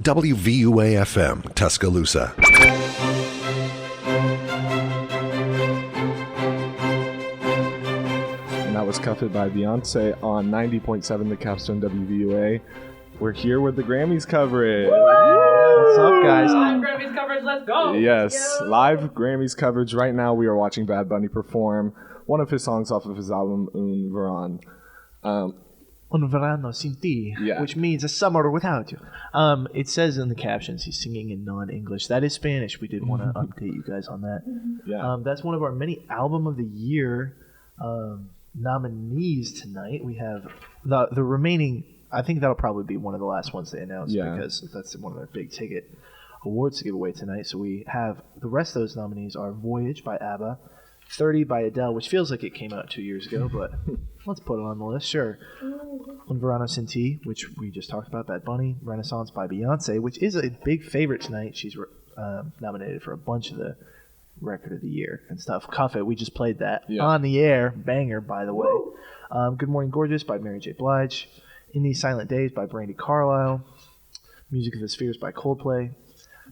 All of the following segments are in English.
WVUA FM, Tuscaloosa. And that was Cuff It by Beyonce on 90.7 The Capstone WVUA. We're here with the Grammys coverage. What's up, guys? Live Grammys coverage, let's go! Yes, live Grammys coverage. Right now we are watching Bad Bunny perform one of his songs off of his album, Un Verano. Un verano sin ti, Yeah. which means a summer without you. It says in the captions he's singing in non-English. That is Spanish. We did want to update you guys on that. Yeah. That's one of our many Album of the Year nominees tonight. We have the remaining. I think that'll probably be one of the last ones they announce because that's one of their big ticket awards to give away tonight. So we have the rest of those nominees are Voyage by ABBA, 30 by Adele, which feels like it came out 2 years ago, but let's put it on the list, sure. Un Verano Sin Ti, which we just talked about, Bad Bunny, Renaissance by Beyonce, which is a big favorite tonight. She's nominated for a bunch of the Record of the Year and stuff. Cuff It, we just played that on the air. Banger, by the way. Good Morning Gorgeous by Mary J. Blige. In These Silent Days by Brandi Carlile. Music of the Spheres by Coldplay.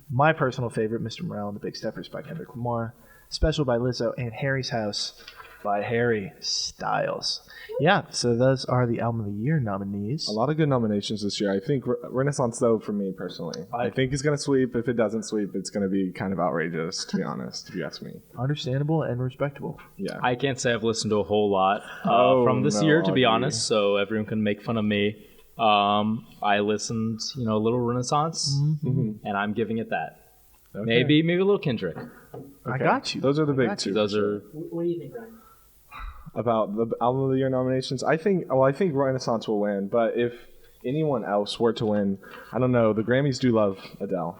My personal favorite, Mr. Morale and the Big Steppers by Kendrick Lamar. Special by Lizzo, and Harry's House by Harry Styles. Yeah, so those are the Album of the Year nominees. A lot of good nominations this year. I think Renaissance, though, for me personally, I think it's going to sweep. If it doesn't sweep, it's going to be kind of outrageous, to be honest, if you ask me. Understandable and respectable. Yeah. I can't say I've listened to a whole lot from this year, to be honest, so everyone can make fun of me. I listened, a little Renaissance, and I'm giving it that. Okay. Maybe a little Kendrick. Okay. I got you. Those are the big two. Those are. What do you think, Ryan? About the Album of the Year nominations? I think Renaissance will win, but if anyone else were to win, I don't know. The Grammys do love Adele.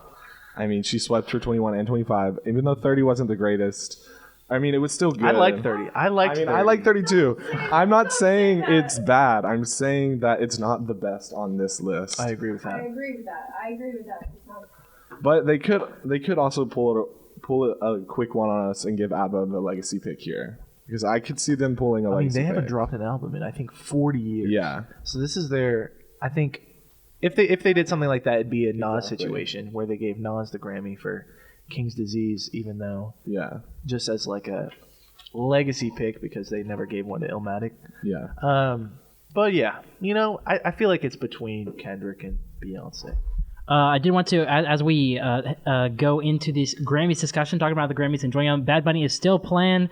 I mean, she swept for 21 and 25, even though 30 wasn't the greatest. I mean, it was still good. I like 30. I like 32. I'm not saying it's bad. I'm saying that it's not the best on this list. I agree with that. I agree with that. It's not... But they could also pull a quick one on us and give ABBA the legacy pick here. Because I could see them pulling a legacy they haven't pick. dropped an album in, I think, 40 years. Yeah. So this is their, I think, if they did something like that, it'd be a Nas situation where they gave Nas the Grammy for King's Disease, even though just as like a legacy pick because they never gave one to Illmatic. Yeah. But yeah, I feel like it's between Kendrick and Beyonce. I did want to, as we go into this Grammys discussion, talking about the Grammys, enjoying them, Bad Bunny is still playing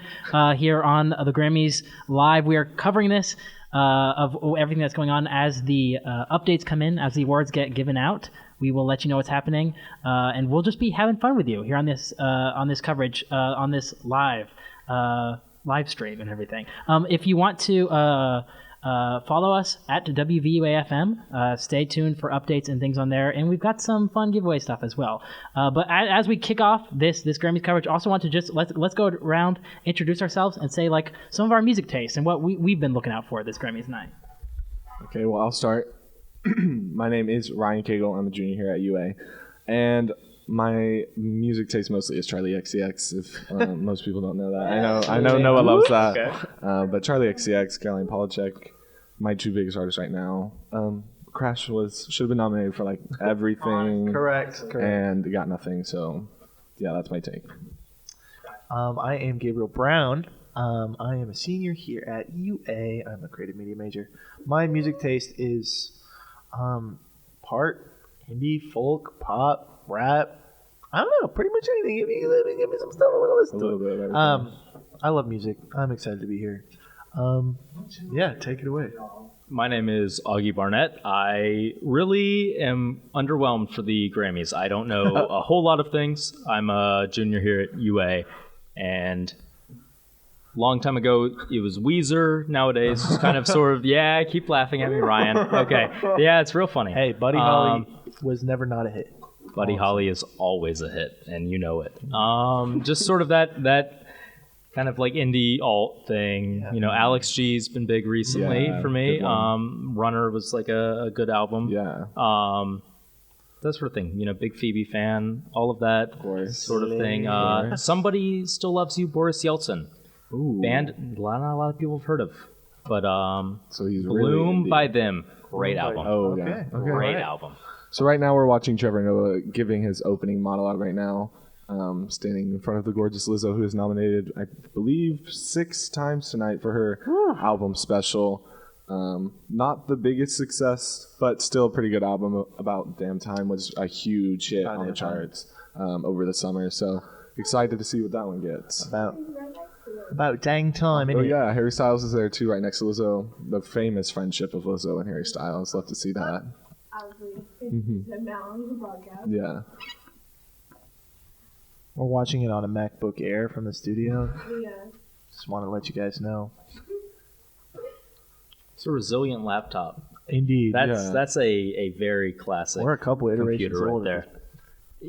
here on the Grammys Live. We are covering this of everything that's going on as the updates come in, as the awards get given out. We will let you know what's happening, and we'll just be having fun with you here on this coverage, on this live stream and everything. If you want to follow us at WVUA FM. Stay tuned for updates and things on there, and we've got some fun giveaway stuff as well. But as we kick off this Grammys coverage, also want to just let's go around, introduce ourselves, and say like some of our music tastes and what we've been looking out for this Grammys night. Okay, well I'll start. My name is Ryan Cagle. I'm a junior here at UA, and my music taste mostly is Charlie XCX. If most people don't know that, I know Noah loves that. Okay. But Charlie XCX, Caroline Polachek, my two biggest artists right now. Crash should have been nominated for like everything. Correct. And got nothing. So yeah, that's my take. I am Gabriel Brown. I am a senior here at UA. I'm a creative media major. My music taste is part indie, folk, pop, rap. I don't know, pretty much anything. If you give me some stuff, I want to listen to it. A little bit of everything. I love music. I'm excited to be here. Yeah, take it away. My name is Augie Barnett. I really am underwhelmed for the Grammys. I don't know a whole lot of things. I'm a junior here at UA, and long time ago, it was Weezer. Nowadays, it's kind of sort of, keep laughing at me, Ryan. Okay. Yeah, it's real funny. Hey, Buddy Holly was never not a hit. Buddy Holly is always a hit, and you know it. Just sort of that kind of like indie alt thing. Yeah. Alex G's been big recently for me. Runner was like a good album. Yeah. That sort of thing. Big Phoebe fan, all of that sort of thing. Somebody Still Loves You, Boris Yeltsin. Ooh. Band not a lot of people have heard of. But so he's Bloom really by them. Great album. Oh, okay. Great album. So right now we're watching Trevor Noah giving his opening monologue right now, standing in front of the gorgeous Lizzo, who is nominated, I believe, 6 times tonight for her album Special. Not the biggest success, but still a pretty good album. About Damn Time was a huge hit on the charts over the summer. So excited to see what that one gets. About dang time, Oh innit? yeah, Harry Styles is there too, right next to Lizzo. The famous friendship of Lizzo and Harry Styles. Love to see that. Obviously, him now on the podcast. Yeah. We're watching it on a MacBook Air from the studio. Yeah. Just want to let you guys know. It's a resilient laptop. Indeed. That's a very classic We're a couple iterations computer right older. there.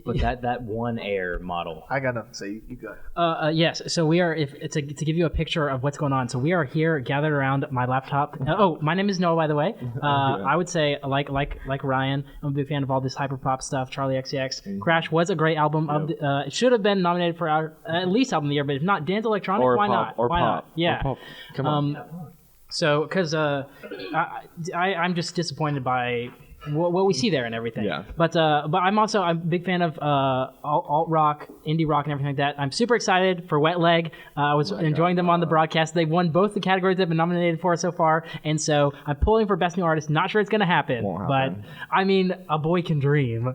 But that One Air model. I got nothing to say. You go ahead. Yes, so we are, to give you a picture of what's going on. So we are here gathered around my laptop. My name is Noah, by the way. I would say, like Ryan, I'm a big fan of all this hyperpop stuff. Charlie XCX. Crash was a great album. It should have been nominated for at least album of the year, but if not, Dance Electronic, Or why pop, not? or why pop, not? Yeah. or pop. Come on. So, because I'm just disappointed by what we see there and everything. Yeah. But I'm a big fan of alt rock, indie rock, and everything like that. I'm super excited for Wet Leg. I was enjoying them on the broadcast. They've won both the categories they've been nominated for so far, and so I'm pulling for Best New Artist. Not sure it's going to happen, Won't but happen. I mean, a boy can dream.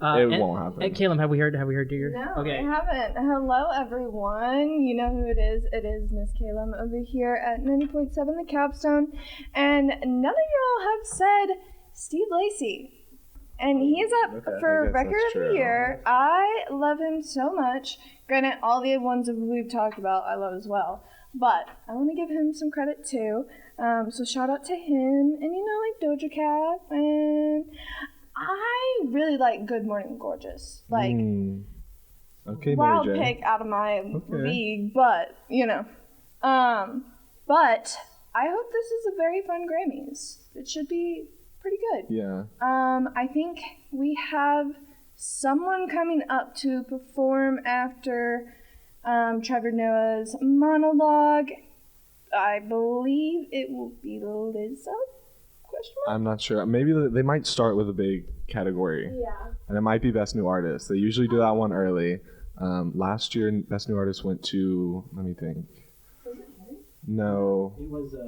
It won't happen. Caleb, have we heard your? No, Okay. I haven't. Hello, everyone. You know who it is. It is Miss Caleb over here at 90.7 The Capstone. And none of y'all have said Steve Lacy. And he is up Okay, I for guess Record that's of the true. Year. I love him so much. Granted, all the ones that we've talked about, I love as well. But I want to give him some credit too. So shout out to him. And like Doja Cat. And I really like Good Morning Gorgeous. Like, Okay, wild Mary J. pick out of my league, but but I hope this is a very fun Grammys. It should be pretty good. Yeah. I think we have someone coming up to perform after Trevor Noah's monologue. I believe it will be Lizzo. Question mark? I'm not sure. Maybe they might start with a big category. Yeah. And it might be Best New Artist. They usually do that one early. Last year, Best New Artist went to, let me think. No, It was it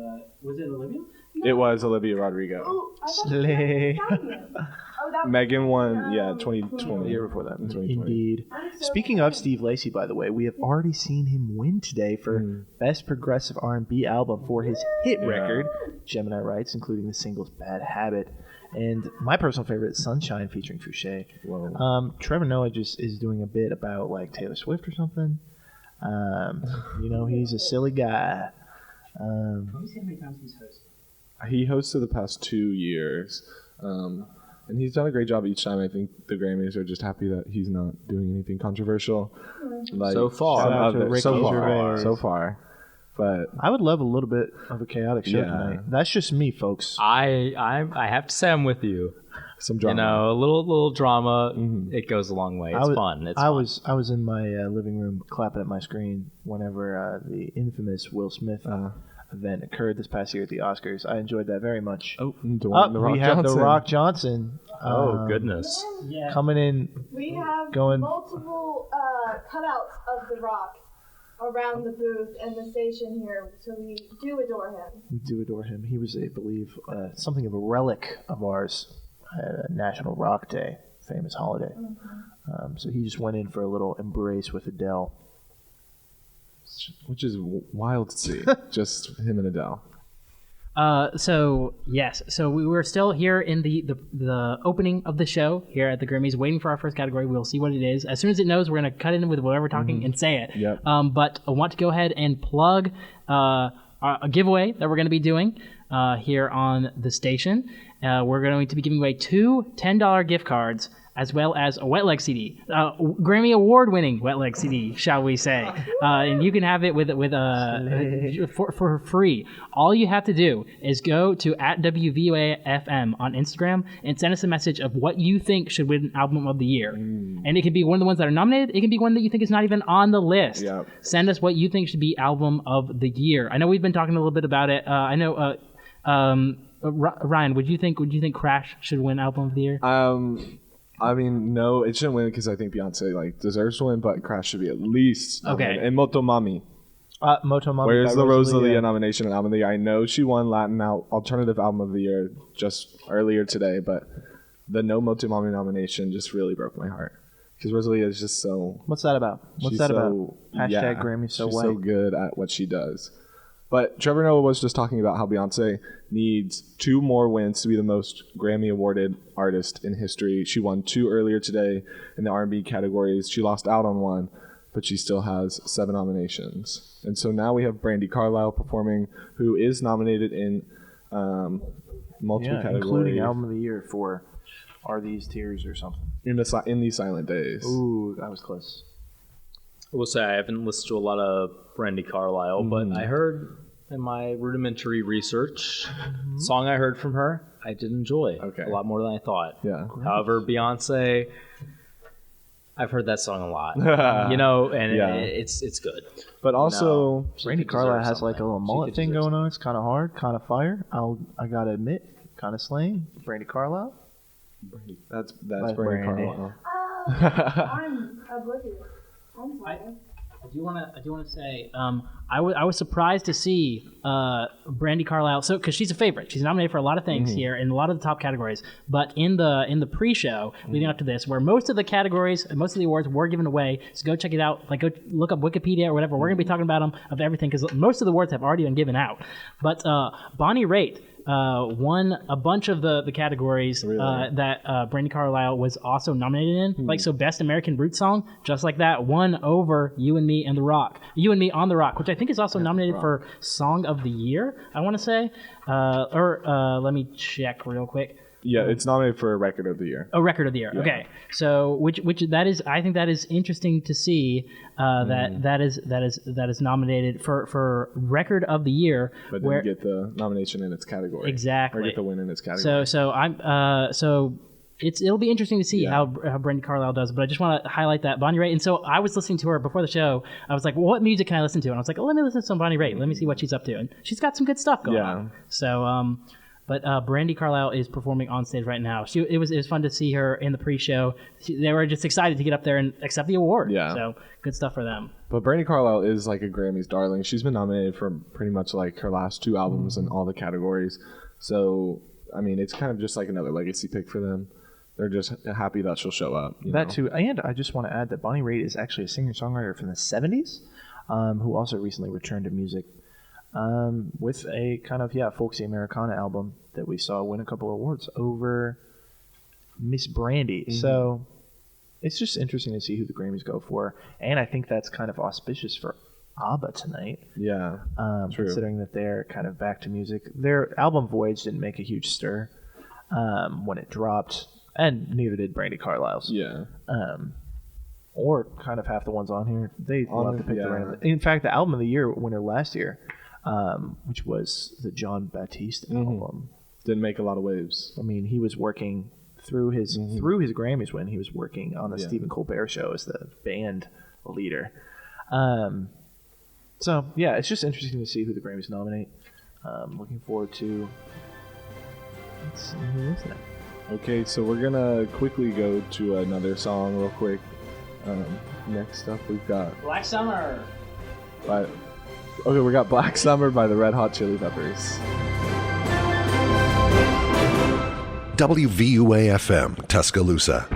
Olivia? it was Olivia Rodrigo. Oh, I thought Slay. that was Megan won, 2020. The year before that. 2020. Indeed. Speaking of Steve Lacy, by the way, we have already seen him win today for Best Progressive R&B Album for his hit record, Gemini Rights, including the singles Bad Habit. And my personal favorite, Sunshine, featuring Fouché. Whoa. Trevor Noah just is doing a bit about like Taylor Swift or something. He's a silly guy. Let me see how many times he's hosted. He hosted the past 2 years. And he's done a great job each time. I think the Grammys are just happy that he's not doing anything controversial. Like So far. some Shout out to other- Ricky Gervais. so far. But I would love a little bit of a chaotic show Yeah. tonight. That's just me, folks. I have to say I'm with you. some drama. A little drama. It goes a long way. It's fun. It's fun. I was in my living room clapping at my screen whenever the infamous Will Smith event occurred this past year at the Oscars. I enjoyed that very much. Oh, We have The Rock Johnson. Oh goodness. Yeah. Coming in. We have Going- multiple cutouts of The Rock around the booth and the station here, so we do adore him. We do adore him. He was, I believe, something of a relic of ours at National Rock Day, famous holiday. So he just went in for a little embrace with Adele. which is wild to see. Just him and Adele. So we were still here in the opening of the show here at the Grammys, waiting for our first category. We'll see what it is. As soon as it knows, we're gonna cut in with whatever we're talking and say it. Yep. But I want to go ahead and plug a giveaway that we're gonna be doing here on the station. We're going to be giving away 2 $10 gift cards, as well as a Wet Leg CD, Grammy Award-winning Wet Leg CD, shall we say? And you can have it for free. All you have to do is go to @WVUA FM on Instagram and send us a message of what you think should win Album of the Year. And it can be one of the ones that are nominated. It can be one that you think is not even on the list. Yep. Send us what you think should be Album of the Year. I know we've been talking a little bit about it. I know. Ryan, would you think Crash should win Album of the Year? I mean, no, it shouldn't win because I think Beyonce deserves to win, but Crash should be at least Okay. And Motomami. Motomami. Where's the Rosalia nomination in Album of the Year? I know she won Latin Alternative Album of the Year just earlier today, but the no Motomami nomination just really broke my heart. Because Rosalia is just so... What's that about? Hashtag Grammy so she's white. so good at what she does. But Trevor Noah was just talking about how Beyonce needs 2 more wins to be the most Grammy-awarded artist in history. She won 2 earlier today in the R&B categories. She lost out on 1, but she still has 7 nominations. And so now we have Brandi Carlile performing, who is nominated in multiple categories. Including Album of the Year for Are These Tears or something. In These Silent Days. Ooh, that was close. I will say I haven't listened to a lot of Brandi Carlile, but I heard in my rudimentary research, song I heard from her, I did enjoy a lot more than I thought. Yeah. However, Beyonce, I've heard that song a lot, and it's good. But also, Brandi Carlile has like a little mullet thing going on. It's kind of hard, kind of fire. I gotta admit, kind of slaying. Brandi Carlile. That's Brandi Carlile. I'm oblivious. I'm sorry. I do want to say I was surprised to see Brandi Carlile, because she's a favorite. She's nominated for a lot of things here in a lot of the top categories. But in the pre-show leading up to this, where most of the categories, most of the awards were given away, so go check it out. Go look up Wikipedia or whatever. We're gonna be talking about them of everything because most of the awards have already been given out. But Bonnie Raitt won a bunch of the categories that Brandi Carlile was also nominated in. So Best American Roots Song, just like that, won over You and Me on the Rock, which I think is also nominated for Song of the Year, I want to say. Let me check real quick. Yeah, it's nominated for a Record of the Year. Oh, Record of the Year. Yeah. Okay, so which that is, I think that is interesting to see that is nominated for Record of the Year, but didn't get the nomination in its category. Exactly, or get the win in its category. So it'll be interesting to see how Brandi Carlile does. But I just want to highlight that Bonnie Raitt. And so I was listening to her before the show. I was like, well, what music can I listen to? And I was like, let me listen to some Bonnie Raitt. Let me see what she's up to. And she's got some good stuff going on. So But Brandi Carlile is performing on stage right now. It was fun to see her in the pre-show. They were just excited to get up there and accept the award. Yeah. So good stuff for them. But Brandi Carlile is like a Grammys darling. She's been nominated for pretty much like her last 2 albums in all the categories. So, I mean, it's kind of just like another legacy pick for them. They're just happy that she'll show up. You know? Too. And I just want to add that Bonnie Raitt is actually a singer-songwriter from the 70s who also recently returned to music with a kind of, folksy Americana album that we saw win a couple of awards over Miss Brandy. Mm-hmm. So it's just interesting to see who the Grammys go for. And I think that's kind of auspicious for ABBA tonight. Yeah, true. Considering that they're kind of back to music. Their album Voyage didn't make a huge stir when it dropped. And neither did Brandi Carlile's. Yeah. Or kind of half the ones on here. They love to pick the random. In fact, the Album of the Year winner last year, which was the John Baptiste album, didn't make a lot of waves. I mean, he was working through his Grammys win. He was working on the Stephen Colbert Show as the band leader. So yeah, it's just interesting to see who the Grammys nominate. Looking forward to. Let's see who is that. Okay, so we're gonna quickly go to another song real quick. Next up, we've got Black Summer. We got Black Summer by the Red Hot Chili Peppers. WVUA FM, Tuscaloosa.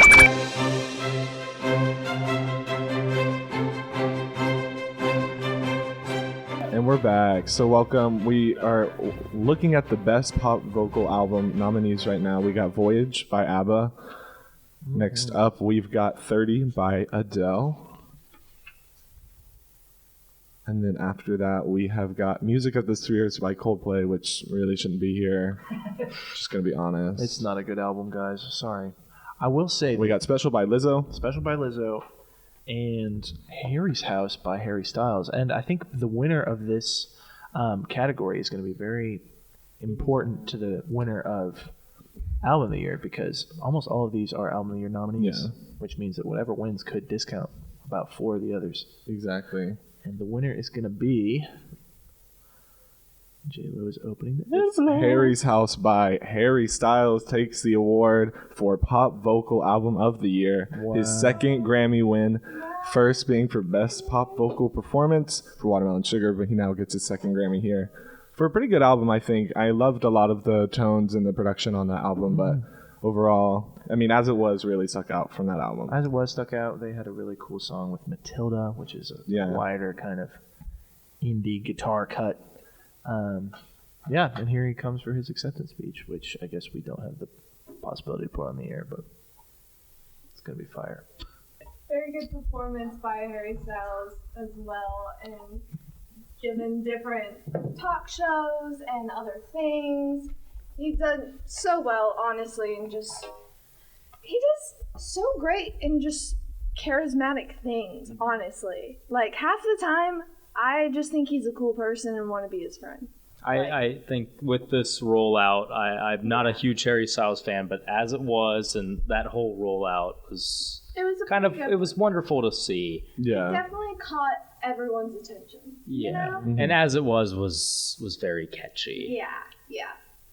And we're back. So welcome. We are looking at the best pop vocal album nominees right now. We got Voyage by ABBA. Next up, we've got 30 by Adele. And then after that, we have got Music of the Spheres by Coldplay, which really shouldn't be here. Just going to be honest. It's not a good album, guys. Sorry. I will say... We got Special by Lizzo. Special by Lizzo. And Harry's House by Harry Styles. And I think the winner of this category is going to be very important to the winner of Album of the Year, because almost all of these are Album of the Year nominees, which means that whatever wins could discount about 4 of the others. Exactly. And the winner is going to be J-Lo is opening the envelope. Harry's House by Harry Styles takes the award for Pop Vocal Album of the Year. Wow. His second Grammy win, first being for Best Pop Vocal Performance for Watermelon Sugar, but he now gets his second Grammy here. For a pretty good album, I think. I loved a lot of the tones and the production on that album, but overall, I mean, As It Was really stuck out from that album. As It Was stuck out. They had a really cool song with Matilda, which is a wider kind of indie guitar cut. And here he comes for his acceptance speech, which I guess we don't have the possibility to put on the air, but it's going to be fire. Very good performance by Harry Styles as well, and given different talk shows and other things. He's done so well, honestly, and he does so great in just charismatic things, honestly. Like, half the time, I just think he's a cool person and want to be his friend. I think with this rollout, I'm not a huge Harry Styles fan, but As It Was and that whole rollout was it was wonderful to see. Yeah. It definitely caught everyone's attention. Yeah. You know? Mm-hmm. And As It Was very catchy. Yeah.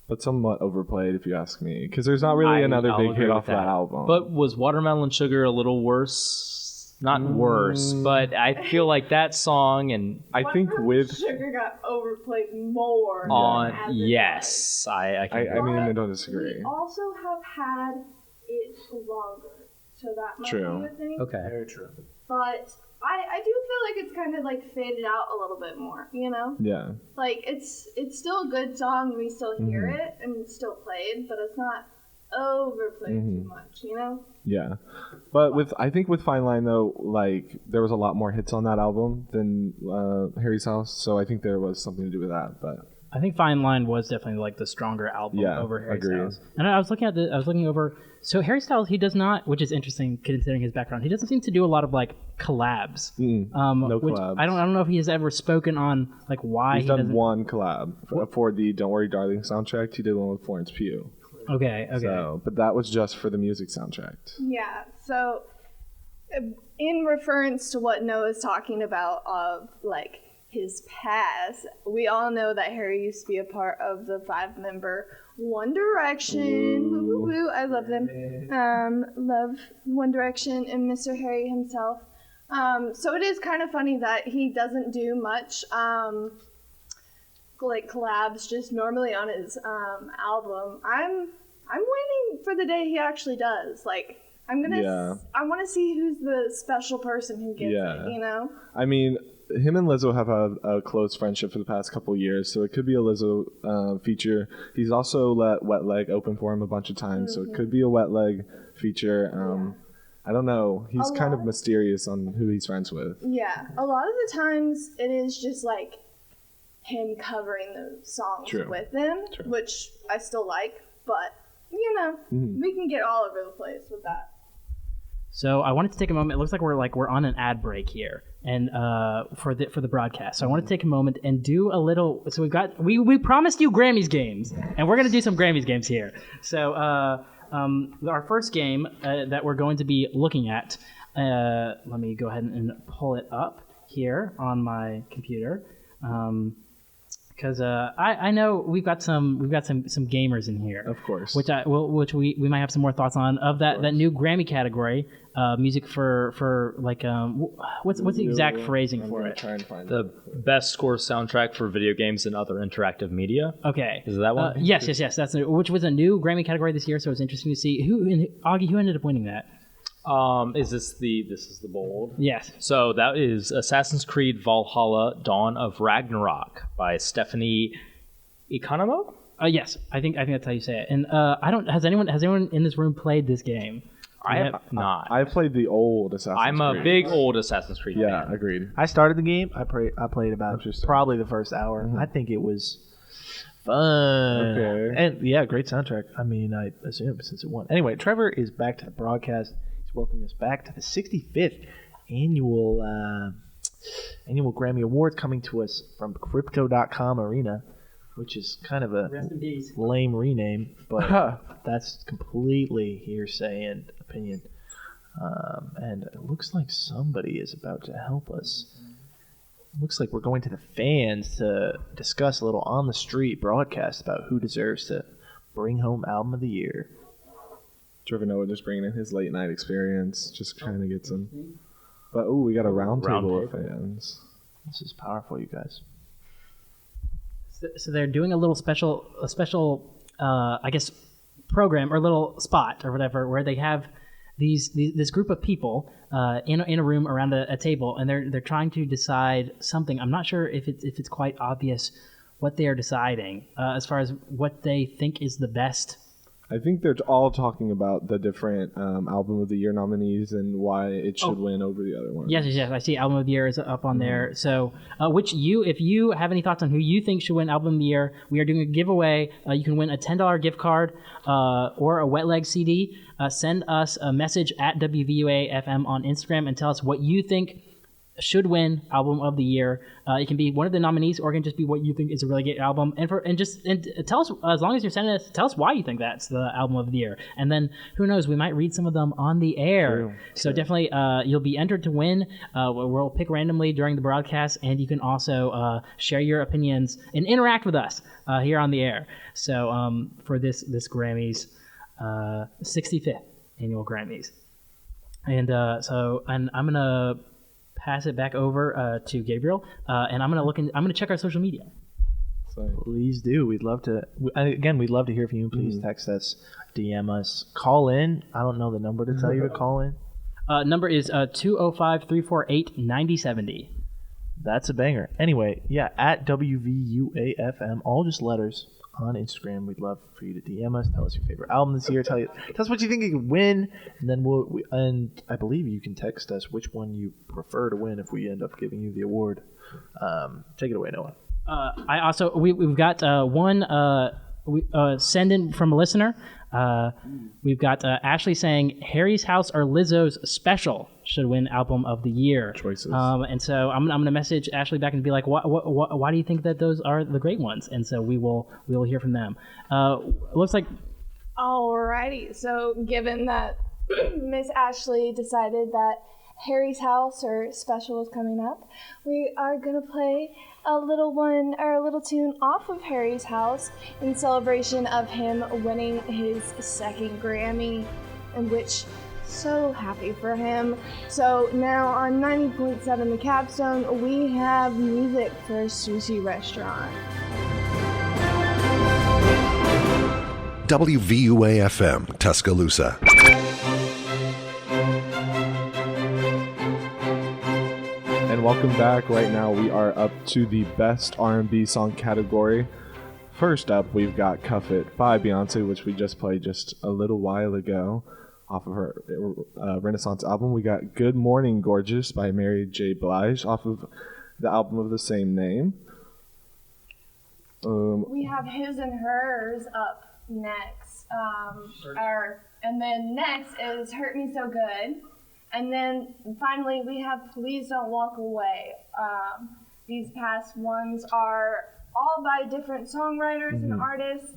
But somewhat overplayed, if you ask me, because there's not really another I'll big agree hit with off that album. But was Watermelon Sugar a little worse? Not worse, but I feel like that song and I think with Sugar got overplayed more. on than As It yes, I I Was. don't disagree. We also have had it longer, so that might True. be a thing. okay. Very true. But I do feel like it's kind of like faded out a little bit more, you know? Yeah. Like it's still a good song, we still hear Mm-hmm. it and it's still played, but it's not overplayed Mm-hmm. too much, you know? Yeah, but I think with Fine Line though, like there was a lot more hits on that album than Harry's House, so I think there was something to do with that. But I think Fine Line was definitely like the stronger album over Harry agreed. Styles. And I was looking over. So Harry Styles, he does not, which is interesting considering his background. He doesn't seem to do a lot of like collabs. No which collabs. I don't know if he has ever spoken on like why he's he done doesn't. one collab for the Don't Worry Darling soundtrack. He did one with Florence Pugh. Okay. So, but that was just for the music soundtrack. Yeah, so in reference to what Noah's talking about of like his past, we all know that Harry used to be a part of the 5-member One Direction. Woo, woo, woo. I love them. Love One Direction and Mr. Harry himself. So it is kind of funny that he doesn't do much like collabs just normally on his album. I'm waiting for the day he actually does. Like I want to see who's the special person who gets it, you know? I mean, him and Lizzo have a close friendship for the past couple years, so it could be a Lizzo feature. He's also let Wet Leg open for him a bunch of times, so it could be a Wet Leg feature. I don't know. He's kind of mysterious on who he's friends with. Yeah, a lot of the times it is just like him covering the songs with them, which I still like, but you know, we can get all over the place with that. So I wanted to take a moment. It looks like we're on an ad break here, and for the broadcast. So I want to take a moment and do a little. So we promised you Grammys games, and we're gonna do some Grammys games here. So our first game that we're going to be looking at. Let me go ahead and pull it up here on my computer. Because I know we've got some gamers in here, Of course. which we might have some more thoughts on of that new Grammy category, music for like what's the exact phrasing for it? Try and find The best score soundtrack for video games and other interactive media. Okay, Is it that one? Yes. That's which was a new Grammy category this year, so it's interesting to see Augie, who ended up winning that. This is the bold? Yes. So that is Assassin's Creed Valhalla: Dawn of Ragnarok by Stephanie Economo. Yes, I think that's how you say it. And has anyone in this room played this game? I have not. I played the old Assassin's Creed. I'm a big old Assassin's Creed Yeah, fan. agreed. I started the game. I played about Interesting. probably the first hour. I think it was fun. Okay. And yeah, great soundtrack. I mean, I assume since it won. Anyway, Trevor is back to the broadcast. He's welcoming us back to the 65th annual Grammy Awards, coming to us from Crypto.com Arena, which is kind of a Rest in peace. lame rename, but that's completely hearsay and opinion. And it looks like somebody is about to help us looks like we're going to the fans to discuss a little on the street broadcast about who deserves to bring home album of the year. Trevor Noah just bringing in his late night experience, just trying to get some. But we got a round table of fans. This is powerful, you guys. So they're doing a special, I guess, program or little spot or whatever, where they have this group of people in a room around a table, and they're trying to decide something. I'm not sure if it's quite obvious what they are deciding as far as what they think is the best. I think they're all talking about the different album of the year nominees and why it should win over the other ones. Yes. I see album of the year is up on there. So, if you have any thoughts on who you think should win album of the year, we are doing a giveaway. You can win a $10 gift card or a Wet Leg CD. Send us a message at WVUA FM on Instagram and tell us what you think should win album of the year. It can be one of the nominees, or it can just be what you think is a really good album. And tell us, as long as you're sending us, tell us why you think that's the album of the year. And then who knows, we might read some of them on the air. True. So definitely, you'll be entered to win. We'll pick randomly during the broadcast, and you can also share your opinions and interact with us here on the air. So for this Grammys, 65th annual Grammys, and I'm gonna pass it back over to Gabriel, and I'm gonna check our social media. Please do. We'd love to. We'd love to hear from you. Please text us, DM us, call in. I don't know the number to tell you to call in. Number is 205-348-9070. That's a banger. Anyway, at WVUA FM, all just letters on Instagram. We'd love for you to DM us, tell us your favorite album this year, tell us what you think you could win, and then and I believe you can text us which one you prefer to win if we end up giving you the award. Take it away, Noah. We've got one send in from a listener. We've got Ashley saying Harry's House or Lizzo's Special should win album of the year. Choices. And so I'm gonna message Ashley back and be like, why do you think that those are the great ones? And so we will hear from them. Looks like. Alrighty. So given that Miss Ashley decided that Harry's House or Special is coming up, we are gonna play a little tune off of Harry's House in celebration of him winning his second Grammy, in which so happy for him. So now on 90.7 The Capstone, we have music for a sushi restaurant. WVUA FM, Tuscaloosa. And welcome back. Right now we are up to the best R&B song category. First up, we've got Cuff It by Beyonce, which we just played just a little while ago off of her Renaissance album. We got Good Morning Gorgeous by Mary J. Blige off of the album of the same name. We have His and Hers up next. And then next is Hurt Me So Good. And then finally we have Please Don't Walk Away. These past ones are all by different songwriters and artists.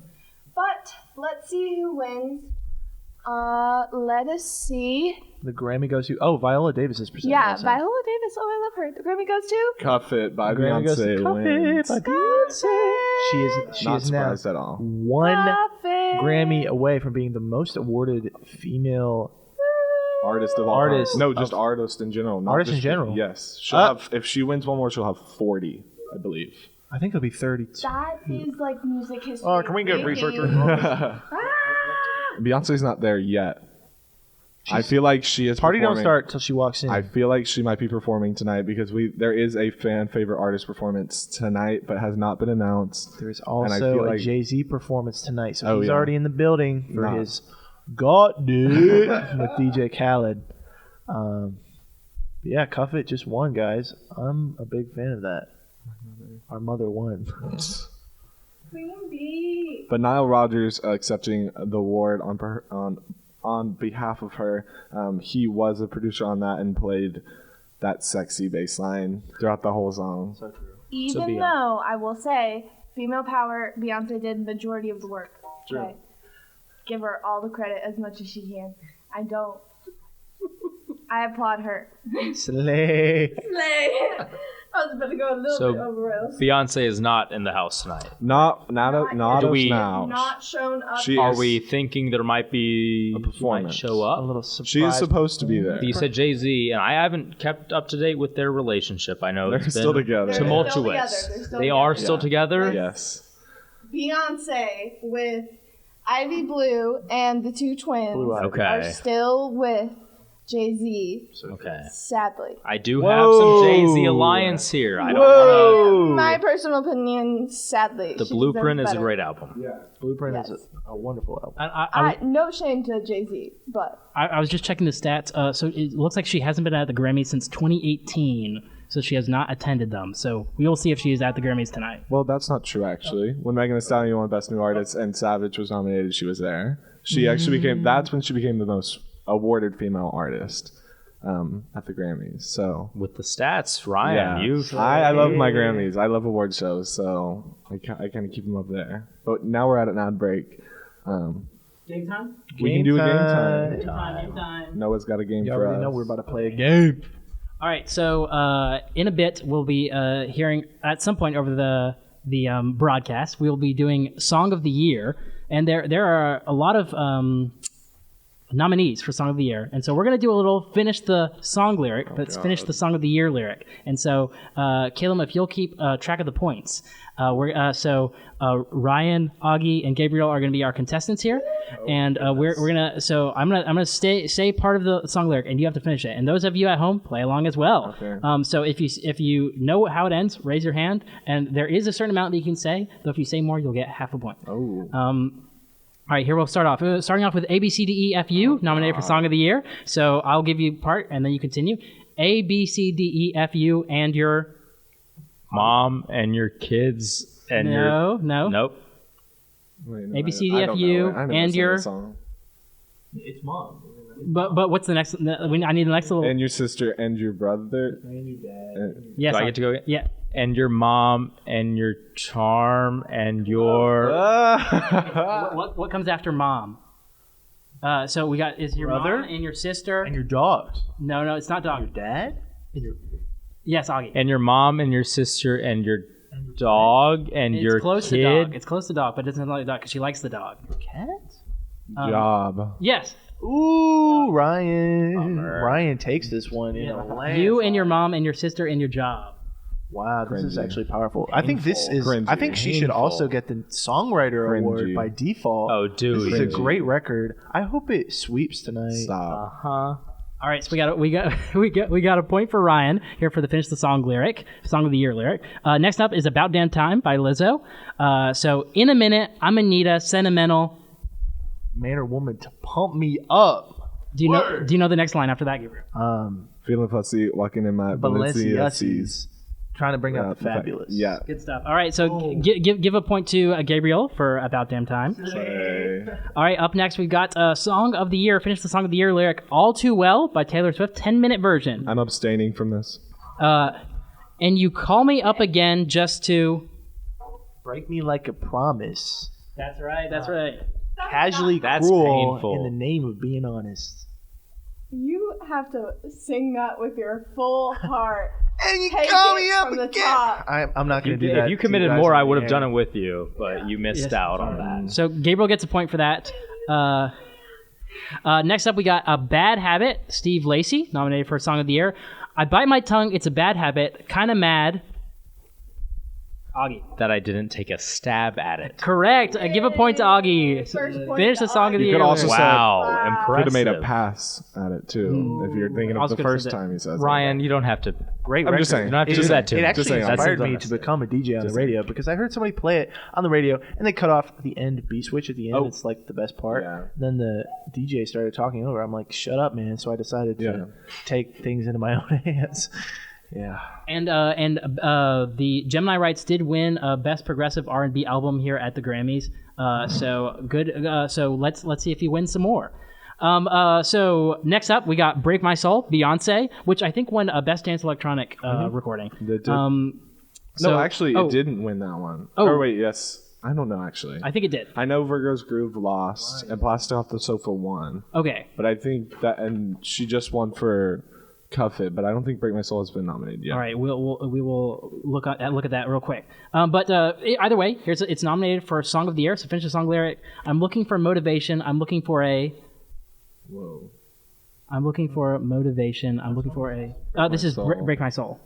But let's see who wins. Let us see. The Grammy goes to Viola Davis is presenting. Yeah, Viola Davis. Oh, I love her. The Grammy goes to Cuff It by Grammy goes to Beyonce Cuff wins. It by Beyonce. She Not is now surprised at all. one Cuff It. Grammy away from being the most awarded female Artist of all Artist time. No, of- just artist in general. Not Artist just in general? Yes. She'll have, if she wins one more, she'll have 40, I believe. I think it'll be 32. That is like music history. Can we get researchers? Ah! Beyonce's not there yet. I feel like she is Party don't performing. start till she walks in. I feel like she might be performing tonight because there is a fan favorite artist performance tonight, but has not been announced. There's And I also feel a like- Jay-Z performance tonight, so Oh, he's yeah. already in the building for Nah. his Got It with DJ Khaled. Yeah, Cuff It just won, guys. I'm a big fan of that. Our mother won. Queen Bee. But Nile Rodgers accepting the award on behalf of her. He was a producer on that and played that sexy bass line throughout the whole song. So true. Even though I will say, female power, Beyonce did the majority of the work. True. Okay. Give her all the credit as much as she can. I don't. I applaud her. Slay. Slay. I was about to go a little bit over rails. Beyonce is not in the house tonight. Not Do of we- now. Not shown up. She Are is- we thinking there might be A performance. might show A up? little surprise. She is supposed to be there. You said Jay-Z, and I haven't kept up to date with their relationship. I know They're it's still been together. They're tumultuous. still together. They're still They are together. still together. Yes. Beyonce with Ivy Blue and the two twins Blue Ivy. Okay. are still with Jay-Z, Okay. sadly. I do have some Jay-Z alliance here. I don't want My personal opinion, sadly. to. The she Blueprint deserves is a better. great album. Blueprint Yes. is a wonderful album. No shame to Jay-Z, but I was just checking the stats. So it looks like she hasn't been at the Grammys since 2018. So she has not attended them. So we will see if she is at the Grammys tonight. Well, that's not true, actually. When Megan Thee Stallion won Best New Artist and Savage was nominated, she was there. She actually became, that's when she became the most awarded female artist at the Grammys. So, With the stats, Ryan, you I love my Grammys. I love award shows, so I kind of keep them up there. But now we're at an ad break. Game time? We can do a game time. Game time. Noah's got a game You for already us. know we're about to play a game. All right, so in a bit we'll be hearing at some point over the broadcast we'll be doing Song of the Year, and there are a lot of nominees for Song of the Year, and so we're gonna do a little finish the song lyric, but finish the Song of the Year lyric. And so, Caleb, if you'll keep track of the points, Ryan, Augie, and Gabriel are gonna be our contestants here, and we're gonna. So I'm gonna say part of the song lyric, and you have to finish it. And those of you at home, play along as well. Okay. So if you know how it ends, raise your hand, and there is a certain amount that you can say. Though if you say more, you'll get half a point. Oh. All right, here we'll start off. Starting off with A, B, C, D, E, F, U, nominated for Song of the Year. So I'll give you part, and then you continue. A, B, C, D, E, F, U, and your... mom and your kids and your No. nope. Wait, no, A, B, C, D, I F, don't U, know it. I never and sang your- the song. It's mom. But what's the next? I need the next little... And your sister and your brother. And your dad. yes, Do I get to go again? Yeah. And your mom and your charm and your What comes after mom? So we got, is your Brother? mom and your sister... And your dogs. No, it's not dog. Your dad? Yes, Augie. and your mom and your sister and your dog and It's your close to kid. dog. It's close to dog, but it doesn't like dog because she likes the dog. Cat? Job. Yes. Ooh, Ryan. Ryan takes this one in a land. You and your mom and your sister and your job. Wow, this is Cringy. actually powerful. I think this is. Cringy. I think she should Painful. also get the songwriter award Cringy. by default. Oh, do This is a Cringy. great record. I hope it sweeps tonight. Stop. Huh? All right, so we got a point for Ryan here for the finish the song lyric, Song of the Year lyric. Next up is About Damn Time by Lizzo. So in a minute, I'm Anita, sentimental. Man or woman to pump me up. Do you know the next line after that, Gabriel? Feeling fussy, walking in my Balenciagas. Trying to bring out the fabulous. Yeah. Good stuff. All right, so give a point to Gabriel for About Damn Time. Hey. All right, up next we've got Song of the Year, finish the Song of the Year lyric, All Too Well by Taylor Swift, 10-minute version. I'm abstaining from this. And you call me up again just to... Break me like a promise. That's right, that's right. Casually That's cruel painful. in the name of being honest. you have to sing that with your full heart. And you Take call it me up from the again. top. I'm not going to do that. If you to committed guys more, on I the would have air. done it with you, but you missed out on that. So Gabriel gets a point for that. Next up, we got A Bad Habit, Steve Lacy, nominated for Song of the Year. I bite my tongue, it's a bad habit, kind of mad. Augie. That I didn't take a stab at it. Correct. Give a point to Augie. First point Finish to the Song of the You Year. could also lyric. Wow, Wow. impressive. Could have made a pass at it too, if you're thinking of Also the could've first said that. time he says Ryan, you don't have to. Great I'm record. just saying. You don't have to It- do that too It much. actually Just saying. inspired That's me to become a DJ on the radio because I heard somebody play it on the radio and they cut off the end B switch at the end. Oh. It's like the best part. Yeah. Then the DJ started talking over. I'm like, shut up, man. So I decided Yeah. to take things into my own hands. Yeah. And the Gemini Rights did win Best Progressive R&B Album here at the Grammys. So good. So let's see if he wins some more. So next up, we got Break My Soul, Beyonce, which I think won Best Dance Electronic recording. It did. So- actually, oh, it didn't win that one. Oh. Or wait, yes. I don't know, actually. I think it did. I know Virgo's Groove lost, and Plastic Off the Sofa won. Okay. But I think that, and she just won for Cuff It, but I don't think Break My Soul has been nominated yet. All right, we will look at that real quick. But either way, it's nominated for Song of the Year. So finish the song lyric. I'm looking for motivation. I'm looking for a. Whoa. I'm looking for motivation. I'm looking for a. This is Break My Soul.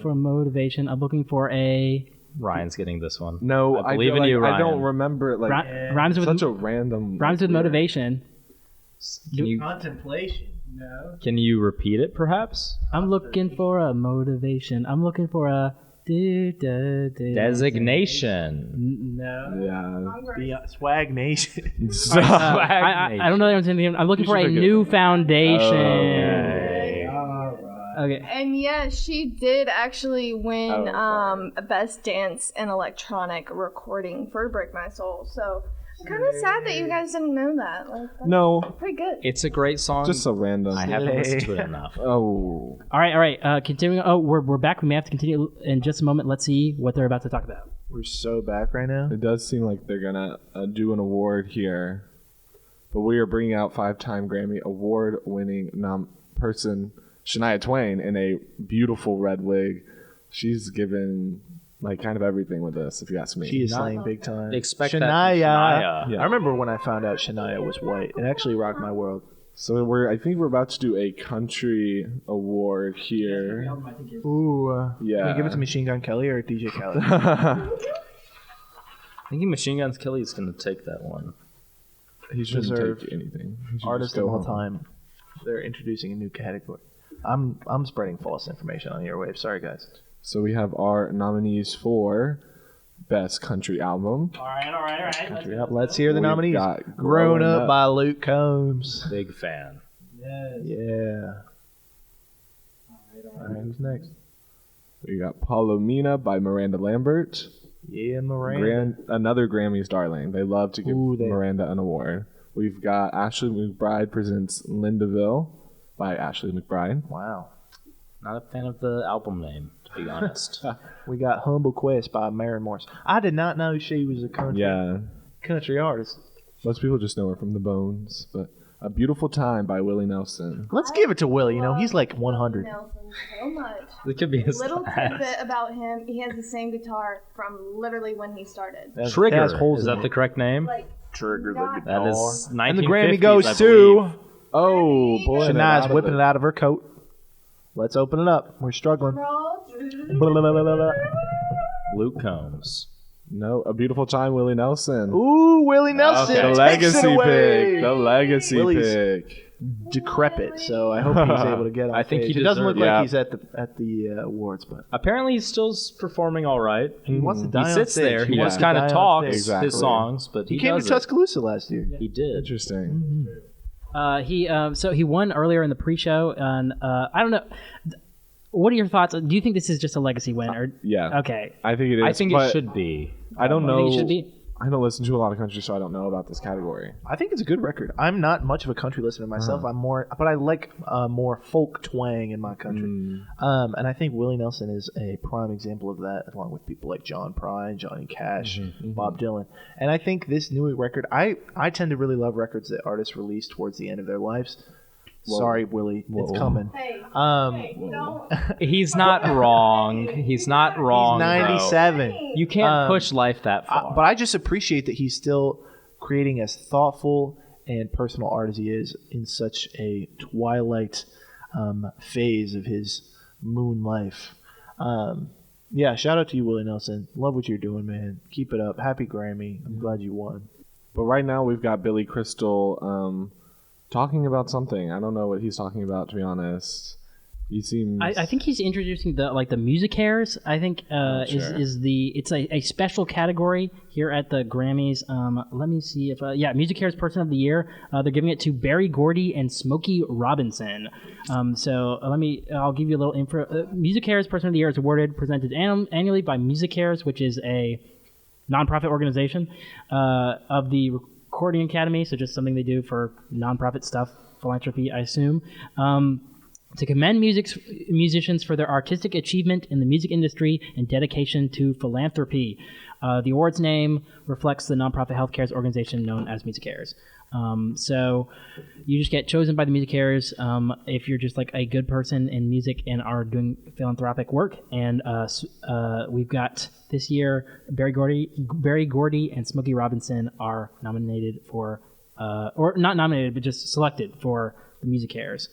For motivation, I'm looking for a. Ryan's getting this one. No, I believe in you, Ryan. I don't remember it. Like rhymes with such a random. Rhymes with motivation. Contemplation. No. Can you repeat it, perhaps? I'm looking for a motivation. I'm looking for a designation. No. Yeah. Swag Nation. I don't know. I'm looking for a new foundation. Okay. And yes, she did actually win Best Dance and Electronic Recording for Break My Soul. So I'm kind of sad that you guys didn't know that. Like, that's pretty good. It's a great song. Just so random. I haven't listened to it enough. Oh. All right. Continuing. Oh, we're back. We may have to continue in just a moment. Let's see what they're about to talk about. We're so back right now. It does seem like they're gonna do an award here, but we are bringing out 5-time Grammy award-winning person Shania Twain in a beautiful red wig. She's given like kind of everything with this, if you ask me. She is slaying big time. Expect Shania. that from Shania. Yeah. I remember when I found out Shania was white. It actually rocked my world. So I think we're about to do a country award here. Ooh. Yeah. Can you give it to Machine Gun Kelly or DJ Khaled? I think Machine Guns Kelly is going to take that one. He shouldn't Deserved take anything. He should Artist just go of all home. time. They're introducing a new category. I'm spreading false information on the airwaves. Sorry, guys. So we have our nominees for Best Country Album. All right. Let's hear the We've got got Grown Grown Up Up. by Luke Combs. Big fan. Yeah. All right, who's next? We got Palomina by Miranda Lambert. Yeah, Miranda. Another Grammys darling. They love to give Ooh, Miranda an award. We've got Ashley McBride presents Lindaville by Ashley McBride. Wow. Not a fan of the album name, to be honest. We got Humble Quest by Maren Morris. I did not know she was a country artist. Most people just know her from The Bones, but A Beautiful Time by Willie Nelson. Let's give it to Willie. You know, he's like 100. Nelson so much. It could be his Little last. tidbit about him: he has the same guitar from literally when he started. Trigger. Has holes Is in that it. the correct name? Like Trigger the not- That is 1950s, And the Grammy I goes believe. to Oh, boy. Shania's whipping it out of her coat. Let's open it up. We're struggling. Blah, blah, blah, blah, blah. Luke Combs. No, A Beautiful Time, Willie Nelson. Ooh, Willie Nelson. Okay. The takes legacy it away. pick. The legacy Willie's pick. decrepit, so I hope he's able to get on I think stage. he It doesn't look deserves- like yeah. he's at the awards, but Apparently, he's still performing all right. he wants to die He on sits stage. there. He wants just to kind die of on talks stage. Exactly. his songs, but He came to does it. Tuscaloosa last year. He did. Interesting. He won earlier in the pre-show, and I don't know. What are your thoughts? Do you think this is just a legacy win, or Yeah. okay? I think it is. I think but it should be. I don't You know. think it should be? I don't listen to a lot of country, so I don't know about this category. I think it's a good record. I'm not much of a country listener myself. But I like more folk twang in my country. And I think Willie Nelson is a prime example of that, along with people like John Prine, Johnny Cash, Bob Dylan. And I think this new record, I tend to really love records that artists release towards the end of their lives. Sorry, Willie, it's coming. Hey, don't. He's not wrong. He's not wrong. He's 97. though. You can't push life that far. But I just appreciate that he's still creating as thoughtful and personal art as he is in such a twilight phase of his moon life. Yeah, shout out to you, Willie Nelson. Love what you're doing, man. Keep it up. Happy Grammy. I'm glad you won. But right now we've got Billy Crystal talking about something. I don't know what he's talking about, to be honest. He seems. I think he's introducing the music hairs. I think it's a special category here at the Grammys. Let me see if music hairs person of the year. They're giving it to Berry Gordy and Smokey Robinson. I'll give you a little info. Music hairs person of the year is presented annually by Music Hairs, which is a nonprofit organization of the Recording Academy. So just something they do for nonprofit stuff, philanthropy, I assume. To commend musicians for their artistic achievement in the music industry and dedication to philanthropy. The award's name reflects the nonprofit healthcare organization known as Music Cares. So you just get chosen by the music cares if you're just like a good person in music and are doing philanthropic work. And we've got this year Barry Gordy and Smokey Robinson are nominated for, or not nominated, but just selected for the music cares.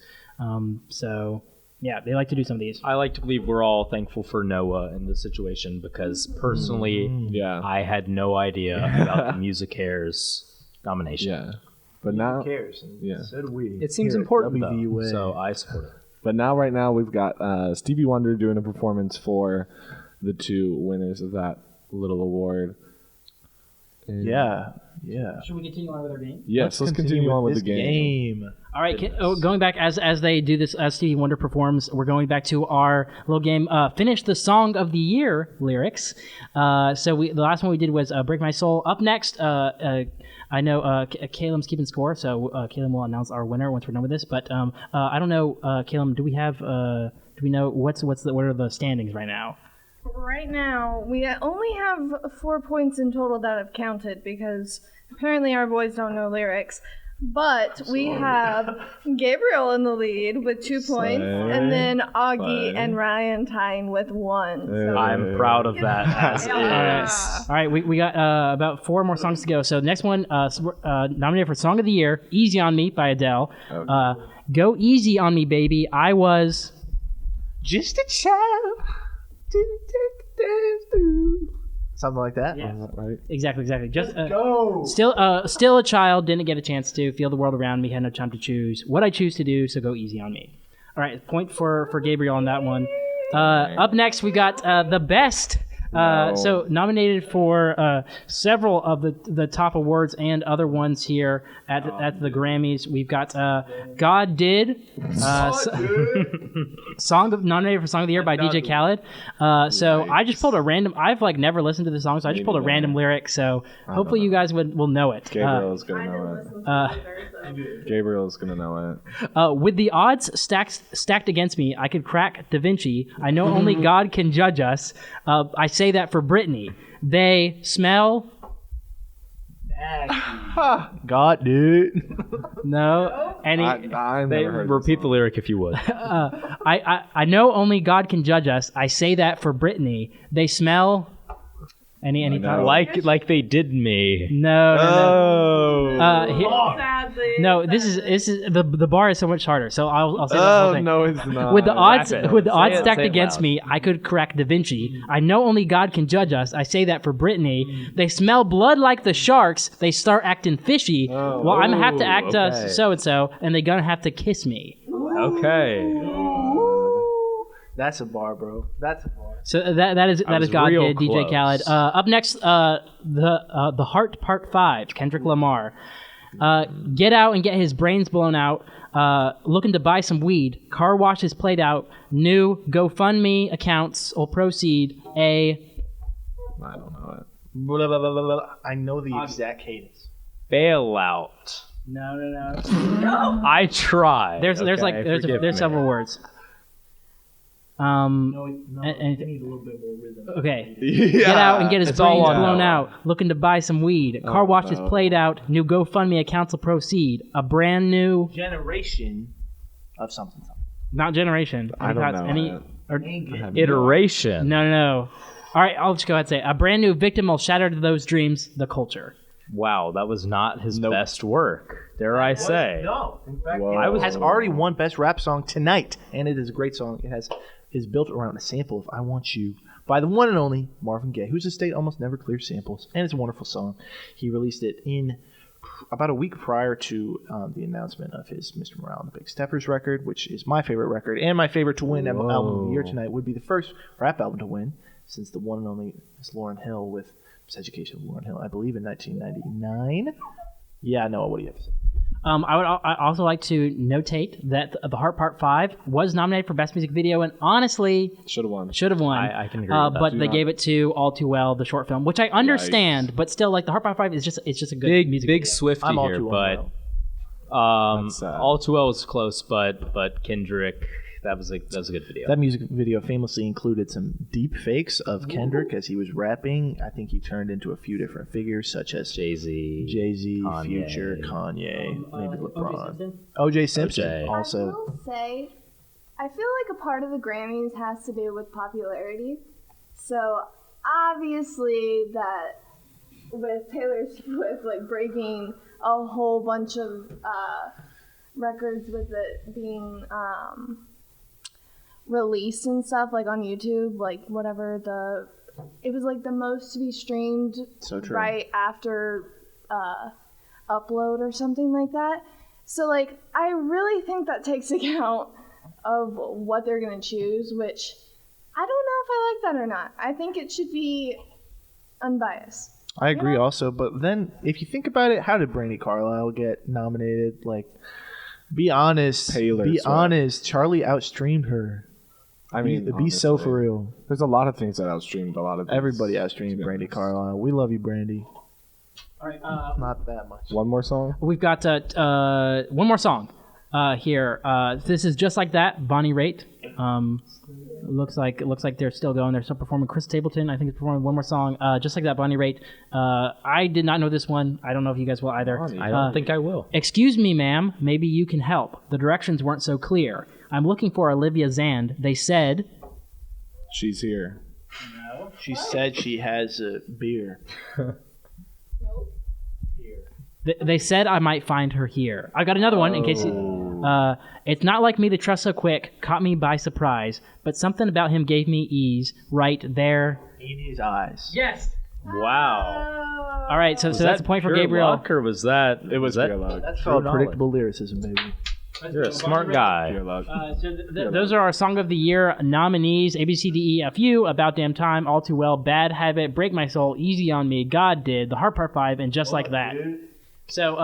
So yeah, they like to do some of these. I like to believe we're all thankful for Noah in this situation because personally, I had no idea about the Music Cares nomination. Yeah, but now cares? And so do we. It seems here at important WVUA. though, so I support it. But right now we've got Stevie Wonder doing a performance for the two winners of that little award. And Yeah. Should we continue on with our game? Yes, let's continue on with the this game. All right, going back as they do this, as Stevie Wonder performs, we're going back to our little game. Finish the Song of the Year lyrics. So the last one we did was "Break My Soul." Up next, I know Caleb's keeping score, so Caleb will announce our winner once we're done with this. But I don't know, Caleb. Do we know what are the standings right now? Right now, we only have 4 points in total that have counted because apparently our boys don't know lyrics. But we have Gabriel in the lead with 2 points, and then Augie and Ryan tying with 1. So I'm proud of that. As is. All right, we got about 4 more songs to go. So next one, nominated for Song of the Year, "Easy on Me" by Adele. "Go Easy on Me, Baby." I was Just a child. Didn't take the dance through. Something like that. Yeah. Right? Exactly. Just Go. still a child, didn't get a chance to feel the world around me, had no time to choose what I choose to do, so go easy on me. All right, point for Gabriel on that one. Up next, we got the best. So nominated for several of the top awards and other ones here at the Grammys. We've got "God Did," nominated for Song of the Year by DJ Khaled. So I just pulled a random. I've never listened to the song, so I just pulled a random lyric. So hopefully you guys will know it. Gabriel's gonna know it. Gabriel's gonna know it. "With the odds stacked against me, I could crack Da Vinci. I know only God can judge us. I say that for Britney. They smell." God, dude. No. Any? I never heard Repeat the lyric if you would. I know only God can judge us. I say that for Britney. They smell. Any thoughts? Like they did me. No. sadly. No, this is the bar is so much harder. So I'll say the whole thing. No, it's not. With the odds Rap it. stacked Say it against loud. me, I could crack Da Vinci. I know only God can judge us. I say that for Britney. They smell blood like the sharks. They start acting fishy. Well, I'm gonna have to act okay. so and so, and they're gonna have to kiss me. Okay. That's a bar, bro. That's a bar. So that is was God real Did, DJ close. Khaled. Up next, the Heart Part 5, Kendrick Lamar. Get out and get his brains blown out. Looking to buy some weed. Car wash is played out. New GoFundMe accounts will proceed. I don't know it. Blah, blah, blah, blah, blah. I know the exact cadence. Bailout. No. I tried. There's Forgive several me. words. No, and- I need a little bit more rhythm. Okay. Yeah, Get out and get his it's all brains on blown that out. Looking to buy some weed. Car wash is played out. New GoFundMe accounts will proceed. A brand new, Generation of something. not generation. I don't thoughts? know Any? it. Or, Iteration. no. All right, I'll just go ahead and say a brand new victim will shatter those dreams. The culture. Wow, that was not his best work. Dare I say? No. In fact, Whoa. it has already won Best Rap Song tonight, and it is a great song. It is built around a sample of "I Want You" by the one and only Marvin Gaye, whose estate almost never clears samples, and it's a wonderful song. He released it in about a week prior to the announcement of his Mr. Morale and the Big Steppers record, which is my favorite record, and my favorite to win album of the year tonight. Would be the first rap album to win since the one and only Miss Lauryn Hill with Education of Lauryn Hill, I believe, in 1999. Yeah, Noah, what do you have to say? I also like to notate that the Heart Part 5 was nominated for Best Music Video, and honestly Should have won. should have won. I can agree with that. But they gave it to All Too Well, the short film, which I understand, but still, the Heart Part 5 is just a good music Big video. Swifty I'm all here, too but well. That's sad. All Too Well was close, but Kendrick, That was a good video. That music video famously included some deep fakes of Kendrick as he was rapping. I think he turned into a few different figures, such as Jay-Z, Kanye. Future, Kanye, maybe LeBron. O.J. Simpson also. I will say, I feel like a part of the Grammys has to do with popularity. So obviously that with Taylor Swift like breaking a whole bunch of records with it being released and stuff like on YouTube, like whatever it was like the most to be streamed right after upload or something like that. So like I really think that takes account of what they're gonna choose, which I don't know if I like that or not. I think it should be unbiased. I agree also, but then if you think about it, how did Brandi Carlile get nominated? Like, be honest. Taylor Swift. Honest. Charlie outstreamed her. I mean, be so for real. There's a lot of things that outstreamed a lot of things. Everybody outstreamed Brandi Carlile. We love you, Brandi. All right. Not that much. One more song? We've got one more song here. This is Just Like That, Bonnie Raitt. Looks like they're still going. They're still performing. Chris Stapleton, I think, is performing one more song. Just Like That, Bonnie Raitt. I did not know this one. I don't know if you guys will either. I don't think I will. Excuse me, ma'am. Maybe you can help. The directions weren't so clear. I'm looking for Olivia Zand. They said... She's here. No. She said she has a beer. They said I might find her here. I got another one in case it's not like me to trust so quick. Caught me by surprise. But something about him gave me ease right there. In his eyes. Yes. Wow. All right, so that's a point for pure Gabriel. luck, or was that? It was that pure luck. That's called predictable lyricism, baby. You're a smart guy. Pure luck. Those are our Song of the Year nominees: A, B, C, D, E, F, U, About Damn Time, All Too Well, Bad Habit, Break My Soul, Easy on Me, God Did, The Heart Part 5, and Just Like That. So,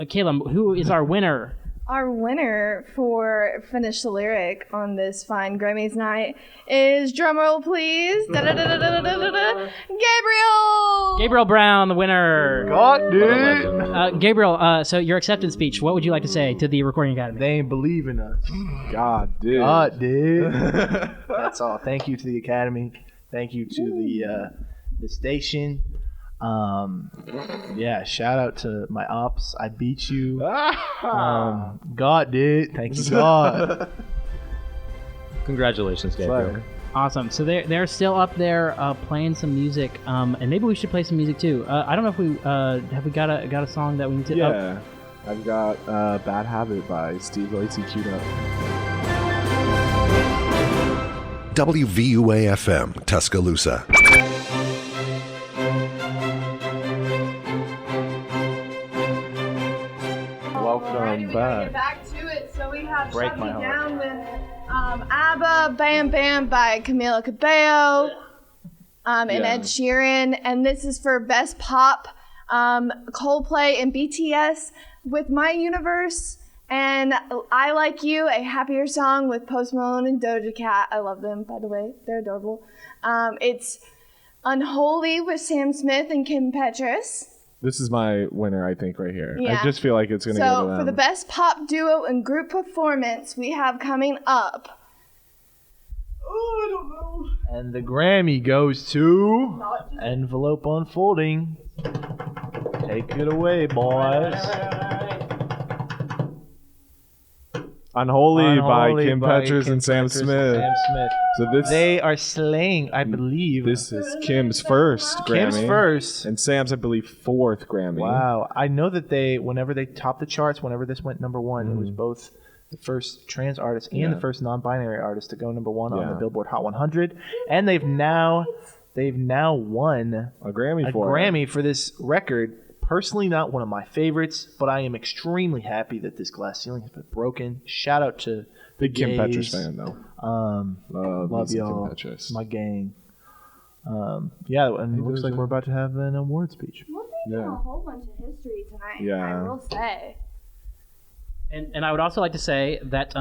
Caleb, who is our winner? Our winner for Finish the Lyric on this fine Grammys night is, drumroll please, Gabriel! Gabriel Brown, the winner. God, dude. Gabriel, so your acceptance speech, what would you like to say to the Recording Academy? They ain't believe in us. God, dude. God, dude. That's all. Thank you to the Academy. Thank you to the station. Yeah, shout out to my ops. I beat you. God, dude. Thank you, God. Congratulations, Gabriel. Awesome. So they're still up there playing some music, and maybe we should play some music too. I don't know if we have we got a song that we need to. Yeah, I've got "Bad Habit" by Steve Lacy queued up. WVUA FM, Tuscaloosa. Welcome back. Get back to it. So we have Break Shut My Me Heart. Down with ABBA, Bam Bam by Camila Cabello, and Ed Sheeran. And this is for Best Pop, Coldplay and BTS with My Universe. And I Like You, a happier song with Post Malone and Doja Cat. I love them, by the way. They're adorable. It's Unholy with Sam Smith and Kim Petras. This is my winner, I think, right here. Yeah. I just feel like it's going to go to So them. for the best pop duo and group performance, we have coming up. Oh, I don't know. And the Grammy goes to Envelope Unfolding. Take it away, boys. Unholy by Kim Petras and Sam Smith. So this They are slaying, I believe. this is Kim's first Grammy. Kim's first. And Sam's, I believe, fourth Grammy. Wow. I know that whenever they topped the charts, whenever this went number one, it was both the first trans artist and the first non-binary artist to go number one on the Billboard Hot 100. And they've now won A Grammy for this record. Personally, not one of my favorites, but I am extremely happy that this glass ceiling has been broken. Shout out to Big Kim gays. Petras fan, though. Love y'all. Kim Petras. My gang. Yeah, and it looks like we're about to have an award speech. We'll be doing a whole bunch of history tonight, Yeah. I will say. And I would also like to say that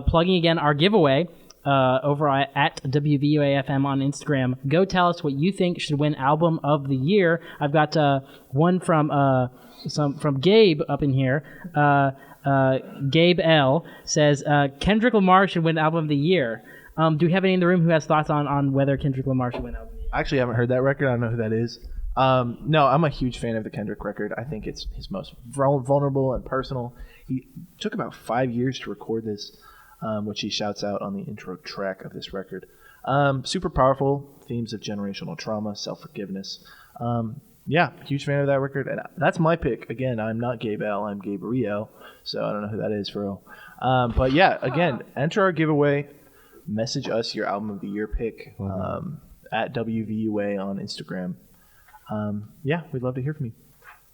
plugging again our giveaway over at WVUA FM on Instagram. Go tell us what you think should win Album of the Year. I've got one from Gabe up in here. Gabe L says Kendrick Lamar should win Album of the Year. Do we have any in the room who has thoughts on whether Kendrick Lamar should win Album of the Year? I actually haven't heard that record. I don't know who that is. No, I'm a huge fan of the Kendrick record. I think it's his most vulnerable and personal. He took about 5 years to record this, which he shouts out on the intro track of this record. Super powerful themes of generational trauma, self-forgiveness. Yeah, huge fan of that record. And that's my pick. Again, I'm not Gabe L. I'm Gabriel. So I don't know who that is for real. But yeah, again, enter our giveaway. Message us your Album of the Year pick at WVUA on Instagram. Yeah, we'd love to hear from you.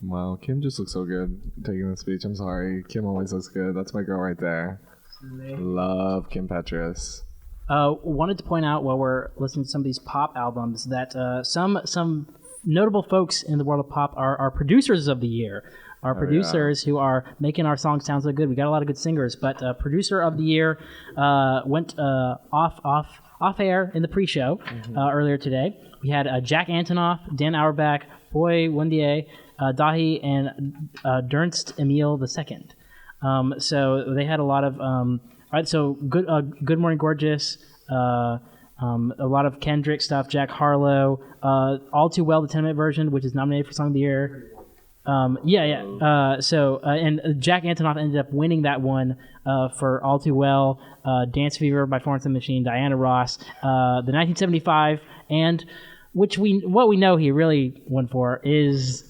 Wow, Kim just looks so good taking the speech. I'm sorry. Kim always looks good. That's my girl right there. Love Kim Petras. Wanted to point out while we're listening to some of these pop albums that some notable folks in the world of pop are producers of the year. Our producers who are making our songs sound so good. We got a lot of good singers, but producer of the year went off air in the pre-show earlier today. We had Jack Antonoff, Dan Auerbach, Boy Wendier, Dahi, and Dernst Emil II. So they had a lot of all right. So Good Morning Gorgeous, a lot of Kendrick stuff, Jack Harlow, All Too Well, the 10-minute version, which is nominated for Song of the Year. And Jack Antonoff ended up winning that one for All Too Well, Dance Fever by Florence and the Machine, Diana Ross, the 1975, and what we know he really won for is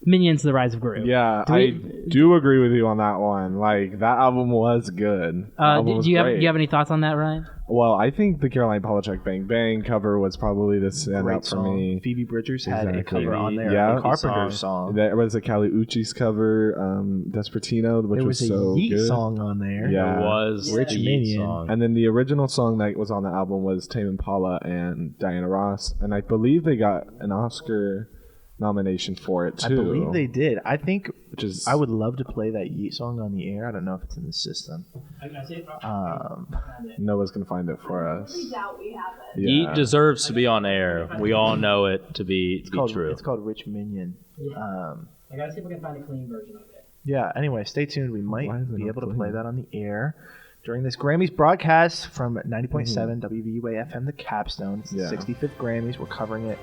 Minions: The Rise of Gru. Yeah, I do agree with you on that one. Like, that album was good. Do you have any thoughts on that, Ryan? Well, I think the Caroline Polachek Bang Bang cover was probably the standout for me. Phoebe Bridgers had a cover on there. Yeah, a Carpenter song. There was a Kali Uchis cover, Despertino, which was so good. There was a Yeet song on there. Yeah, there was Rich Minion song. And then the original song that was on the album was Tame Impala and Diana Ross, and I believe they got an Oscar nomination for it too. I believe they did. I think, is I would love to play that Yeet song on the air. I don't know if it's in the system. Noah's gonna find it for us. We doubt we have it. Yeah. Yeet deserves to be on air. We all know it to be true. It's called Rich Minion. I gotta see if we can find a clean version of it. Yeah. Anyway, stay tuned. We might be able to play that on the air during this Grammys broadcast from 90.7 WVUA FM, the Capstone. It's the 65th Grammys. We're covering it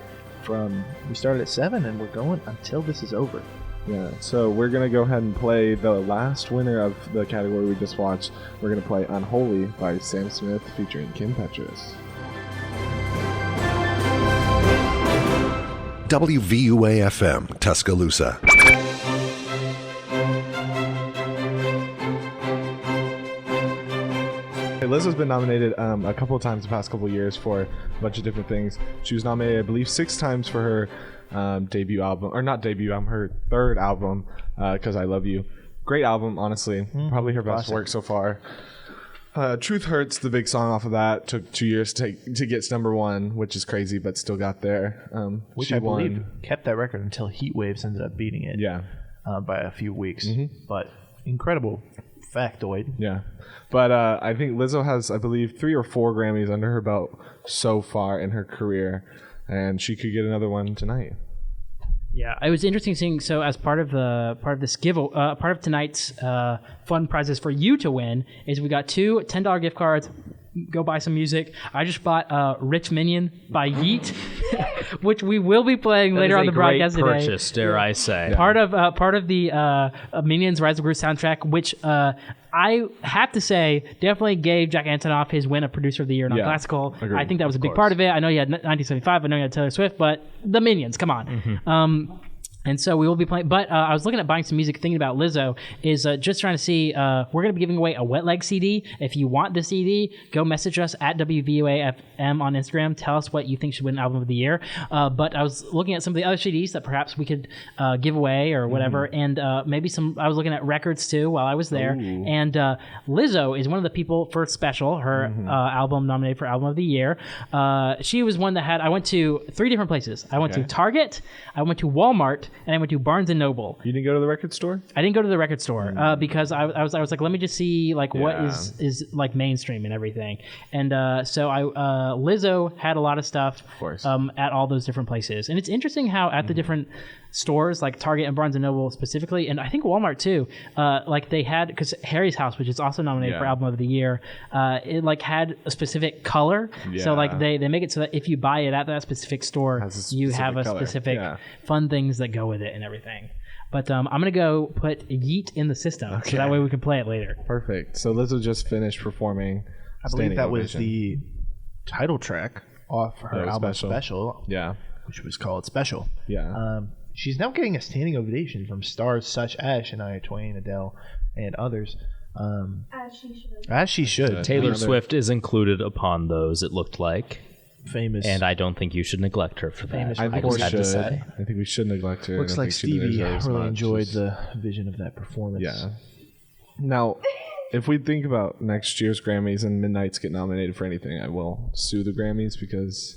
we started at 7 and we're going until this is over. Yeah, so we're going to go ahead and play the last winner of the category we just watched. We're going to play Unholy by Sam Smith featuring Kim Petras. WVUA FM, Tuscaloosa. Lizzo's been nominated a couple of times the past couple of years for a bunch of different things. She was nominated, I believe, 6 times for her debut album, or not debut album, her third album, Cause I Love You. Great album, honestly. Probably her best work so far. Truth Hurts, the big song off of that, took 2 years to get to number 1, which is crazy, but still got there. Which I believe kept that record until Heat Waves ended up beating it. Yeah, by a few weeks. But incredible factoid. Yeah. But I think Lizzo has, I believe, 3 or 4 Grammys under her belt so far in her career, and she could get another one tonight. Yeah, it was interesting seeing. So, as part of tonight's fun prizes for you to win is we got 2 $10 gift cards. Go buy some music. I just bought Rich Minion by Yeet, which we will be playing later on the broadcast today. Purchase, dare I say? Part of the Minions: Rise of Gru soundtrack, which I have to say definitely gave Jack Antonoff his win of Producer of the Year in classical. Agreed. I think that was a big part of it. I know you had 1975. I know you had Taylor Swift, but the Minions, come on. And so we will be playing. But I was looking at buying some music, thinking about Lizzo, is just trying to see, we're going to be giving away a Wet Leg CD. If you want the CD, go message us at WVUA FM on Instagram. Tell us what you think should win Album of the Year. But I was looking at some of the other CDs that perhaps we could give away or whatever. And maybe I was looking at records too while I was there. Ooh. And Lizzo is one of the people for Special, her album nominated for Album of the Year. She was one that I went to 3 different places. I went to Target, I went to Walmart, and I went to Barnes & Noble. You didn't go to the record store? I didn't go to the record store because I was like, let me just see like what is like mainstream and everything. And so Lizzo had a lot of stuff of course. At all those different places. And it's interesting how at the different stores like Target and Barnes & Noble specifically, and I think Walmart too, like they had, because Harry's House, which is also nominated for Album of the Year, it like had a specific color. So like they make it so that if you buy it at that specific store, you have a specific fun things that go with it and everything. But I'm going to go put Yeet in the system, so that way we can play it later. Perfect. So Lizzo just finished performing. I believe that was the title track off her album Special. Yeah. Which was called Special. Yeah. She's now getting a standing ovation from stars such as Shania Twain, Adele, and others. As she should. Taylor Swift is included upon those, it looked like. Famous. And I don't think you should neglect her for that. I think we should neglect her. Looks like Stevie really enjoyed the vision of that performance. Yeah. Now, if we think about next year's Grammys and Midnight's get nominated for anything, I will sue the Grammys because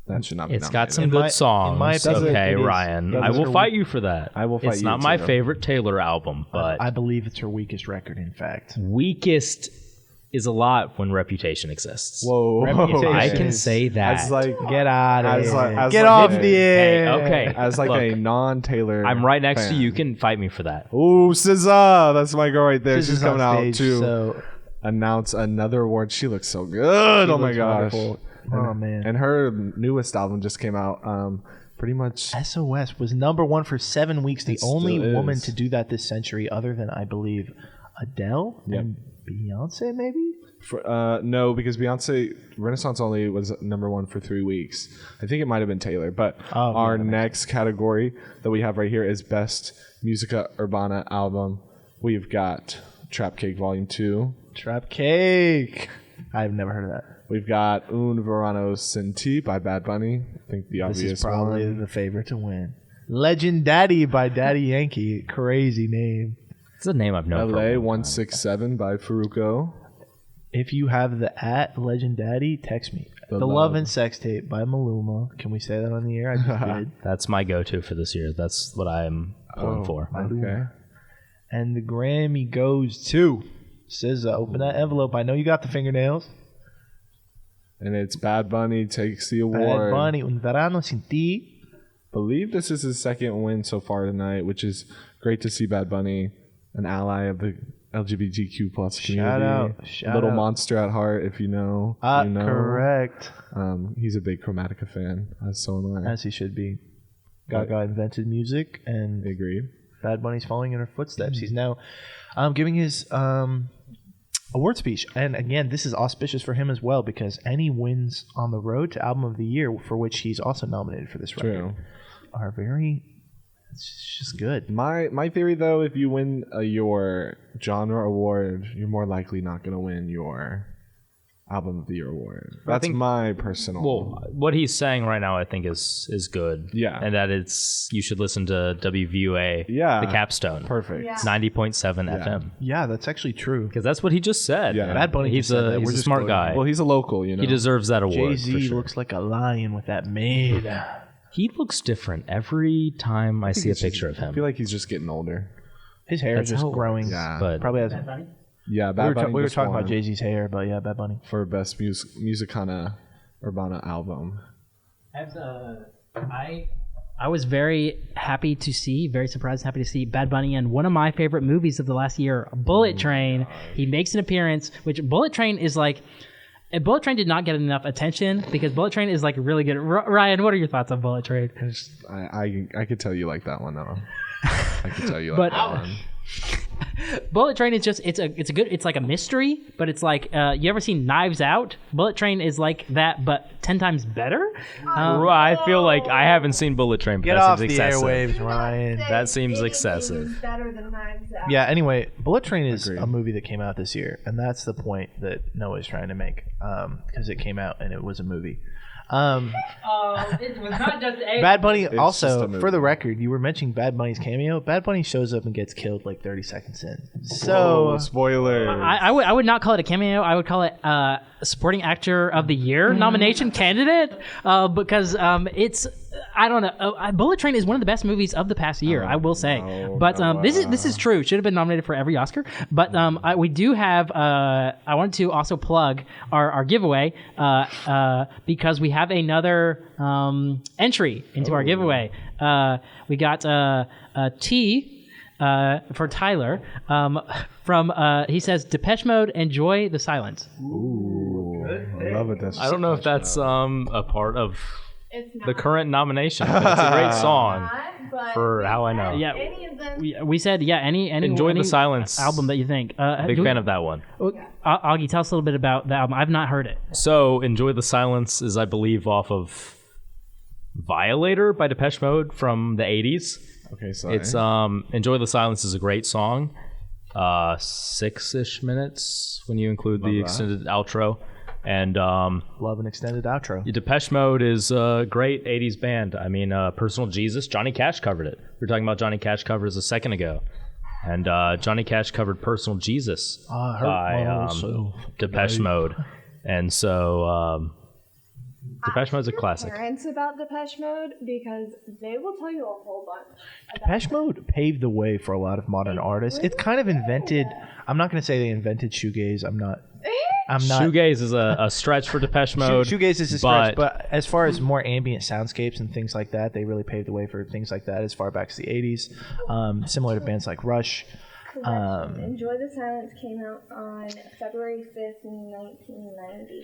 that should not be It's nominated. got some good songs. Okay, Ryan. I will fight you for that. I will fight you. It's not my favorite Taylor album, but I believe it's her weakest record, in fact. weakest is a lot when Reputation exists. Whoa. I can say that. As like, Get out of here. Get off like, the air. Hey, okay. as like Look, a non-Taylor I'm right next fan. to you. You can fight me for that. Ooh, SZA. That's my girl right there. She's She's coming on out stage, to so announce another award. She looks so good. Oh my looks gosh. wonderful. Oh, man. And her newest album just came out. Pretty much. SOS was #1 for 7 weeks. The only still woman is. to do that this century, other than, I believe, Adele and Beyonce, maybe? No, because Beyonce Renaissance only was #1 for 3 weeks. I think it might have been Taylor, but our next category that we have right here is Best Musica Urbana Album. We've got Trap Cake Volume 2. Trap Cake. I've never heard of that. We've got Un Verano Sin Ti by Bad Bunny. I think the obvious This is probably one. the favorite to win. Legend Daddy by Daddy Yankee. Crazy name. It's a name I've known for a LA long time. 167 by Faruko. If you have the @Legend Daddy, text me. The Love and Sex Tape by Maluma. Can we say that on the air? I just did. That's my go-to for this year. That's what I'm pulling for. Okay. And the Grammy goes to SZA. Open that envelope. I know you got the fingernails. And it's Bad Bunny takes the award. Bad Bunny, Un Verano Sin Ti. Believe this is his second win so far tonight, which is great to see Bad Bunny, an ally of the LGBTQ plus community. Shout Little out. monster at heart, if you know. You know. Correct. He's a big Chromatica fan, as so am I. As he should be. Gaga invented music, and Agreed. Bad Bunny's following in her footsteps. He's now giving his award speech. And again, this is auspicious for him as well, because any wins on the road to Album of the Year, for which he's also nominated for this record, True. are very... It's just good. My theory, though, if you win your genre award, you're more likely not going to win your Album of the Year award. That's my personal... Well, what he's saying right now, I think, is good. Yeah. And that you should listen to WVUA, the Capstone. Perfect. Yeah. 90.7 FM. Yeah, that's actually true. Because that's what he just said. Yeah. Bad Bunny He's just said that. a We're just smart going- guy. Well, he's a local, you know. He deserves that award. Jay-Z for sure. looks like a lion with that mane. He looks different every time I see a picture of I him. feel like he's just getting older. His hair That's is just how it growing. Yeah. But Probably has... Yeah, We Bad were, Bunny we were just talking about won Jay-Z's hair, but yeah, Bad Bunny. for Best Musicana Urbana Album. I was very happy to see, very surprised and happy to see Bad Bunny in one of my favorite movies of the last year, Bullet Train. He makes an appearance, which Bullet Train is like... Bullet Train did not get enough attention because Bullet Train is like really good. Ryan, what are your thoughts on Bullet Train? I could tell you like that one though. I could tell you like that one. Bullet Train is just it's like a mystery, but it's like you ever seen Knives Out? Bullet Train is like that, but 10 times better. I feel like I haven't seen Bullet Train, but Get that off seems the excessive. airwaves, Ryan. That seems excessive. Better than Knives Out. Yeah, anyway, Bullet Train is Agreed. a movie that came out this year, and that's the point that Noah's trying to make, because it came out and it was a movie. It was not just a Bad Bunny, just a also, movie. for the record, you were mentioning Bad Bunny's cameo. Bad Bunny shows up and gets killed like 30 seconds in. So, spoiler. I would not call it a cameo. I would call it supporting actor of the year nomination candidate because it's. I don't know. Bullet Train is one of the best movies of the past year, I will say. This is true. Should have been nominated for every Oscar. But we do have. I wanted to also plug our giveaway because we have another entry into our giveaway. We got T for Tyler from. He says Depeche Mode. Enjoy the silence. Ooh, I love it. I don't know if that's a part of the current nomination, but it's a great song for how I know. Yeah, we said any Enjoy the Silence album that you think. Big fan of that one. Augie, tell us a little bit about the album. I've not heard it. So Enjoy the Silence is, I believe, off of Violator by Depeche Mode from the 80s. Okay, sorry. It's Enjoy the Silence is a great song. 6-ish minutes when you include the extended outro. And love an extended outro. Depeche Mode is a great 80s band. I mean, Personal Jesus, Johnny Cash covered it. We were talking about Johnny Cash covers a second ago. And Johnny Cash covered Personal Jesus by Depeche Mode. And so Depeche Mode's a classic. Parents about Depeche Mode because they will tell you a whole bunch. Depeche Mode paved the way for a lot of modern artists. It kind of invented. I'm not going to say they invented shoegaze. I'm not. Shoegaze is a stretch for Depeche Mode. Shoegaze is a stretch, but as far as more ambient soundscapes and things like that, they really paved the way for things like that as far back as the 80s. Similar to bands like Rush. Enjoy the Silence came out on February 5th, 1990.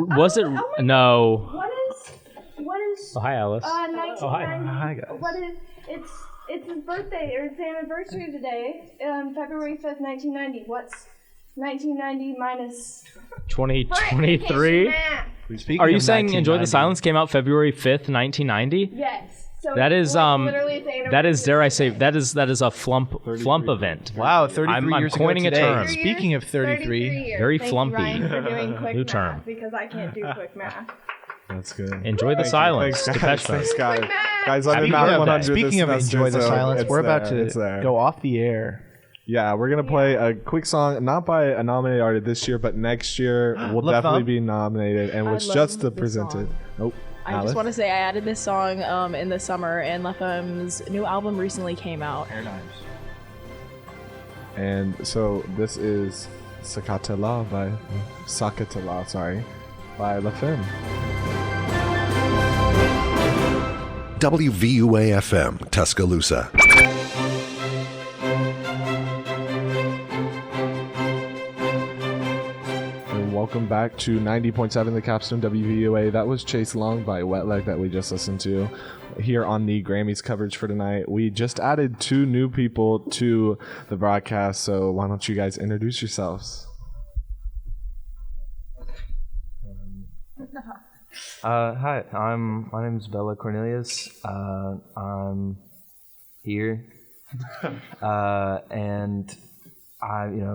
Was it? No. What is? Oh, hi, Alice. 1990. Hi, guys. What is? It's his birthday or it's the anniversary today. February 5th, 1990. What's 1990 minus 2023? Are you saying Enjoy the Silence came out February 5th, 1990? Yes. So that is literally that is, dare I say, that is a flump event. Wow, 33 I'm years coining ago a today. term. Speaking of 33, very Thank flumpy. You, Ryan, for doing quick new math term. because I can't do quick math. That's good. Enjoy the Silence. Thanks, Depeche Mode. guys. Thanks, guys. I'm Happy in birthday. 100 speaking of this Enjoy the semester, so Silence, it's we're about there, it's to there. go off the air. Yeah, we're gonna play a quick song, not by a nominated artist this year, but next year will definitely be nominated and was just presented. Nope. I just want to say I added this song in the summer, and Lethem's new album recently came out. And so this is Sakatala by La Femme. WVUA FM, Tuscaloosa. Welcome back to 90.7 The Capstone WVUA. That was Chase Long by Wet Leg that we just listened to here on the Grammys coverage for tonight. We just added 2 new people to the broadcast, so why don't you guys introduce yourselves? Hi, my name is Bella Cornelius. I'm here, and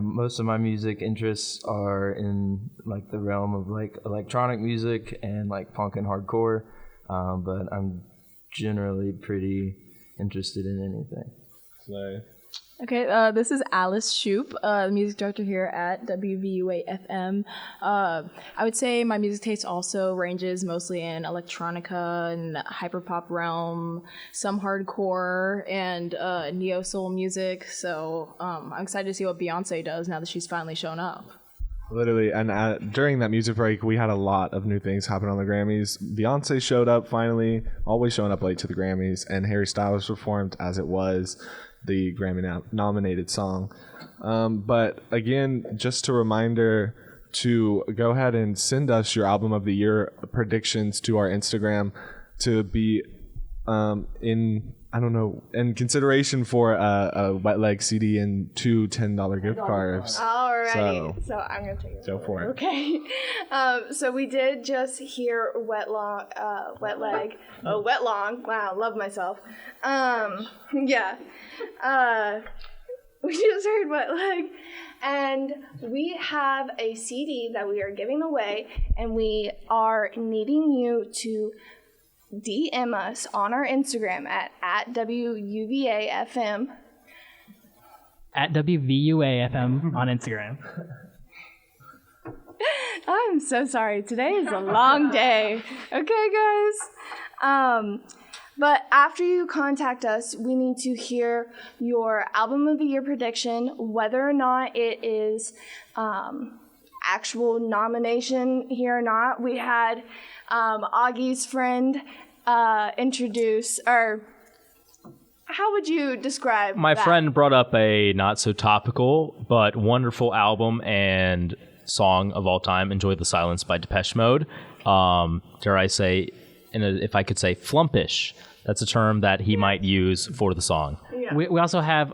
most of my music interests are in like the realm of like electronic music and like punk and hardcore, but I'm generally pretty interested in anything. Okay, this is Alice Shoup, the music director here at WVUA FM. I would say my music taste also ranges mostly in electronica and hyperpop realm, some hardcore, and neo-soul music. So I'm excited to see what Beyonce does now that she's finally shown up. Literally, and during that music break, we had a lot of new things happen on the Grammys. Beyonce showed up finally, always showing up late to the Grammys, and Harry Styles performed as it was the Grammy-nominated song. But again, just a reminder to go ahead and send us your album of the year predictions to our Instagram to be in consideration for a Wet Leg CD and 2 $10 gift cards. Alrighty, so I'm gonna take it. Go for it. Okay, so we did just hear Wet Leg. Oh, Wet Long. Wow, love myself. Yeah. We just heard Wet Leg, and we have a CD that we are giving away, and we are needing you to DM us on our Instagram at WUVAFM. At WVUA FM on Instagram. I'm so sorry. Today is a long day. Okay, guys. But after you contact us, we need to hear your album of the year prediction, whether or not it is actual nomination here or not. We had Augie's friend introduce, or how would you describe My that? friend brought up a not so topical but wonderful album and song of all time, Enjoy the Silence by Depeche Mode. Dare I say, if I could say, flumpish. That's a term that he might use for the song. Yeah. We also have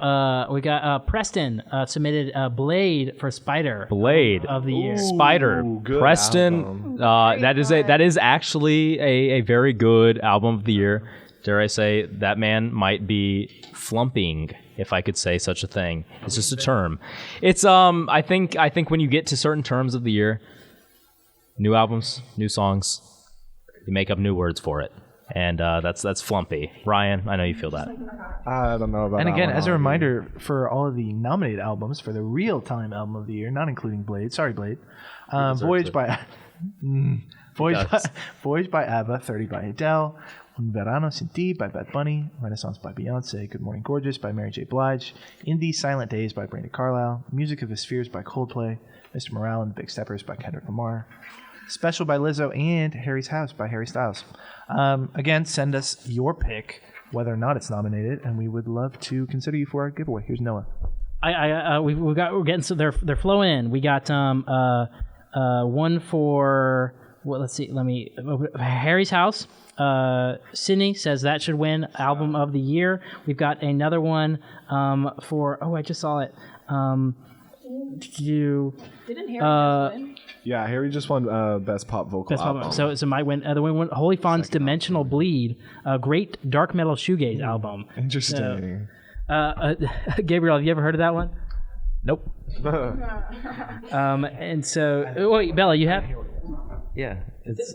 we got Preston submitted Blade for Spider Blade of the year. Spider. good Preston. That is actually a very good album of the year. Dare I say, that man might be flumping, if I could say such a thing. It's just a term. It's I think when you get to certain terms of the year, new albums, new songs, you make up new words for it. And that's flumpy. Ryan, I know you feel that. I don't know about And that again, one, as a Augie. reminder for all of the nominated albums for the real-time album of the year, not including Blade. Sorry, Blade. Voyage by Voyage by ABBA, 30 by Adele, Un Verano Sin Ti by Bad Bunny, Renaissance by Beyonce, Good Morning Gorgeous by Mary J. Blige, Indie Silent Days by Brandi Carlile, Music of the Spheres by Coldplay, Mr. Morale and the Big Steppers by Kendrick Lamar, Special by Lizzo, and Harry's House by Harry Styles. Again, send us your pick, whether or not it's nominated, and we would love to consider you for our giveaway. Here's Noah. We're getting so they're flowing in. We got one for let's see. Harry's House. Sydney says that should win album of the year. We've got another one for I just saw it. Didn't Harry just win? Yeah, Harry just won best pop vocal album. So might win. The one Holy Fawn's Dimensional Bleed, a great dark metal shoegaze album. Interesting. Gabriel, have you ever heard of that one? Nope. And so, wait, Bella, you have? Yeah,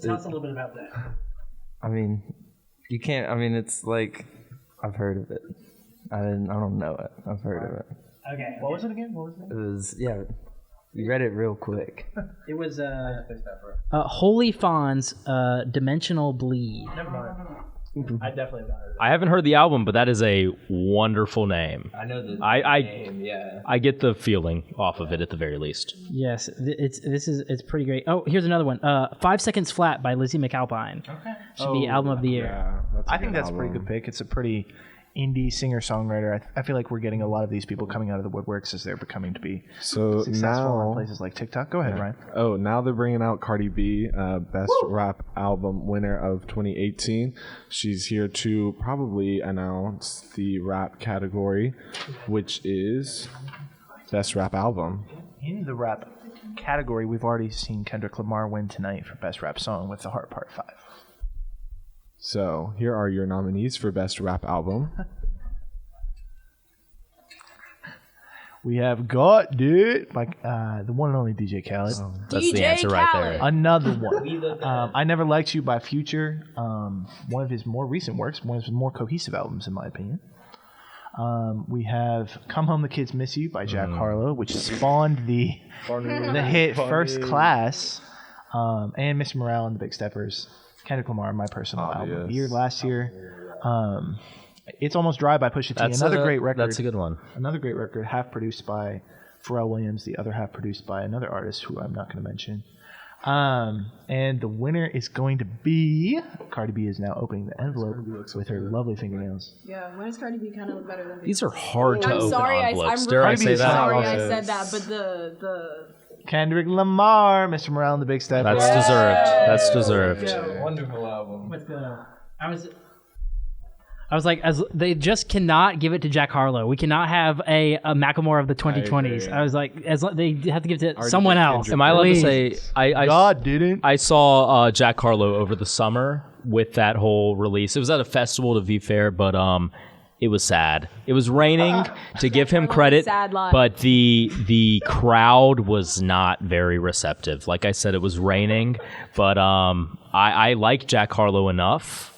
Tell us a little bit about that. I mean, you can't. I mean, it's like I've heard of it. I don't know it. I've heard of it. Okay. What was it again? It was You read it real quick. It was Holy Fawn's Dimensional Bleed. Never mind. I definitely have not heard of it. I haven't heard the album, but that is a wonderful name. I know the name, yeah. I get the feeling off of it at the very least. Yes, it's pretty great. Oh, here's another one. 5 Seconds Flat by Lizzie McAlpine. Okay. Should be album of the year. Yeah, I think that's a pretty good pick. It's a pretty indie singer-songwriter. I feel like we're getting a lot of these people coming out of the woodworks as they're becoming to be successful on places like TikTok. Go ahead, Ryan. Oh, now they're bringing out Cardi B, Best Rap Album winner of 2018. She's here to probably announce the rap category, which is Best Rap Album. In the rap category, we've already seen Kendrick Lamar win tonight for Best Rap Song with The Heart Part 5. So here are your nominees for Best Rap Album. We have got it by the one and only DJ Khaled. That's the answer right there. Another one. I Never Liked You by Future. One of his more recent works, one of his more cohesive albums, in my opinion. We have Come Home the Kids Miss You by Jack Harlow, which spawned the hit First Class, and Mr. Morale and the Big Steppers. Kendrick Lamar, my personal album of the year last year. It's Almost Dry by Pusha T. Another great record. That's a good one. Another great record, half produced by Pharrell Williams, the other half produced by another artist who I'm not going to mention. And the winner is going to be Cardi B is now opening the envelope with her lovely fingernails. Yeah, when does Cardi B kind of look better than These are hard to I'm open sorry, envelopes. I'm Dare I really say that? sorry I said that, but the Kendrick Lamar, Mr. Morale and the Big Steppers. That's deserved. That's deserved. Wonderful album. What's the? I was like, they just cannot give it to Jack Harlow. We cannot have a Macklemore of the 2020s. I was like, they have to give it to someone else. Am I allowed to say God didn't. I saw Jack Harlow over the summer with that whole release. It was at a festival, to be fair, but it was sad. It was raining, to give him credit, sad life. but the crowd was not very receptive. Like I said, it was raining, but I like Jack Harlow enough.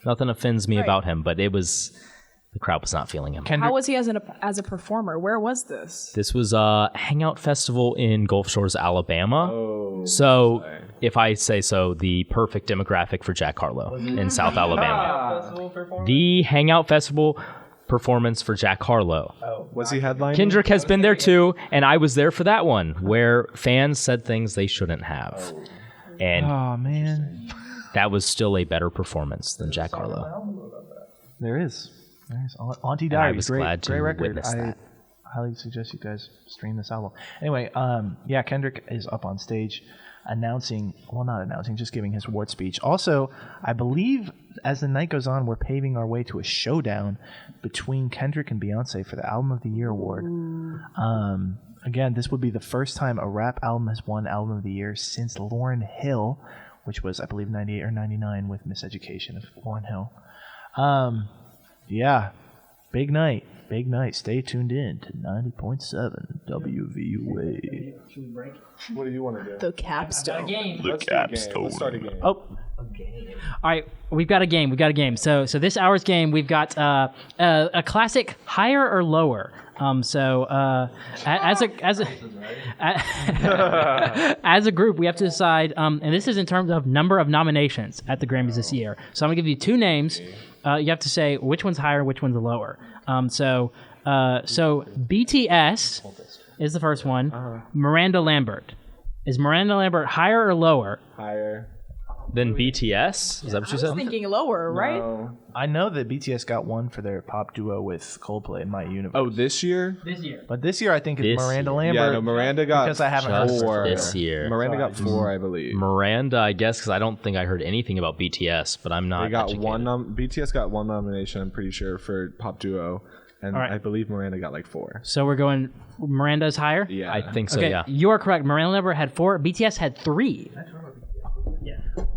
Nothing offends me about him, but the crowd was not feeling him. How was he as a performer? Where was this? This was a Hangout Festival in Gulf Shores, Alabama. So if I say so, the perfect demographic for Jack Harlow in South Alabama. The Hangout Festival performance for Jack Harlow. Was he headlining? Kendrick has been there too, and I was there for that one where fans said things they shouldn't have. And Oh man, that was still a better performance than Jack Harlow. there is. Auntie I Diaries, was great, glad to great record. witness I that. highly suggest you guys stream this album. Anyway, yeah, Kendrick is up on stage just giving his award speech. Also, I believe as the night goes on, we're paving our way to a showdown between Kendrick and Beyonce for the Album of the Year award. Again, this would be the first time a rap album has won Album of the Year since Lauryn Hill, which was, I believe, 98 or 99 with Miseducation of Lauryn Hill. Yeah, big night. Stay tuned in to 90.7 WVUA. What do you want to do? The capstone. Let's start a game. Oh. All right, we've got a game. So this hour's game, we've got a classic higher or lower. As a group, we have to decide, and this is in terms of number of nominations at the Grammys this year. So I'm gonna give you two names. You have to say which one's higher, which one's lower. So BTS is the first one. Miranda Lambert. Is Miranda Lambert higher or lower? Higher. Then BTS? Is that what you I was said? thinking lower, right? No. I know that BTS got one for their pop duo with Coldplay, My Universe. Oh, this year? This year. But this year I think it's This Miranda year. Lambert. Yeah, no, Miranda got because I haven't heard Just of her. this year. Miranda got 4, I believe. Miranda, I guess, because I don't think I heard anything about BTS, but I'm not They got educated. one. BTS got one nomination, I'm pretty sure, for pop duo, and All right. I believe Miranda got like 4. So we're going Miranda's higher? Yeah, I think so, Okay, yeah. you are correct. Miranda Lambert had 4. BTS had 3.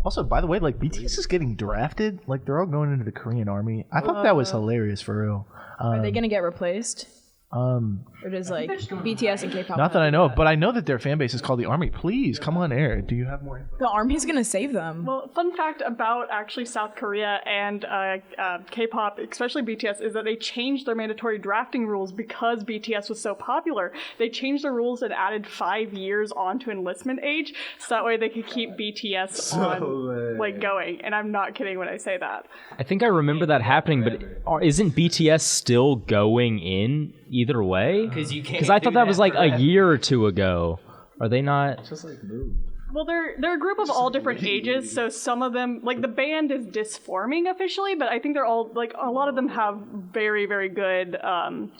Also, by the way, like BTS is getting drafted. Like they're all going into the Korean army. I thought that was hilarious for real. Are they gonna get replaced? Or does like BTS and K-pop? Not that I know of, but I know that their fan base is called the Army. Please come on air. Do you have more info? The army's gonna save them. Well, fun fact about actually South Korea and K-pop, especially BTS, is that they changed their mandatory drafting rules because BTS was so popular. They changed the rules and added 5 years onto enlistment age, so that way they could keep BTS going. And I'm not kidding when I say that. I think I remember that happening, but isn't BTS still going in either way? Because I thought that was like a year or two ago. Are they not? Well, they're a group of all different ages, so some of them, like the band is disforming officially, but I think they're all, like a lot of them have very, very good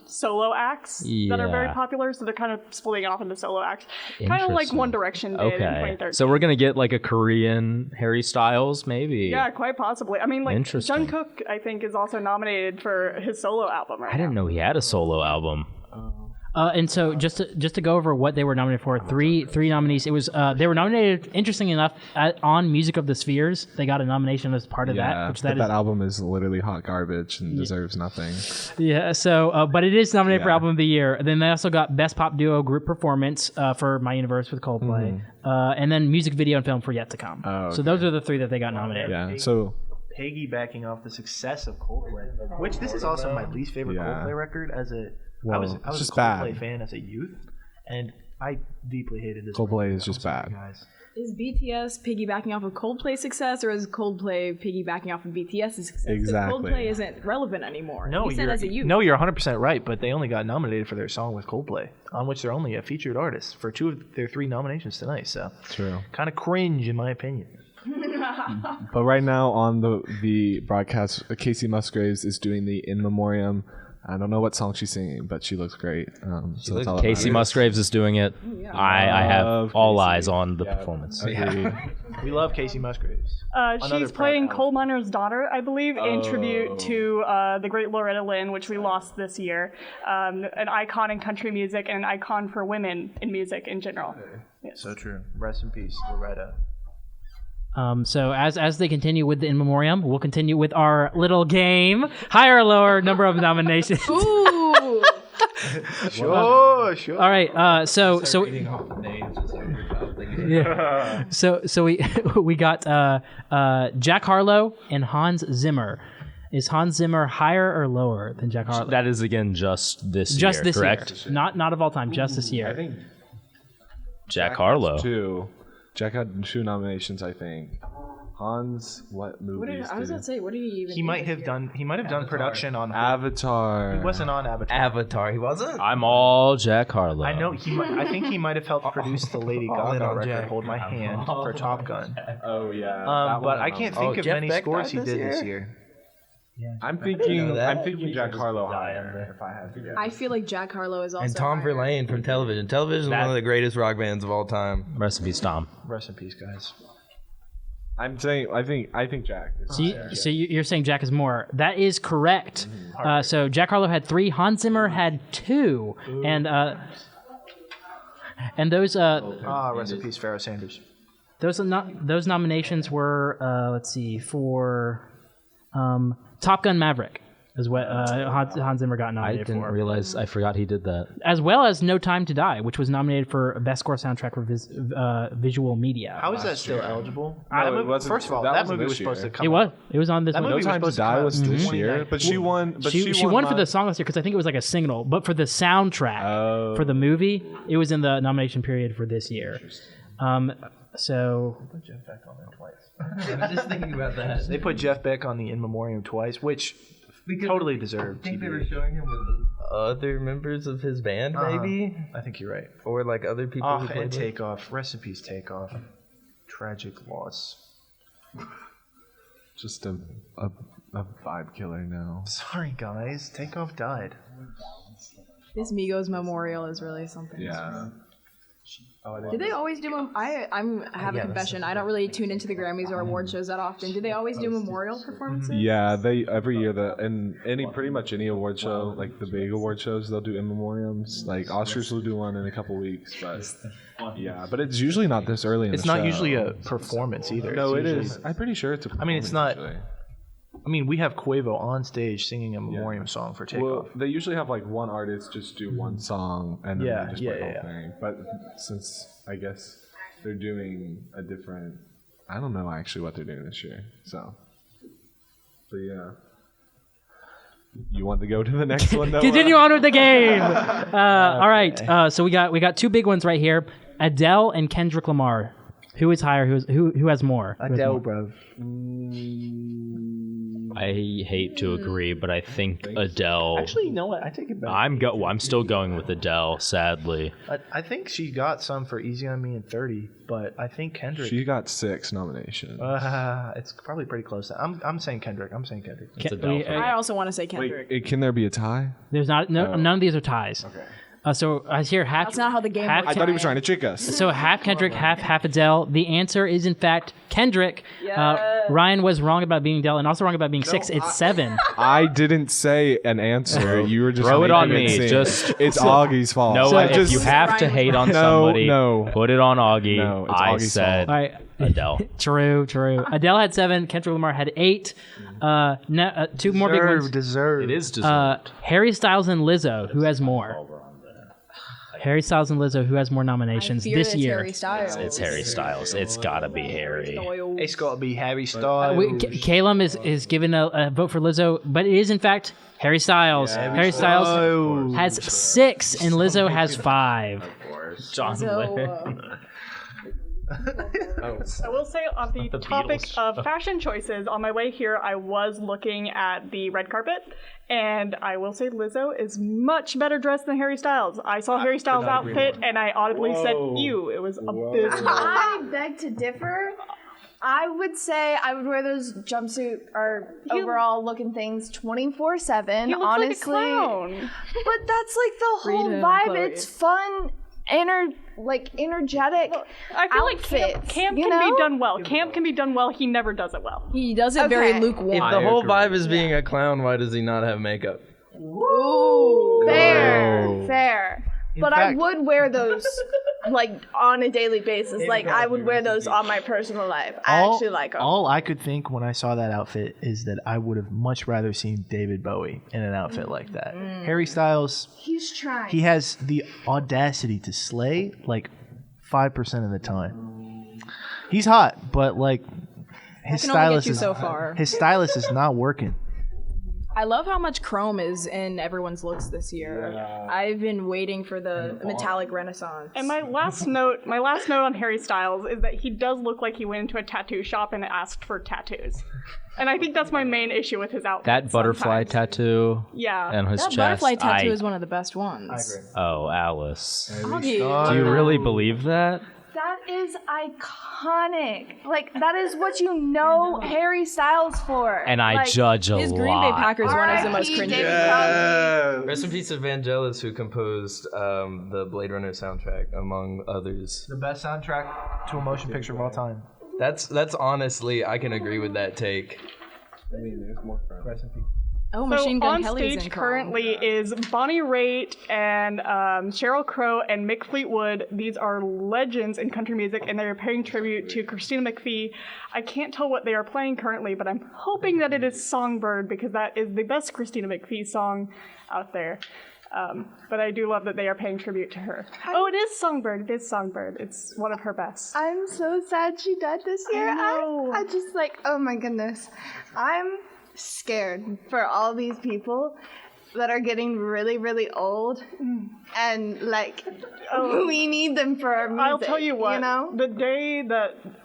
solo acts that are very Yeah. popular, so they're kind of splitting off into solo acts. Kind of like One Direction did in 2013. So we're going to get like a Korean Harry Styles, maybe? Yeah, quite possibly. I mean, like Interesting. Jungkook, I think, is also nominated for his solo album right I didn't know he had a solo album. And so just to go over what they were nominated for, three nominees. It was they were nominated, interestingly enough, on Music of the Spheres. They got a nomination as part of that, which that album is literally hot garbage and deserves nothing. Yeah. So, but it is nominated for Album of the Year. Then they also got Best Pop Duo Group Performance for My Universe with Coldplay, and then Music Video and Film for Yet to Come. So those are the 3 that they got nominated. Yeah. So Piggybacking off the success of Coldplay, which this is also my least favorite Coldplay record. I was just a bad. Coldplay fan as a youth, and I deeply hated this. Coldplay record. is just I'm sorry, bad. guys. Is BTS piggybacking off of Coldplay's success, or is Coldplay piggybacking off of BTS's success? 'Cause Exactly. Coldplay isn't relevant anymore. No, You said as a youth. you're 100% right, but they only got nominated for their song with Coldplay, on which they're only a featured artist for 2 of their 3 nominations tonight. So true. kind of cringe in my opinion. But right now on the broadcast, Casey Musgraves is doing the In Memoriam. I don't know what song she's singing, but she looks great. So that's all that Casey matters. Musgraves is doing it. I have Love all Casey. eyes on the performance. Agreed. We love Casey Musgraves. She's playing Coal Miner's Daughter, I believe, in tribute to the great Loretta Lynn, which we lost this year. An icon in country music and an icon for women in music in general. Yes. So true. Rest in peace, Loretta. So as they continue with the In Memoriam, we'll continue with our little game: higher or lower number of nominations. Ooh. Sure. All right. So we got Jack Harlow and Hans Zimmer. Is Hans Zimmer higher or lower than Jack Harlow? That is again just this Just year, this correct? year, not of all time. Just this year. I think Jack Harlow. 2. Jack had 2 nominations, I think. Hans, what movies? I was gonna say, what did he even? He might have done production on Avatar. He wasn't on Avatar. He wasn't? I'm all Jack Harlow. I know I think he might have helped produce the Lady Gaga record Jack. "Hold My Hand" for Top Gun. Oh yeah. But I can't think of Jeff many Beck scores he died did this this year. I'm thinking that. Jack Harlow higher. If I had to guess. I feel like Jack Harlow is also. And Tom higher. Verlaine from Television. Television is one of the greatest rock bands of all time. Rest in peace, Tom. Rest in peace, guys. I'm saying I think Jack. So you're saying Jack is more. That is correct. So Jack Harlow had 3. Hans Zimmer had 2. And those Rest in peace, Pharoah Sanders. those nominations were let's see, for Top Gun Maverick is what Hans Zimmer got I nominated didn't for. realize. I forgot he did that. As well as No Time to Die, which was nominated for Best Score Soundtrack for Visual Media. How is that still eligible? No, it wasn't- First of all, that that wasn't movie was this supposed to year. come. It was on this That one. No movie was Time to supposed to Die come was out this in year, 2019. but she won. But She won for the song last year because I think it was like a single. But for the soundtrack for the movie, it was in the nomination period for this year. So Put Jeff Beck on there twice. I was just thinking about that. They put Jeff Beck on the In Memoriam twice, which totally deserved. I think they TBA. were showing him with other members of his band, maybe? I think you're right. Or like other people who And played with. Takeoff. Rest in peace, Takeoff. Tragic loss. just a vibe killer now. Sorry, guys. Takeoff died. This Migos memorial is really something. Yeah. Did they always do them? I have a confession. I don't really tune into the Grammys or award shows that often. Do they always do memorial performances? Yeah, they every year and pretty much any award show, like the big award shows, they'll do in memoriams. Like Oscars will do one in a couple weeks, but yeah, but it's usually not this early in It's the not show. usually a performance either. No, It's it usually- is. I'm pretty sure it's a. I mean, it's performance, not- actually. I mean, we have Quavo on stage singing a memoriam song for Takeoff. Well, they usually have like one artist just do one song and then Yeah, they just yeah, play the yeah, whole thing. But since I guess they're doing a different, I don't know actually what they're doing this year. So, but yeah. You want to go to the next one though? continue on with the game. All right. So we got 2 big ones right here: Adele and Kendrick Lamar. Who is higher? Who has more? Who has Adele, more? bro. I hate to agree, but I think Adele. Actually, you know what? I take it back. I'm still going with Adele. Sadly, I think she got some for Easy on Me and 30, but I think Kendrick. She got 6 nominations. It's probably pretty close. I'm saying Kendrick. it's Adele. I also want to say Kendrick. Can there be a tie? There's none of these are ties. Okay. So I hear half. That's not how the game half, works. I thought he was trying to trick us. So half Kendrick, half Adele. The answer is in fact Kendrick. Ryan was wrong about being Adele and also wrong about being 6. It's 7. I didn't say an answer. You were just Throw it on making me. seem- Just it's Augie's fault. No, So if you have to hate on somebody, put it on Augie. No, it's I Augie's said All right. Adele. True. Adele had 7. Kendrick Lamar had 8. 2 more big ones. Deserved. It is deserved. Harry Styles and Lizzo. Who has more? Harry Styles and Lizzo. Who has more nominations this year? Harry Styles. It's Harry Styles. It's gotta be Harry. It's got to be Harry Styles. Caleb is given a vote for Lizzo, but it is in fact Harry Styles. Harry Styles has 6 and Lizzo has 5. John Mayer. I will say on the topic of fashion choices, on my way here, I was looking at the red carpet, and I will say Lizzo is much better dressed than HarryStyles. I saw Harry Styles' outfit, and I audibly said, ew, it was abysmal. I beg to differ. I would say I would wear those jumpsuit or overall looking things 24/7. He looks honestly, like a clown. but that's like the whole Freedom, vibe. Chloe. It's fun, energetic. I feel like outfits, camp you can know? be done well. Camp can be done well. He never does it well. He does it very Okay. lukewarm. If the whole vibe is being a clown, why does he not have makeup? Fair. But I fact- would wear those like on a daily basis. Like I would wear those on my personal life. I actually like them. All I could think when I saw that outfit is that I would have much rather seen David Bowie in an outfit like that. Harry Styles, He's trying. he has the audacity to slay like 5% of the time. He's hot, but like his can only get stylist you is so far. his stylist is not working. I love how much chrome is in everyone's looks this year. Yeah. I've been waiting for the metallic renaissance. And my last note on Harry Styles is that he does look like he went into a tattoo shop and asked for tattoos. And I think that's my main issue with his outfit. That butterfly tattoo. Yeah. And his chest. That butterfly tattoo is one of the best ones. I agree. Oh, Alice. Do you really believe that? That is iconic. Like, that is what you know Harry Styles for. And I judge a lot. His Green Bay Packers one is the most cringy. Rest in peace to Vangelis, who composed the Blade Runner soundtrack, among others. The best soundtrack to a motion picture of all time. That's honestly, I can agree with that take. I mean, there's more Rest in peace. Oh, Machine Gun on Kelly's stage in currently is Bonnie Raitt and Sheryl Crow and Mick Fleetwood. These are legends in country music, and they're paying tribute to Christina McVie. I can't tell what they are playing currently, but I'm hoping that it is Songbird, because that is the best Christina McVie song out there. But I do love that they are paying tribute to her. Oh, it is Songbird. It is Songbird. It's one of her best. I'm so sad she died this year. I just like, oh my goodness. I'm scared for all these people that are getting really, really old, and like, we need them for our music. I'll tell you what, you know? the day that,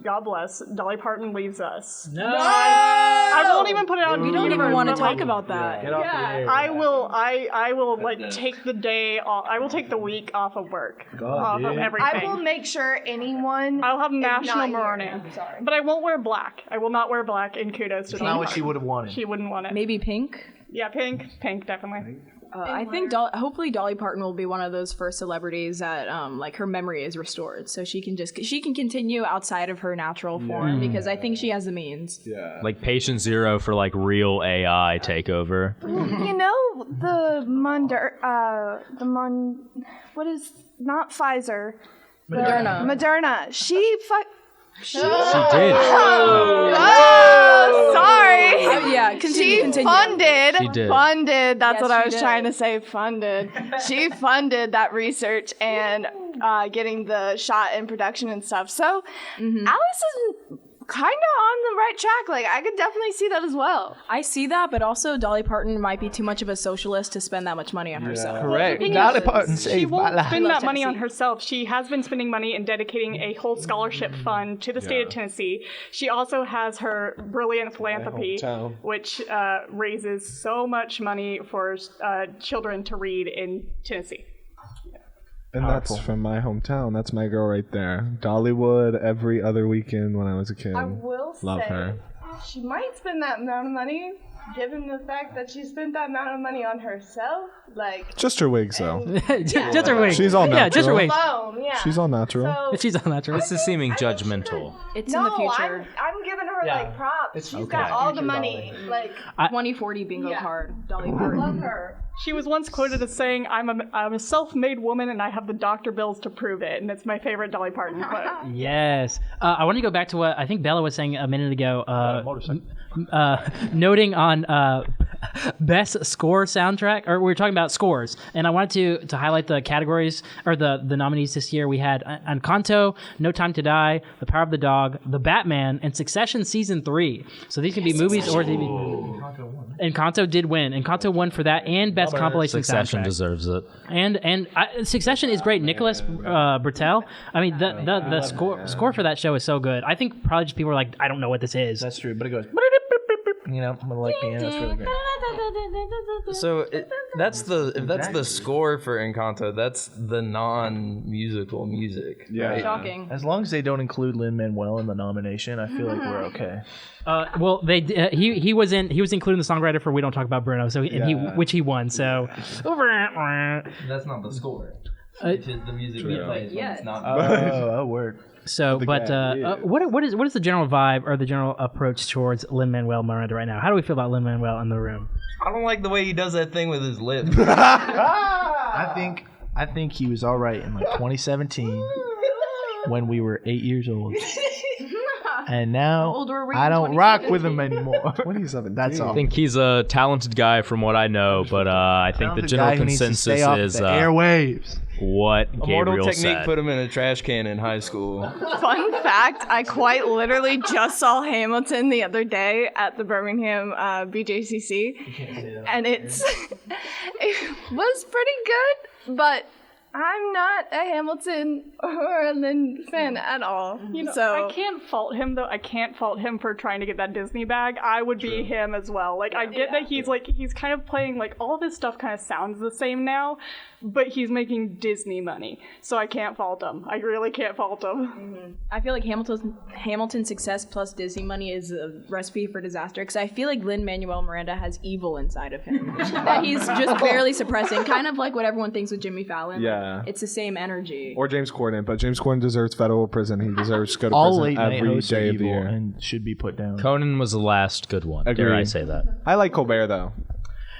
God bless, Dolly Parton leaves us. No! I won't even put it on. We don't even want to talk about that. Get off the air. I will like take the day off. I will take the week off of work. Off of everything. I will make sure anyone. I'll have national not here. mourning. Sorry. But I won't wear black. I will not wear black in kudos to It's Dolly not what she Parton. would have wanted. She wouldn't want it. Maybe pink. Yeah, pink, definitely. I think hopefully Dolly Parton will be one of those first celebrities that like her memory is restored, so she can continue outside of her natural form, because I think she has the means. Yeah. Like Patient Zero for like real AI takeover. You know what is not Pfizer? Moderna. She She did. Oh, sorry. Yeah, continue. Funded. She did. Funded. That's Yes, what I she was did. trying to say. Funded. She funded that research and getting the shot in production and stuff. So Alice is kind of on the right track. Like, I could definitely see that as well. I see that, but also Dolly Parton might be too much of a socialist to spend that much money on herself. Correct. thing Dolly is, Parton She saved my won't life. spend that money on Tennessee. herself. She has been spending money and dedicating a whole scholarship fund to the state of Tennessee. She also has her brilliant philanthropy, hometown. which raises so much money for children to read in Tennessee. And that's from my hometown. That's my girl right there. Dollywood every other weekend when I was a kid. I will Love say, her. she might spend that amount of money, given the fact that she spent that amount of money on herself. Like, Just her wigs, though. just her wig. She's all natural. Yeah, just her wig. alone, yeah. She's all natural. So, She's on that. This is seeming judgmental. It's in the future. I'm giving her like props. She's got all the money. Like, 2040 bingo card. Dolly Parton. love her. She was once quoted as saying, I'm a self-made woman and I have the doctor bills to prove it. And it's my favorite Dolly Parton quote. Yes. I want to go back to what I think Bella was saying a minute ago, Motorcycle. noting on best score soundtrack, or we were talking about scores, and I wanted to highlight the categories, or the nominees this year. We had Encanto, No Time to Die, The Power of the Dog, The Batman, and Succession Season 3. So these can be movies or TV. Encanto did win. Encanto won for that and best compilation Succession soundtrack. deserves it. And Succession is great. Nicholas Bertel. I mean, the score for that show is so good. I think probably just people are like, I don't know what this is. That's true, but it goes. You know, I'm like piano. It's really great. So if that's the score for Encanto, that's the non-musical music. Yeah. right? Shocking. As long as they don't include Lin-Manuel in the nomination, I feel like we're okay. Well, they he was included in the songwriter for We Don't Talk About Bruno, so which he won. So That's not the score. It's the music he plays when it's not. Oh, word. so, but what is the general vibe or the general approach towards Lin-Manuel Miranda right now? How do we feel about Lin-Manuel in the room? I don't like the way he does that thing with his lips. I think he was all right in like 2017 when we were 8 years old. and now old were we I in don't rock with him anymore. 27. That's all. I think he's a talented guy from what I know, but I think the general consensus is the airwaves. what Immortal Gabriel Technique said. put him in a trash can in high school. Fun fact, I quite literally just saw Hamilton the other day at the Birmingham BJCC. And it was pretty good, but I'm not a Hamilton or a Lin fan at all. You know, so I can't fault him though. I can't fault him for trying to get that Disney bag. I would be him as well. Like I get that he's kind of playing like all of his stuff kind of sounds the same now, but he's making Disney money. So I can't fault him. I really can't fault him. I feel like Hamilton's success plus Disney money is a recipe for disaster because I feel like Lin-Manuel Miranda has evil inside of him that he's just barely suppressing, kind of like what everyone thinks with Jimmy Fallon. Yeah. It's the same energy. Or James Corden, but James Corden deserves federal prison. He deserves to go to All prison late night every hosts are day of the evil year. and should be put down. Conan was the last good one. Dare I Agreed. say that? I like Colbert though.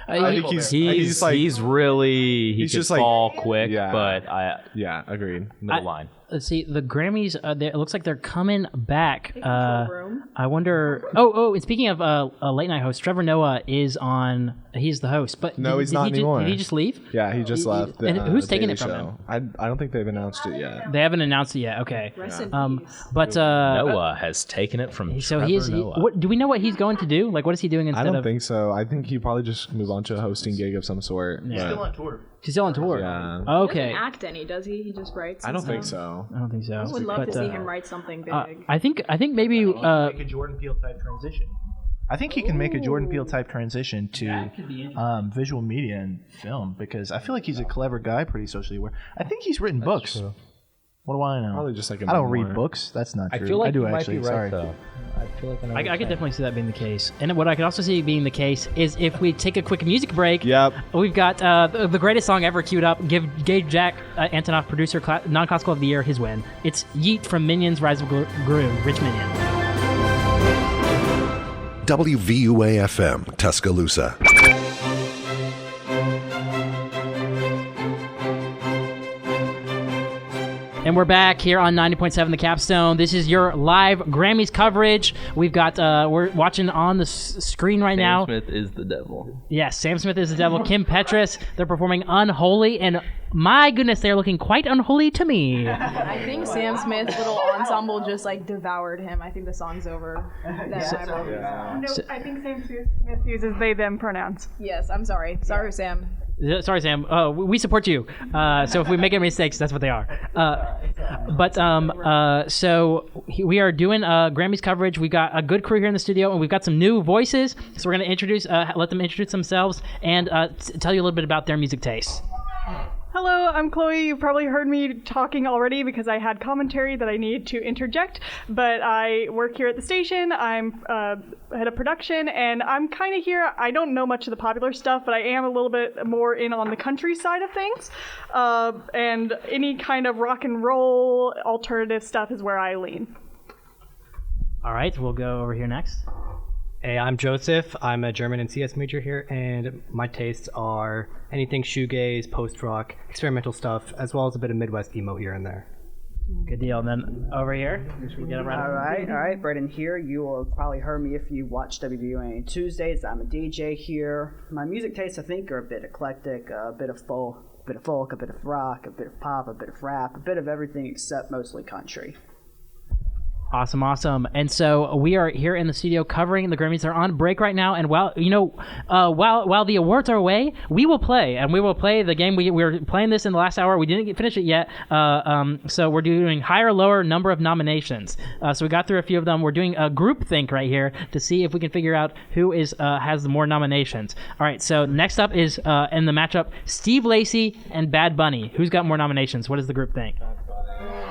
I think he's really he he's could just like- fall quick, Yeah. but Yeah, agreed. middle line. Let's see, the Grammys, it looks like they're coming back. I wonder... Oh, and speaking of a late night host, Trevor Noah is on... He's the host, but... No, he's not anymore. Did he just leave? Yeah, he just left. And who's taking Daily it from Show. him? I don't think they've announced it yet. They haven't announced it yet, okay. Rest in peace. But... Noah has taken it from So Trevor Noah. what, do we know what he's going to do? Like, what is he doing instead I don't of... think so. I think he'd probably just move on to a hosting gig of some sort. Yeah. but- on tour. He's still on tour? Yeah. Okay. He doesn't act any, does he? He just writes. I don't think stuff. so. I don't think so. I would love to But, see him write something big. I think maybe... Make a Jordan Peele type transition. I think he can make a Jordan Peele type transition to visual media and film because I feel like he's a clever guy, pretty socially aware. I think he's written books. true. What do I know? Probably just like a I don't memoir. read books. That's not true. I feel like I do you might actually. be right, Sorry. though. I feel like I know what I you're could saying. definitely see that being the case. And what I could also see being the case is if we take a quick music break. Yep. We've got the greatest song ever queued up. Give Jack Antonoff, producer, non-classical of the year, his win. It's Yeet from Minions: Rise of Gru, Rich Minion. WVUA FM, Tuscaloosa. And we're back here on 90.7 The Capstone. This is your live Grammys coverage. We've got, we're watching on the screen right now. Sam Smith is the devil. Yes, Sam Smith is the devil. Kim Petras, they're performing Unholy. And my goodness, they're looking quite unholy to me. I think Sam Smith's little ensemble just like devoured him. I think the song's over. No, I think Sam Smith uses they/them pronouns. Yes, I'm sorry. Sorry, Sam. Sorry, Sam. We support you. So if we make any mistakes, that's what they are. So we are doing Grammys coverage. We've got a good crew here in the studio, and we've got some new voices. So we're going to introduce, let them introduce themselves and tell you a little bit about their music tastes. Hello, I'm Chloe. You've probably heard me talking already because I had commentary that I needed to interject, but I work here at the station. I'm head of production, and I'm kind of here. I don't know much of the popular stuff, but I am a little bit more in on the country side of things, and any kind of rock and roll alternative stuff is where I lean. All right, we'll go over here next. Hey, I'm Joseph. I'm a German and CS major here, and my tastes are anything shoegaze, post-rock, experimental stuff, as well as a bit of Midwest emo here and there. Good deal. And then over here, should we get around? All right, Braden here. You will probably heard me if you watch WVUA on Tuesdays. I'm a DJ here. My music tastes, I think, are a bit eclectic, a bit of folk, a bit of rock, a bit of pop, a bit of rap, a bit of everything except mostly country. Awesome. And so we are here in the studio covering the Grammys. They're on break right now, and while the awards are away, we will play the game. We were playing this in the last hour. We didn't finish it yet. So we're doing higher or lower number of nominations. So we got through a few of them. We're doing a group think right here to see if we can figure out who has more nominations. All right. So next up is in the matchup, Steve Lacy and Bad Bunny. Who's got more nominations? What does the group think?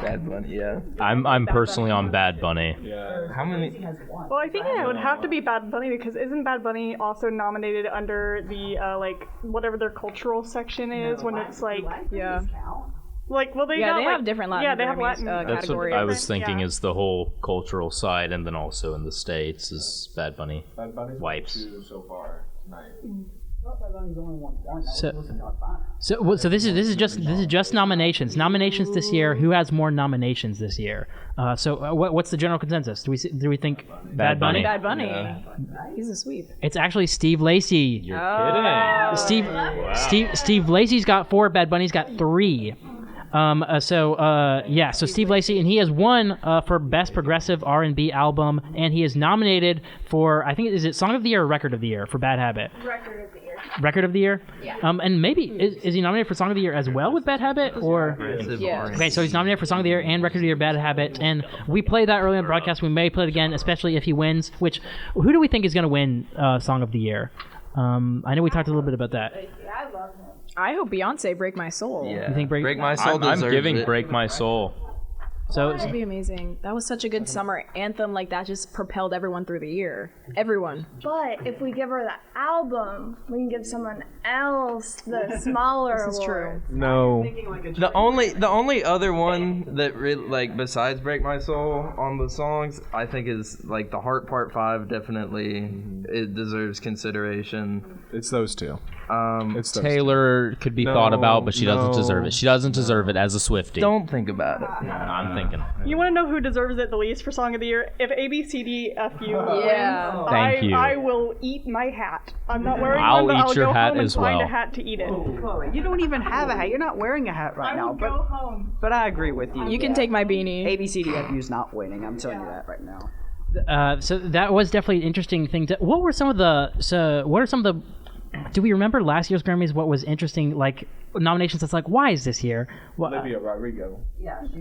Bad Bunny, yeah. I'm personally on Bad Bunny. How many? Well, I think it would have to be Bad Bunny because isn't Bad Bunny also nominated under the whatever their cultural section is when it's like Yeah. like well they Yeah, got, they like, have different Latin yeah they have Grammys, Latin That's what categories. I was thinking Yeah. is the whole cultural side, and then also in the States is Bad Bunny. Bad Bunny's Wipes. two so far tonight. So this is just nominations. Nominations this year. Who has more nominations this year? What's the general consensus? Do we think Bad Bunny? Bad Bunny. Yeah. He's a sweep. It's actually Steve Lacy. You're kidding. Steve Lacy's got 4. Bad Bunny's got 3. So Steve Lacy, and he has won for Best Progressive R&B Album, and he is nominated for, I think, is it Song of the Year or Record of the Year for Bad Habit? Record of the Year. Record of the Year? Yeah. And maybe, is he nominated for Song of the Year as well with Bad Habit? Or Yeah. Okay, so he's nominated for Song of the Year and Record of the Year, Bad Habit, and we played that earlier in the broadcast. We may play it again, especially if he wins, who do we think is going to win Song of the Year? I know we talked a little bit about that. Yeah, I love him. I hope Beyonce Break My Soul. Yeah. You think Break My Soul I'm deserves giving it. Break My Soul. So That'd be amazing. That was such a good summer anthem. Like, that just propelled everyone through the year. Everyone. But if we give her the album, we can give someone else the smaller This is award. true. No. The only other one that really, besides Break My Soul on the songs, I think is the Heart Part 5 definitely it deserves consideration. It's those two. It's those Taylor could be thought about, but she doesn't no. deserve it. She doesn't deserve it as a Swiftie. Don't think about it. I'm thinking. You want to know who deserves it the least for Song of the Year? If ABCDFU Yeah. wins, Thank you. I will eat my hat. I'm not wearing I'll one, but eat I'll your go hat home and as find well. a hat to eat it. Chloe, you don't even have a hat. You're not wearing a hat right I now. will go home. But I agree with you. You can take my beanie. ABCDFU's not winning. I'm telling you that right now. So that was definitely an interesting thing. What are some of the? Do we remember last year's Grammys? What was interesting, nominations? That's why is this here? Olivia Rodrigo.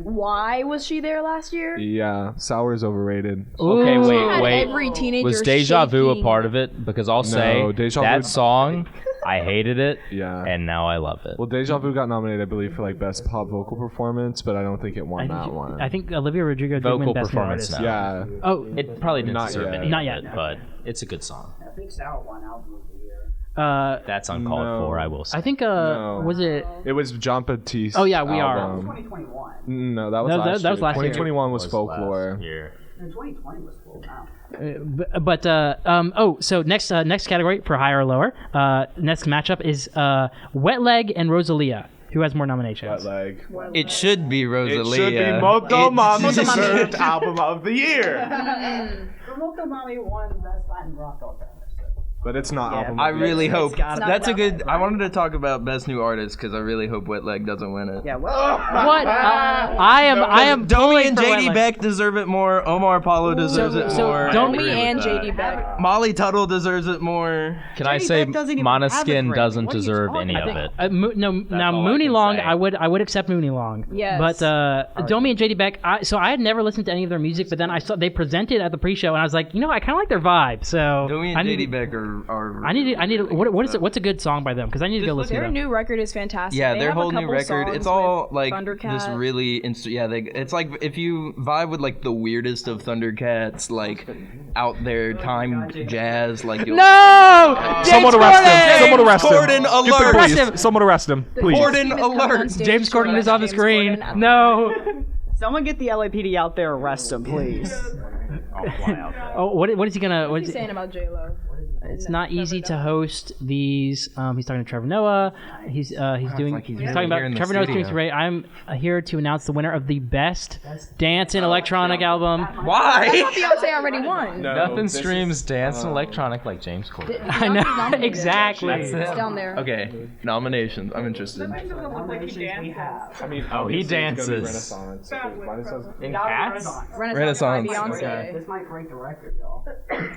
Why was she there last year? Yeah, Sour is overrated. Okay, Had wait. every teenager Was Deja Vu a shaking. part of it? Because I'll say Deja that Vu- song, I hated it, Yeah. and now I love it. Well, Deja Vu got nominated, I believe, for Best Pop Vocal Performance, but I don't think it won that one. I think Olivia Rodrigo did Vocal win Best New performance Artist. now. Yeah. Oh, It probably didn't Not deserve yet. any Not of yet. it, but it's a good song. I think Sour won Album of the Year. That's uncalled No. for, I will say. I think No. was it? It was John Baptiste. Oh, yeah, We Are. album. 2021. No, that was No, last that was year. last year. 2021 was Folklore. Last year. And 2020 was full. Wow. So next category for higher or lower. Next matchup is Wet Leg and Rosalia. Who has more nominations? Wet Leg. It should be Rosalia. It should be Motomami deserved Album of the Year. Motomami won Best Latin Rock Alternative. But it's not Album I of the Year. really hope gotta that's be a good. I wanted to talk about Best New Artist because I really hope Wet Leg doesn't win it. Yeah, well, What? I am Domi pulling and for Wet JD Leg. Beck deserve it more. Omar Apollo deserves it so more. Domi Domi and JD Beck. Molly Tuttle deserves it more. Can I JD say Beck doesn't even have a Monoskin Grammy. doesn't What are you deserve talking any of about? it? Now all I Mooney can Long, say. I would accept Mooney Long. Yes. But Domi and JD Beck, I had never listened to any of their music, but then I saw they presented at the pre-show, and I was like, I kind of like their vibe. So Domi I and need- JD Beck are. I need what's a good song by them? Because I need to go listen to Their them. new record is fantastic. Yeah, They their have a whole new couple record. songs It's all with just Thundercat. really. It's like if you vibe with the weirdest of Thundercats, out there time jazz, you'll. No! Someone arrest him! Someone arrest him! Corden Get the alert! police. Someone arrest him, please. Corden Come on alert! stage James to Corden is arrest on the James screen. Corden. No. someone get the LAPD out there, arrest him, please. Oh, what is he gonna? What What's is he saying about J-Lo? It's not easy to host these. He's talking to Trevor Noah. He's talking about here in the Trevor Noah's doing studio. great. I'm here to announce the winner of the best dance and electronic album. Why? Beyonce already won. Nothing streams dance and electronic like James Corden. I know Beyonce's nominated. exactly. It's down there. Okay, nominations. I'm interested. Oh, he dances. In Cats? Renaissance. by Beyonce. This might break the record, y'all.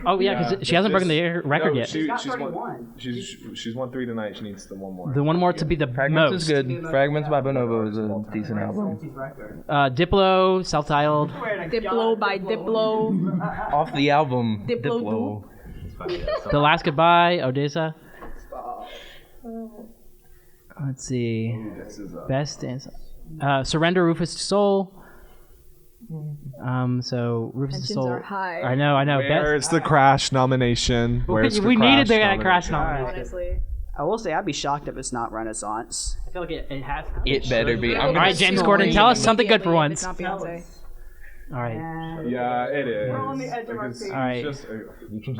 Oh yeah, because she hasn't broken the record yet. She's won 3 tonight. She needs the one more. The one more to be the Fragments most. is good. Fragments by Bonobo is a decent album. Diplo, self-titled. Diplo by Diplo. Off the album, Diplo. The Last Goodbye, Odessa. Let's see. Best dance. Surrender, Rufus Soul. So Rufus Tensions Soul. are high. I know. Where's the Crash nomination? Where's the we needed the nomination? Crash nomination. Honestly. I will say I'd be shocked if it's not Renaissance. I feel like it has. It better be. I'm All gonna right, James Corden, tell us something good for It's once. not Beyonce. All right. Yeah, it is. We're on the edge of our Because seat. All right.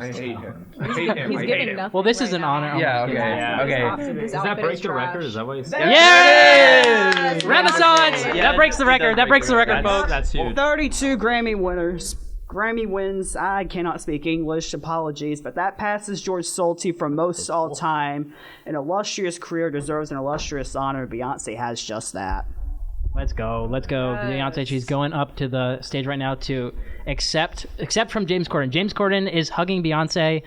I hate him. I hate him. He's I hate getting him. nothing. Well, this is right an now. honor. Yeah, okay. Yeah. Okay. This Does that outfit break is the trash. record? Is that what you said? Yes! Renaissance! Yeah, that breaks the record. That breaks the record, folks. That's huge. 32 Grammy winners. Grammy wins. I cannot speak English. Apologies, but that passes George Solti for most all time. An illustrious career deserves an illustrious honor. Beyonce has just that. Let's go. Beyonce, she's going up to the stage right now to accept from James Corden. James Corden is hugging Beyonce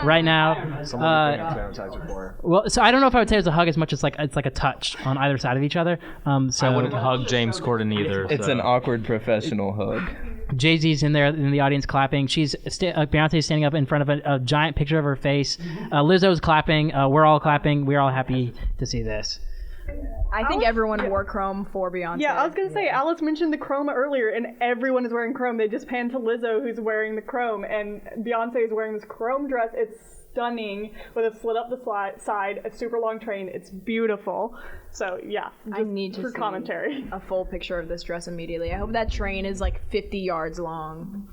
right now. Well, so I don't know if I would say it's a hug as much as it's like a touch on either side of each other. So I wouldn't hug James Corden either. It's an awkward professional hug. Jay-Z's in there in the audience clapping. Beyonce's standing up in front of a giant picture of her face. Lizzo's clapping. We're all clapping. We're all happy to see this. I think everyone wore chrome for Beyonce. Yeah, I was gonna say, Alice mentioned the chrome earlier, and everyone is wearing chrome. They just panned to Lizzo, who's wearing the chrome, and Beyonce is wearing this chrome dress. It's stunning, with a slit up the side, a super long train. It's beautiful. So yeah, I need to for see commentary. a full picture of this dress immediately. I hope that train is like 50 yards long.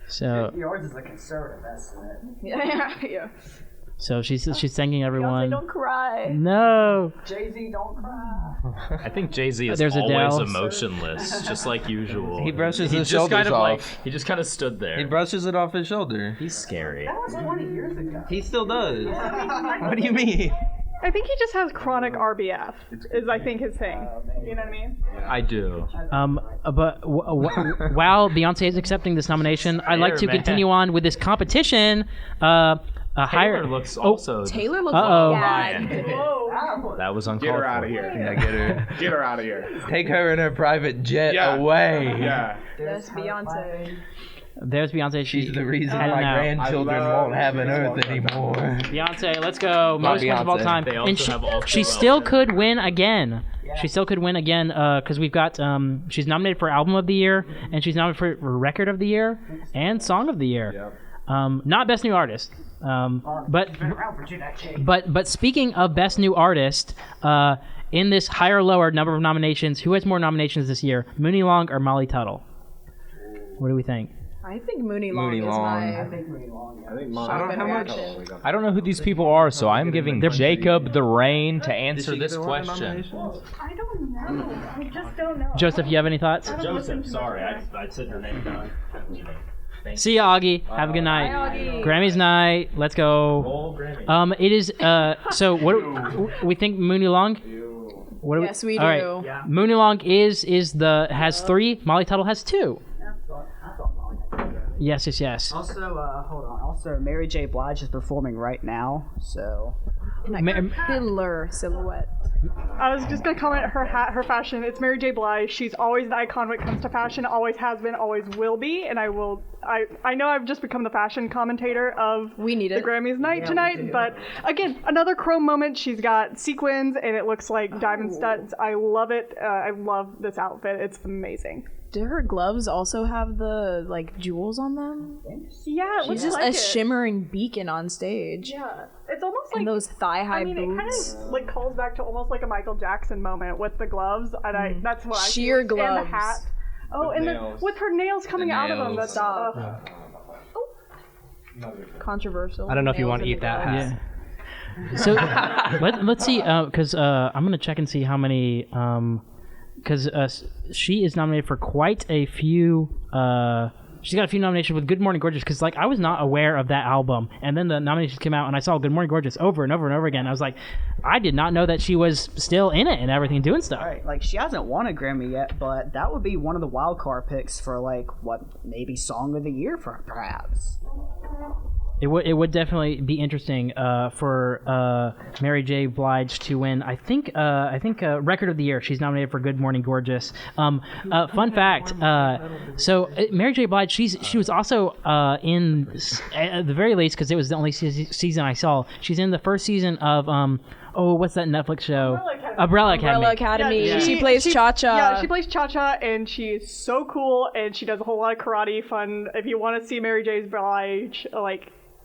So Yours is a conservative estimate. Yeah. So she's thanking everyone. Beyonce, don't cry. No. Jay-Z, don't cry. I think Jay-Z is There's always Adele. emotionless, just like usual. He brushes He his just kind shoulders of off. he just kind of stood there. He brushes it off his shoulder. He's scary. That was 20 years ago. He still does. What do you mean? I think he just has chronic RBF, is I think his thing. You know what I mean? I do. But while Beyonce is accepting this nomination, I'd like to man. continue on with this competition. Taylor looks also. Taylor looks Ryan. gagged. Whoa. That was uncalled Get her for. out of here. Yeah, get her. Get her out of here. Take her in her private jet Yeah. away. Yeah. Yes, Beyonce. There's Beyonce. She's the reason heading my out. grandchildren I love won't have an Earth Beyonce. anymore. Beyonce, let's go. Most wins of all Beyonce. time. They And also have all she two still albums. could win again. She still could win again because we've got she's nominated for Album of the Year, and she's nominated for Record of the Year and Song of the Year. Not Best New Artist. But speaking of Best New Artist, in this higher or lower number of nominations, who has more nominations this year, Mooney Long or Molly Tuttle? What do we think? I think Mooney Long Mooney is Long. my I think shotgun reaction. I don't know who these people are, so I'm giving Jacob the reign to answer this question. I don't know. I just don't know. Joseph, you have any thoughts? Joseph, sorry, I said your name wrong. See ya, Augie. Have a good night. Bye, Augie. Grammys night. Let's go. It is. So what we think Mooney Long. What do Yes, we all do. right. Mooney Long has 3. Molly Tuttle has 2. Yes. Also, hold on. Also, Mary J. Blige is performing right now, so. Killer silhouette. I was just gonna comment her hat, her fashion. It's Mary J. Blige. She's always an icon when it comes to fashion. Always has been, always will be. And I know I've just become the fashion commentator of We need the it. Grammys night tonight. But again, another chrome moment. She's got sequins and it looks like diamond studs. I love it. I love this outfit. It's amazing. Do her gloves also have the jewels on them? Yeah, it She's looks just like a it. shimmering beacon on stage. Yeah, it's almost like And those thigh-high I mean, it boots. kind of calls back to almost like a Michael Jackson moment with the gloves, and that's what I Sheer feel. And gloves. the hat. Oh, and with her nails coming out of them. That's Controversial. I don't know if you Nails want to in eat the that gloves. hat. So let's see because I'm gonna check and see how many because she is nominated for quite a few. She's got a few nominations with Good Morning Gorgeous because I was not aware of that album, and then the nominations came out and I saw Good Morning Gorgeous over and over and over again. I was like, I did not know that she was still in it and everything doing stuff. Right, she hasn't won a Grammy yet, but that would be one of the wild card picks for maybe Song of the Year for perhaps. It would definitely be interesting for Mary J. Blige to win. I think Record of the Year. She's nominated for Good Morning Gorgeous. Fun fact. So Mary J. Blige. She was also in at the very least because it was the only season I saw. She's in the first season of what's that Netflix show? Umbrella Academy. Umbrella Academy. Yeah, she plays Cha-Cha. Yeah, she plays Cha-Cha, and she is so cool, and she does a whole lot of karate fun. If you want to see Mary J. Blige,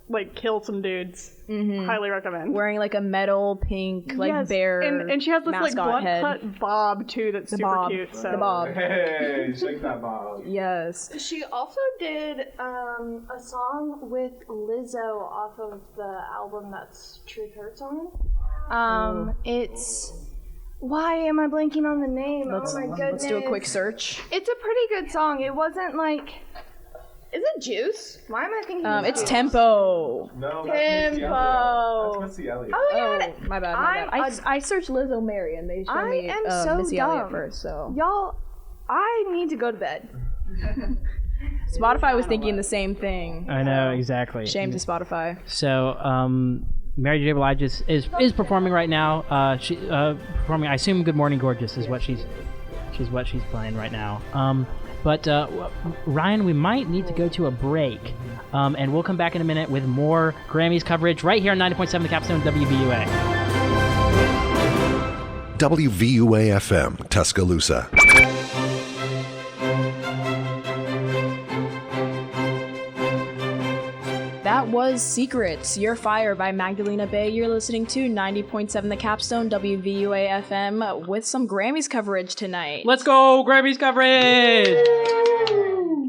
like kill some dudes. Highly recommend. Wearing like a metal pink bear. And she has this like blunt head. cut bob too that's super cute. So. The bob. Hey, shake that bob. Yes. She also did a song with Lizzo off of the album that's Truth Hurts on. It's... Why am I blanking on the name? Oh my goodness. Let's do a quick search. It's a pretty good song. It wasn't like... Is it Juice? Why am I thinking It's Juice? Tempo. No, Tempo. that's Missy Elliott. Oh, yeah. My bad. I searched Lizzo Mary and they showed me am so Missy dumb. Elliott first. So Y'all, I need to go to bed. Spotify was thinking the same thing. I know, exactly. Shame to Spotify. So, Mary J. Blige is performing right now. She performing. I assume "Good Morning Gorgeous" is what she's playing right now. But Ryan, we might need to go to a break, and we'll come back in a minute with more Grammys coverage right here on 90.7 The Capstone WVUA. WVUA FM, Tuscaloosa. That was Secrets, You're Fire by Magdalena Bay. You're listening to 90.7 The Capstone, WVUA FM, with some Grammys coverage tonight. Let's go, Grammys coverage!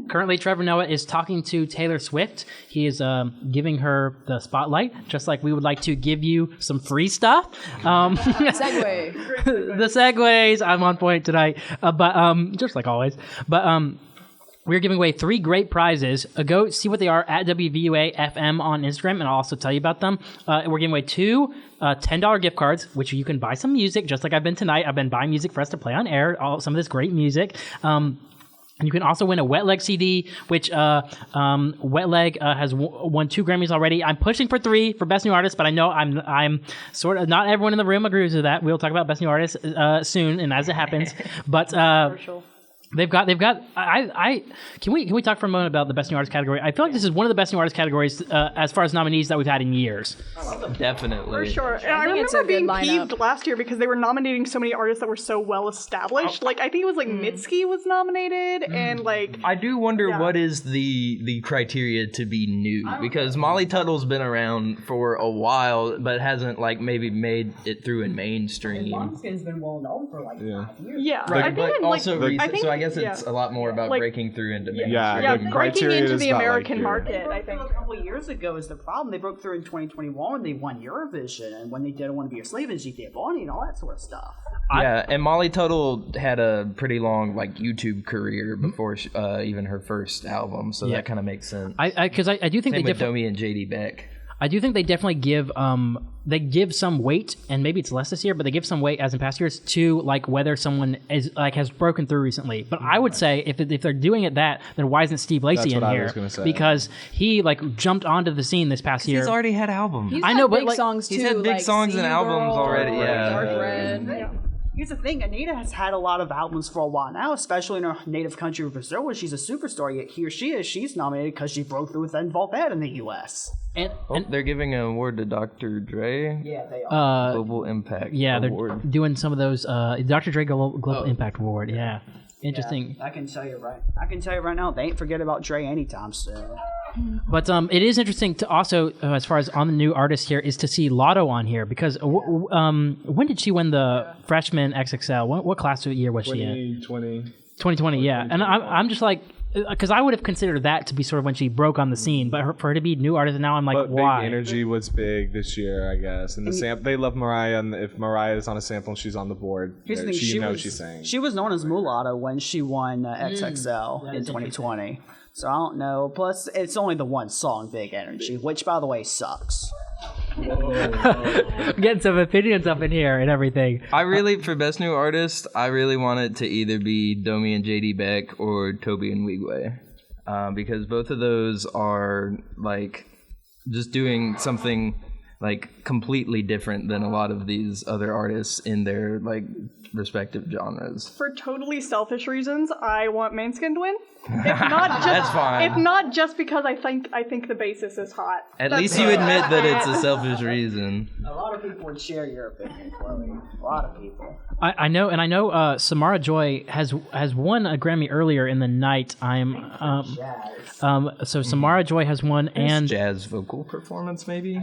Currently, Trevor Noah is talking to Taylor Swift. He is giving her the spotlight, just like we would like to give you some free stuff. Segue. The segues, I'm on point tonight, but just like always. But we're giving away 3 great prizes. Go see what they are at WVUA FM on Instagram, and I'll also tell you about them. We're giving away 2 $10 gift cards, which you can buy some music, just like I've been tonight. I've been buying music for us to play on air, some of this great music. And you can also win a Wet Leg CD, which Wet Leg has won 2 Grammys already. I'm pushing for 3 for Best New Artist, but I know I'm sort of not everyone in the room agrees with that. We'll talk about Best New Artist soon, and as it happens. But They've got. Can we talk for a moment about the Best New Artist category? I feel like this is one of the Best New Artist categories as far as nominees that we've had in years. Definitely. For sure. And I remember being peeved last year because they were nominating so many artists that were so well established. Like I think it was like Mitski was nominated, and like I do wonder what is the criteria to be new, because Molly Tuttle's been around for a while, but hasn't like maybe made it through in mainstream. Lonskin's been well known for like 5 years. Yeah, Right, I think but also recent, so I guess yeah. it's a lot more about Like- breaking through into mainstream. Yeah, the breaking criteria into is the not like American your- market, I They think. broke through a couple of years ago is the problem. They broke through in 2021 when they won Eurovision, and when they did "I Want to Be Your Slave" and GTA Bonnie and all that sort of stuff. Yeah, and Molly Tuttle had a pretty long like YouTube career before even her first album, so that kind of makes sense. Because I do think Same they with Domi and JD Beck. I do think they definitely give some weight, and maybe it's less this year, but they give some weight, as in past years, to like whether someone is like has broken through recently. But I would say if they're doing it then why isn't Steve Lacy That's in what I here? was gonna say. Because he like jumped onto the scene this past year. He's already had albums. He's I had know, but big like songs too. He's had big like songs and Sea albums Girl, already. Yeah. Dark Red. Here's the thing, Anita has had a lot of albums for a while now, especially in her native country of Brazil, where she's a superstar, yet here she is. She's nominated because she broke through with Involved in the U.S. And They're giving an award to Dr. Dre. Yeah, they are. Global Impact yeah, Award. they're doing some of those Dr. Dre Global Impact Award. Yeah, interesting. I can tell you right now, they ain't forget about Dre anytime soon. But it is interesting to also, as far as on the new artist here, is to see Lotto on here because when did she win the freshman XXL? What class of year was she in? 2020, yeah. And I'm just like, because I would have considered that to be sort of when she broke on the scene, but for her to be new artist now, I'm like, But why? Big Energy was big this year, I guess. And they love Mariah, and if Mariah is on a sample and she's on the board, Here's the thing, she's saying. She was known as Mulatto when she won XXL in 2020. So I don't know. Plus, it's only the one song, Big Energy, which, by the way, sucks. Getting some opinions up in here and everything. For Best New Artist, I really want it to either be Domi and JD Beck or Toby and Wigway. Because both of those are, like, just doing something like completely different than a lot of these other artists in their like respective genres. For totally selfish reasons, I want Manskin to win. If not just, That's fine. If not just because I think the bassist is hot. At least you admit that it's a selfish reason. A lot of people would share your opinion, Chloe. A lot of people. I know Samara Joy has won a Grammy earlier in the night. So Samara Joy has won, and jazz vocal performance maybe.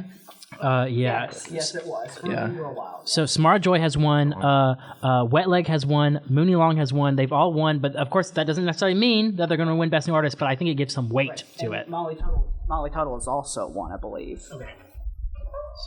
Yes, it was. For Yeah. a while. So Samara Joy has won, Wet Leg has won, Mooney Long has won. They've all won, but of course that doesn't necessarily mean that they're going to win Best New Artist. But I think it gives some weight to it. Molly Tuttle has also won, I believe. Okay.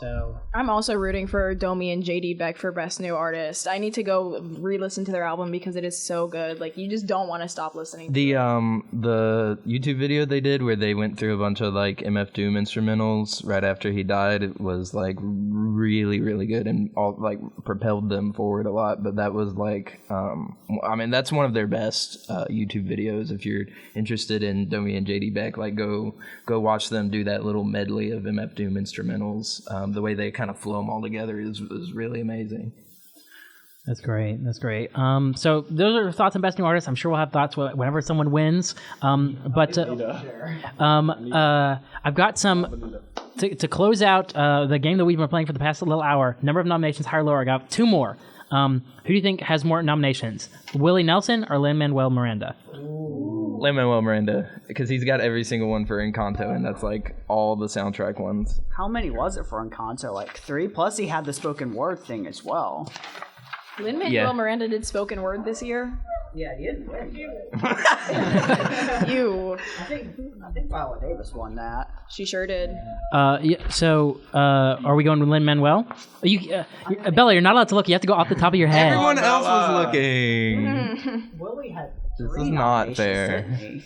So I'm also rooting for Domi and JD Beck for Best New Artist. I need to go re-listen to their album because it is so good. Like, you just don't want to stop listening. The YouTube video they did where they went through a bunch of like MF Doom instrumentals right after he died, it was like really, really good and all like propelled them forward a lot. But that was like, I mean, that's one of their best YouTube videos. If you're interested in Domi and JD Beck, like go watch them do that little medley of MF Doom instrumentals. The way they kind of flow them all together is really amazing. That's great. So those are thoughts on Best New Artist. I'm sure we'll have thoughts whenever someone wins. I've got some to close out the game that we've been playing for the past little hour. Number of nominations, higher or lower. I got two more. Who do you think has more nominations, Willie Nelson or Lin-Manuel Miranda? Lin-Manuel Miranda, because he's got every single one for Encanto, and that's like all the soundtrack ones. How many was it for Encanto? Like 3? Plus he had the spoken word thing as well. Lin-Manuel Miranda did spoken word this year. Yeah, he didn't win. You. I think Viola Davis won that. She sure did. So are we going with Lin-Manuel? Bella, you're not allowed to look. You have to go off the top of your head. Everyone else was looking. Willie had This 3 is not nominations, fair. didn't he?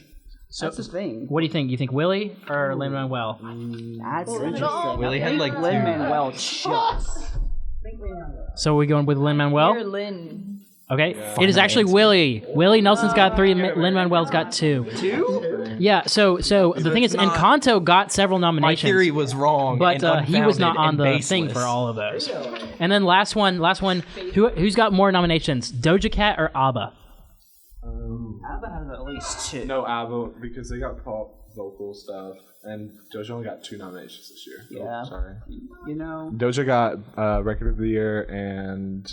So, that's the thing. What do you think? You think Willie or Lin-Manuel? That's interesting. Willie had like 2. Lin-Manuel just. So are we going with Lin-Manuel? You're Lin. Okay. It is actually Willie. Willie Nelson's got 3. Lin-Manuel's got 2. 2? Yeah. So the thing is, Encanto got several nominations. My theory was wrong, but and he was not on and the baseless. thing for all of those. And then last one. Who's got more nominations, Doja Cat or ABBA? ABBA has at least 2. No, ABBA, because they got pop vocal stuff, and Doja only got 2 nominations this year. Yeah. Oh, sorry. You know. Doja got Record of the Year and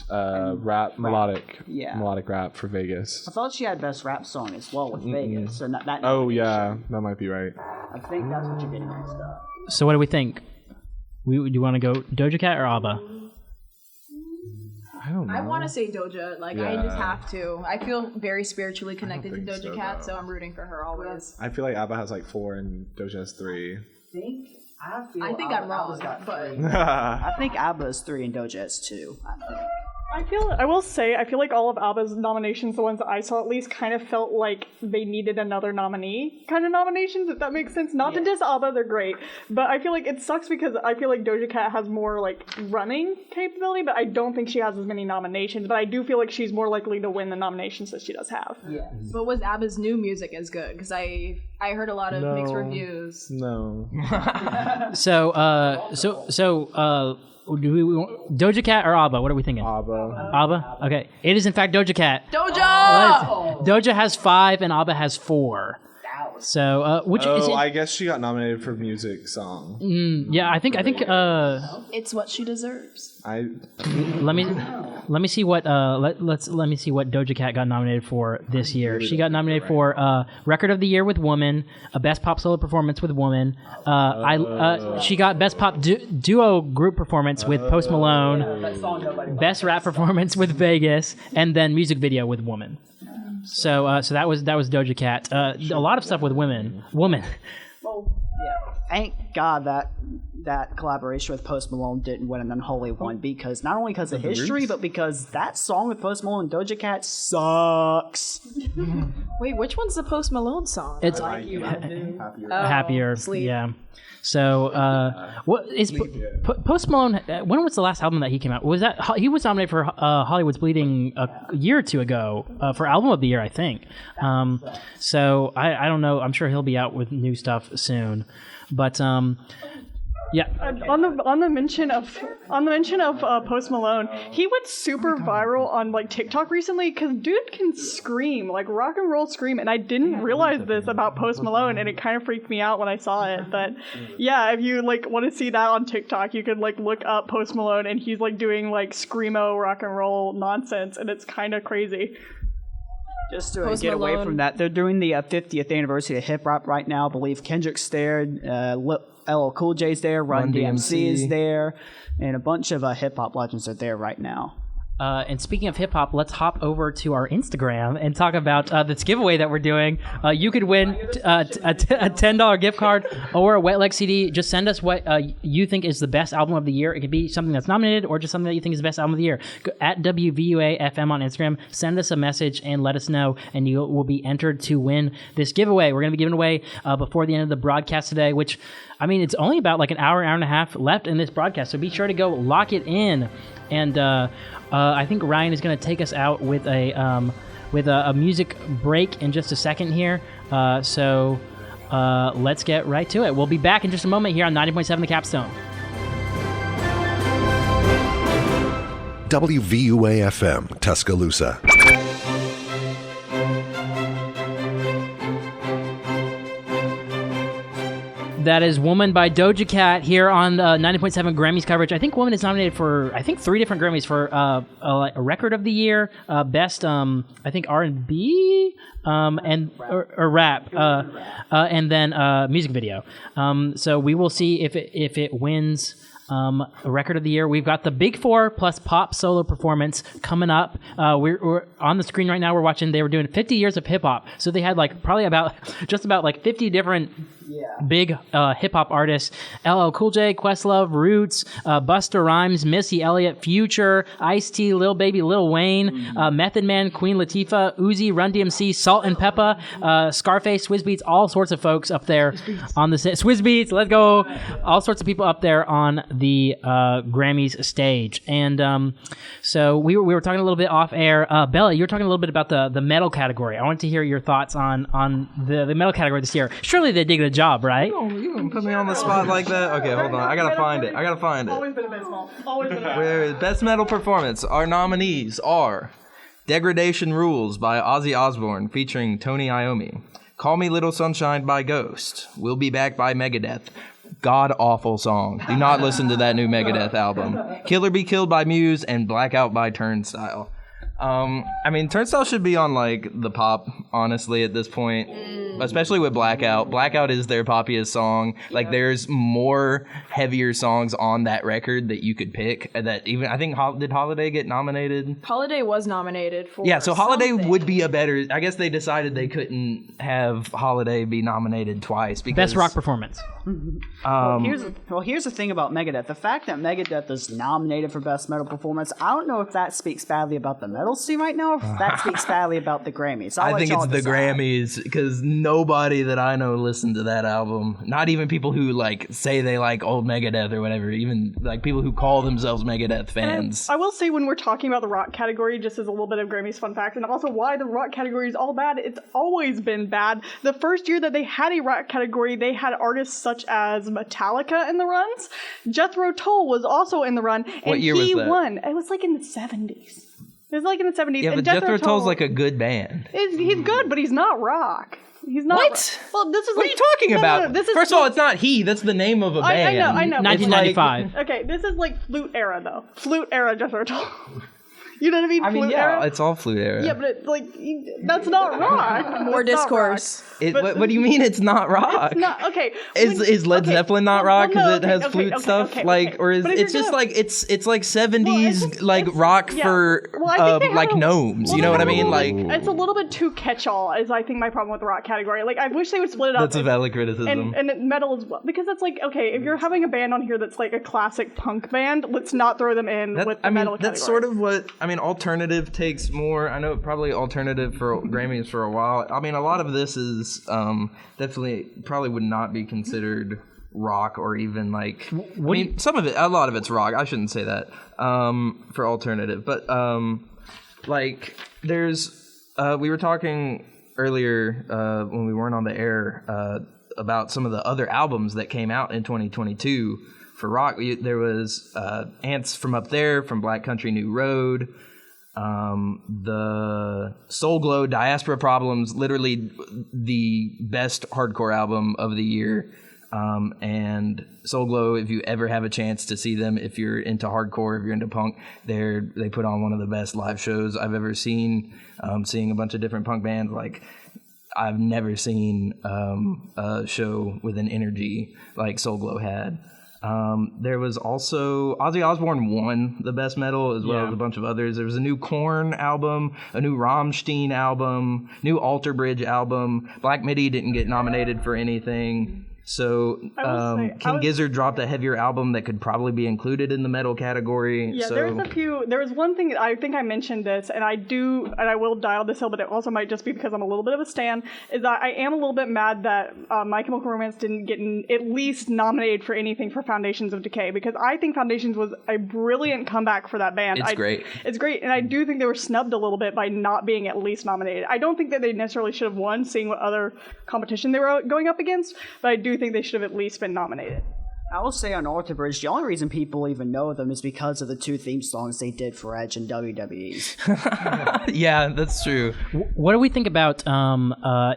melodic rap for Vegas. I thought she had Best Rap Song as well with Vegas. So that Oh yeah, that might be right. I think that's what you're getting mixed up. So what do we think? Do you want to go Doja Cat or ABBA? I don't know. I want to say Doja. Like, I Yeah. just have to. I feel very spiritually connected to Doja Cat, so I'm rooting for her always. I feel like ABBA has like 4 and Doja has 3. I think I'm wrong, but I think ABBA is 3 and Doja is 2. I feel like all of ABBA's nominations, the ones that I saw at least, kind of felt like they needed another nominee kind of nominations, if that makes sense. Not to diss ABBA, they're great. But I feel like it sucks because I feel like Doja Cat has more like running capability, but I don't think she has as many nominations. But I do feel like she's more likely to win the nominations that she does have. Yeah. But was ABBA's new music as good? Because I heard a lot of mixed reviews. No. Do we want Doja Cat or ABBA? What are we thinking? ABBA? Okay. It is in fact Doja Cat. Doja! Doja has 5 and ABBA has 4. So, I guess she got nominated for music song. Yeah, I think It's what she deserves. let me see what let me see what Doja Cat got nominated for this year. She got nominated for Record of the Year with Woman, a Best Pop Solo Performance with Woman. She got Best Pop Duo Group Performance with Post Malone, Best Rap Performance with Vegas, and then Music Video with Woman. So that was Doja Cat. A lot of stuff with woman. Well, yeah. Thank God that collaboration with Post Malone didn't win and Unholy won, because not only because of history, but because that song with Post Malone and Doja Cat sucks. Wait, which one's the Post Malone song? It's Happier. Sleep. Yeah. So, what is Post Malone? When was the last album that he came out? Was that he was nominated for Hollywood's Bleeding a year or two ago for Album of the Year, I think. So I don't know. I'm sure he'll be out with new stuff soon. But Yeah. On the mention of Post Malone, he went super viral on like TikTok recently because dude can scream, like rock and roll scream, and I didn't realize this about Post Malone, and it kind of freaked me out when I saw it. But yeah, if you like want to see that on TikTok, you could like look up Post Malone, and he's like doing like screamo rock and roll nonsense, and it's kind of crazy. Just to get away from that, they're doing the 50th anniversary of hip hop right now. I believe Kendrick's there, LL Cool J's there, Run DMC is there, and a bunch of hip hop legends are there right now. And speaking of hip hop, let's hop over to our Instagram and talk about this giveaway that we're doing. You could win a $10 gift card or a Wet Leg CD. Just send us what you think is the best album of the year. It could be something that's nominated or just something that you think is the best album of the year. Go at WVUA FM on Instagram. Send us a message and let us know, and you will be entered to win this giveaway. We're going to be giving away before the end of the broadcast today, which, I mean, it's only about like an hour and a half left in this broadcast, so be sure to go lock it in. And I think Ryan is going to take us out with a music break in just a second here. So let's get right to it. We'll be back in just a moment here on 90.7 The Capstone. WVUA FM, Tuscaloosa. That is Woman by Doja Cat here on 90.7 Grammys coverage. I think Woman is nominated for, 3 different Grammys for a Record of the Year, Best, I think R&B, or rap, and then Music Video. So we will see if it wins a Record of the Year. We've got the Big Four plus Pop solo performance coming up. We're on the screen right now. We're watching. They were doing 50 years of hip hop, so they had like probably about 50 different big hip hop artists: LL Cool J, Questlove, Roots, Busta Rhymes, Missy Elliott, Future, Ice-T, Lil Baby, Lil Wayne, Method Man, Queen Latifah, Uzi, Run DMC, Salt and Peppa, Scarface, Swizz Beatz, all sorts of folks up there on the Swizz Beatz. Let's go! All sorts of people up there on the Grammys stage. And so we were talking a little bit off air. Bella, you were talking a little bit about the metal category. I wanted to hear your thoughts on the metal category this year. Surely they did a job, right? You don't put me on the spot like that. Okay, hold on. I gotta find it. Always been abysmal. Always been abysmal. Best metal performance. Our nominees are Degradation Rules by Ozzy Osbourne featuring Tony Iommi, Call Me Little Sunshine by Ghost, We'll Be Back by Megadeth. God-awful song. Do not listen to that new Megadeth album. Kill or Be Killed by Muse, and Blackout by Turnstile. I mean, Turnstile should be on, like, the pop, honestly, at this point. Especially with Blackout. Blackout is their poppiest song. Like, there's more heavier songs on that record that you could pick. That even, I think, did Holiday get nominated? Holiday was nominated for Yeah, so Holiday something. would be a better... I guess they decided they couldn't have Holiday be nominated twice. Because, Best rock performance. Here's the thing about Megadeth. The fact that Megadeth is nominated for Best Metal Performance, I don't know if that speaks badly about the metal scene right now, or if that speaks badly about the Grammys. I think it's the Grammys, because nobody that I know listened to that album. Not even people who like say they like old Megadeth or whatever. Even like people who call themselves Megadeth fans. I will say, when we're talking about the rock category, just as a little bit of Grammys fun fact, and also why the rock category is all bad, it's always been bad. The first year that they had a rock category, they had artists such as Metallica in the runs. Jethro Tull was also in the run, and what year was that? Won. It was like in the 70s. It was like in the 70s. Yeah, and but Jethro Tull's like a good band. He's good, but he's not rock. He's not. What? Well, this is what are you talking about? This is First of all, it's not he. That's the name of a band. I know. 1995. Okay, this is like flute era, though. Flute era Jethro Tull. You know what I mean? Flute era? It's all flute era. Yeah, but that's not rock. More discourse. What do you mean it's not rock? It's not, okay. Is Led Zeppelin not rock because it has flute stuff? Or is it's just like it's like 70s rock for like gnomes? You know what I mean? Like it's a little bit too catch-all. Is I think my problem with the rock category. Like I wish they would split it up. That's a valid criticism. And metal as well, because it's like, okay, if you're having a band on here that's like a classic punk band, let's not throw them in with the metal category. That's sort of what I mean. Alternative takes more. I know probably alternative for Grammys for a while. I mean, a lot of this is definitely probably would not be considered rock or even like. A lot of it's rock. I shouldn't say that for alternative, but like there's we were talking earlier when we weren't on the air about some of the other albums that came out in 2022. rock, there was Ants from Up There from Black Country New Road. The Soul Glow, Diaspora Problems, literally the best hardcore album of the year. And Soul Glow, if you ever have a chance to see them, if you're into hardcore, if you're into punk, they put on one of the best live shows I've ever seen. Seeing a bunch of different punk bands, like I've never seen a show with an energy like Soul Glow had. There was also Ozzy Osbourne won the best metal as well as a bunch of others. There was a new Korn album, a new Rammstein album, new Alter Bridge album. Black Midi didn't get nominated for anything. So King Gizzard dropped a heavier album that could probably be included in the metal category. Yeah, so. there's a few. There was one thing, I think I mentioned this, and I will dial this hill, but it also might just be because I'm a little bit of a stan, is that I am a little bit mad that My Chemical Romance didn't get at least nominated for anything for Foundations of Decay, because I think Foundations was a brilliant comeback for that band. It's great. It's great, and I do think they were snubbed a little bit by not being at least nominated. I don't think that they necessarily should have won, seeing what other competition they were going up against, but I do think they should have at least been nominated. I will say on Alter Bridge, the only reason people even know them is because of the 2 theme songs they did for Edge and WWE. Yeah, that's true. What do we think about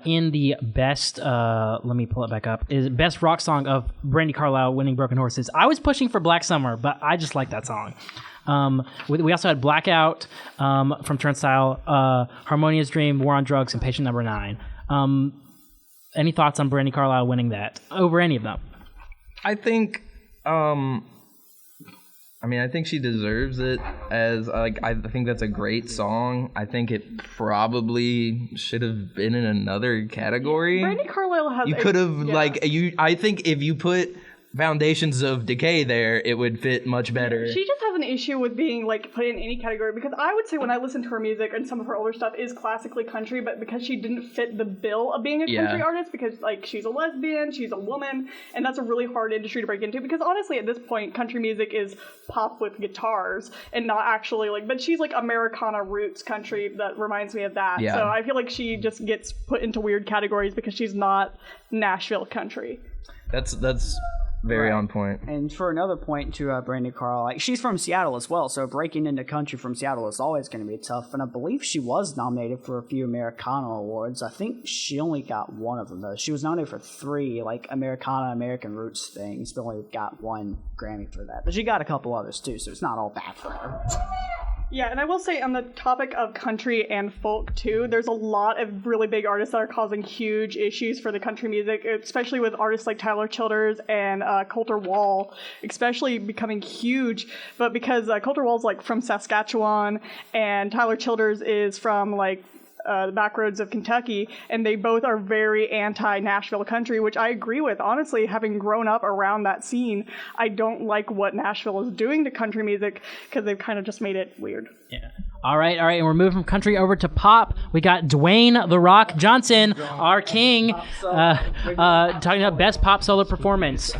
in the best, let me pull it back up, is best rock song of Brandi Carlile winning Broken Horses? I was pushing for Black Summer, but I just like that song. We also had Blackout from Turnstile, Harmonious Dream, War on Drugs, and Patient Number 9. Any thoughts on Brandi Carlile winning that over any of them? I think, I think she deserves it. I think that's a great song. I think it probably should have been in another category. Brandi Carlile has. You could have I think if you put Foundations of Decay there, it would fit much better. She just has an issue with being put in any category, because I would say when I listen to her music, and some of her older stuff is classically country, but because she didn't fit the bill of being a country artist, because she's a lesbian, she's a woman, and that's a really hard industry to break into, because honestly at this point country music is pop with guitars and not actually but she's Americana roots country that reminds me of that. So I feel like she just gets put into weird categories because she's not Nashville country. That's very on point. And for another point to Brandi Carlile, she's from Seattle as well, so breaking into country from Seattle is always going to be tough. And I believe she was nominated for a few Americana awards. I think she only got one of them, though. She was nominated for 3 Americana, American Roots things, but only got 1 Grammy for that. But she got a couple others too, so it's not all bad for her. Yeah, and I will say on the topic of country and folk too, there's a lot of really big artists that are causing huge issues for the country music, especially with artists like Tyler Childers and Colter Wall, especially becoming huge. But because Colter Wall's from Saskatchewan and Tyler Childers is from the back roads of Kentucky, and they both are very anti-Nashville country, which I agree with. Honestly, having grown up around that scene, I don't like what Nashville is doing to country music, because they've kind of just made it weird. Yeah. All right, and we're moving from country over to pop. We got Dwayne "The Rock" Johnson, our king, talking about best pop solo performance.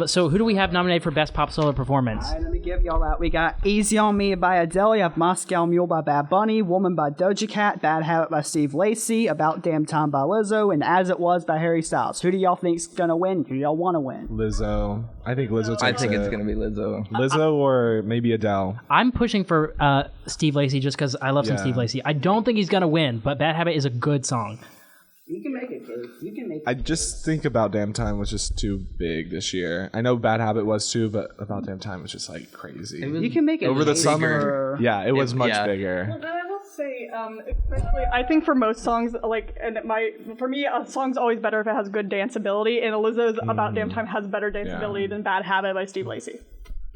So who do we have nominated for best pop solo performance? All right, let me give y'all that. We got "Easy on Me" by Adele, you have "Moscow Mule" by Bad Bunny, "Woman" by Doja Cat, "Bad Habit" by Steve Lacy, "About Damn Time" by Lizzo, and "As It Was" by Harry Styles. Who do y'all think's gonna win? Who do y'all want to win? Lizzo. I think Lizzo takes it. I think it's gonna be Lizzo. Lizzo or maybe Adele. I'm pushing for Steve Lacy just because I love some Steve Lacy. I don't think he's gonna win, but "Bad Habit" is a good song. You can make it, Kate. You can make it. I just think About Damn Time was just too big this year. I know Bad Habit was too, but About Damn Time was just crazy. You can make it over the bigger. summer. Yeah, it was much bigger. Well, then I will say, especially, I think for most songs, for me, a song's always better if it has good danceability, and Lizzo's About Damn Time has better danceability than Bad Habit by Steve Lacy.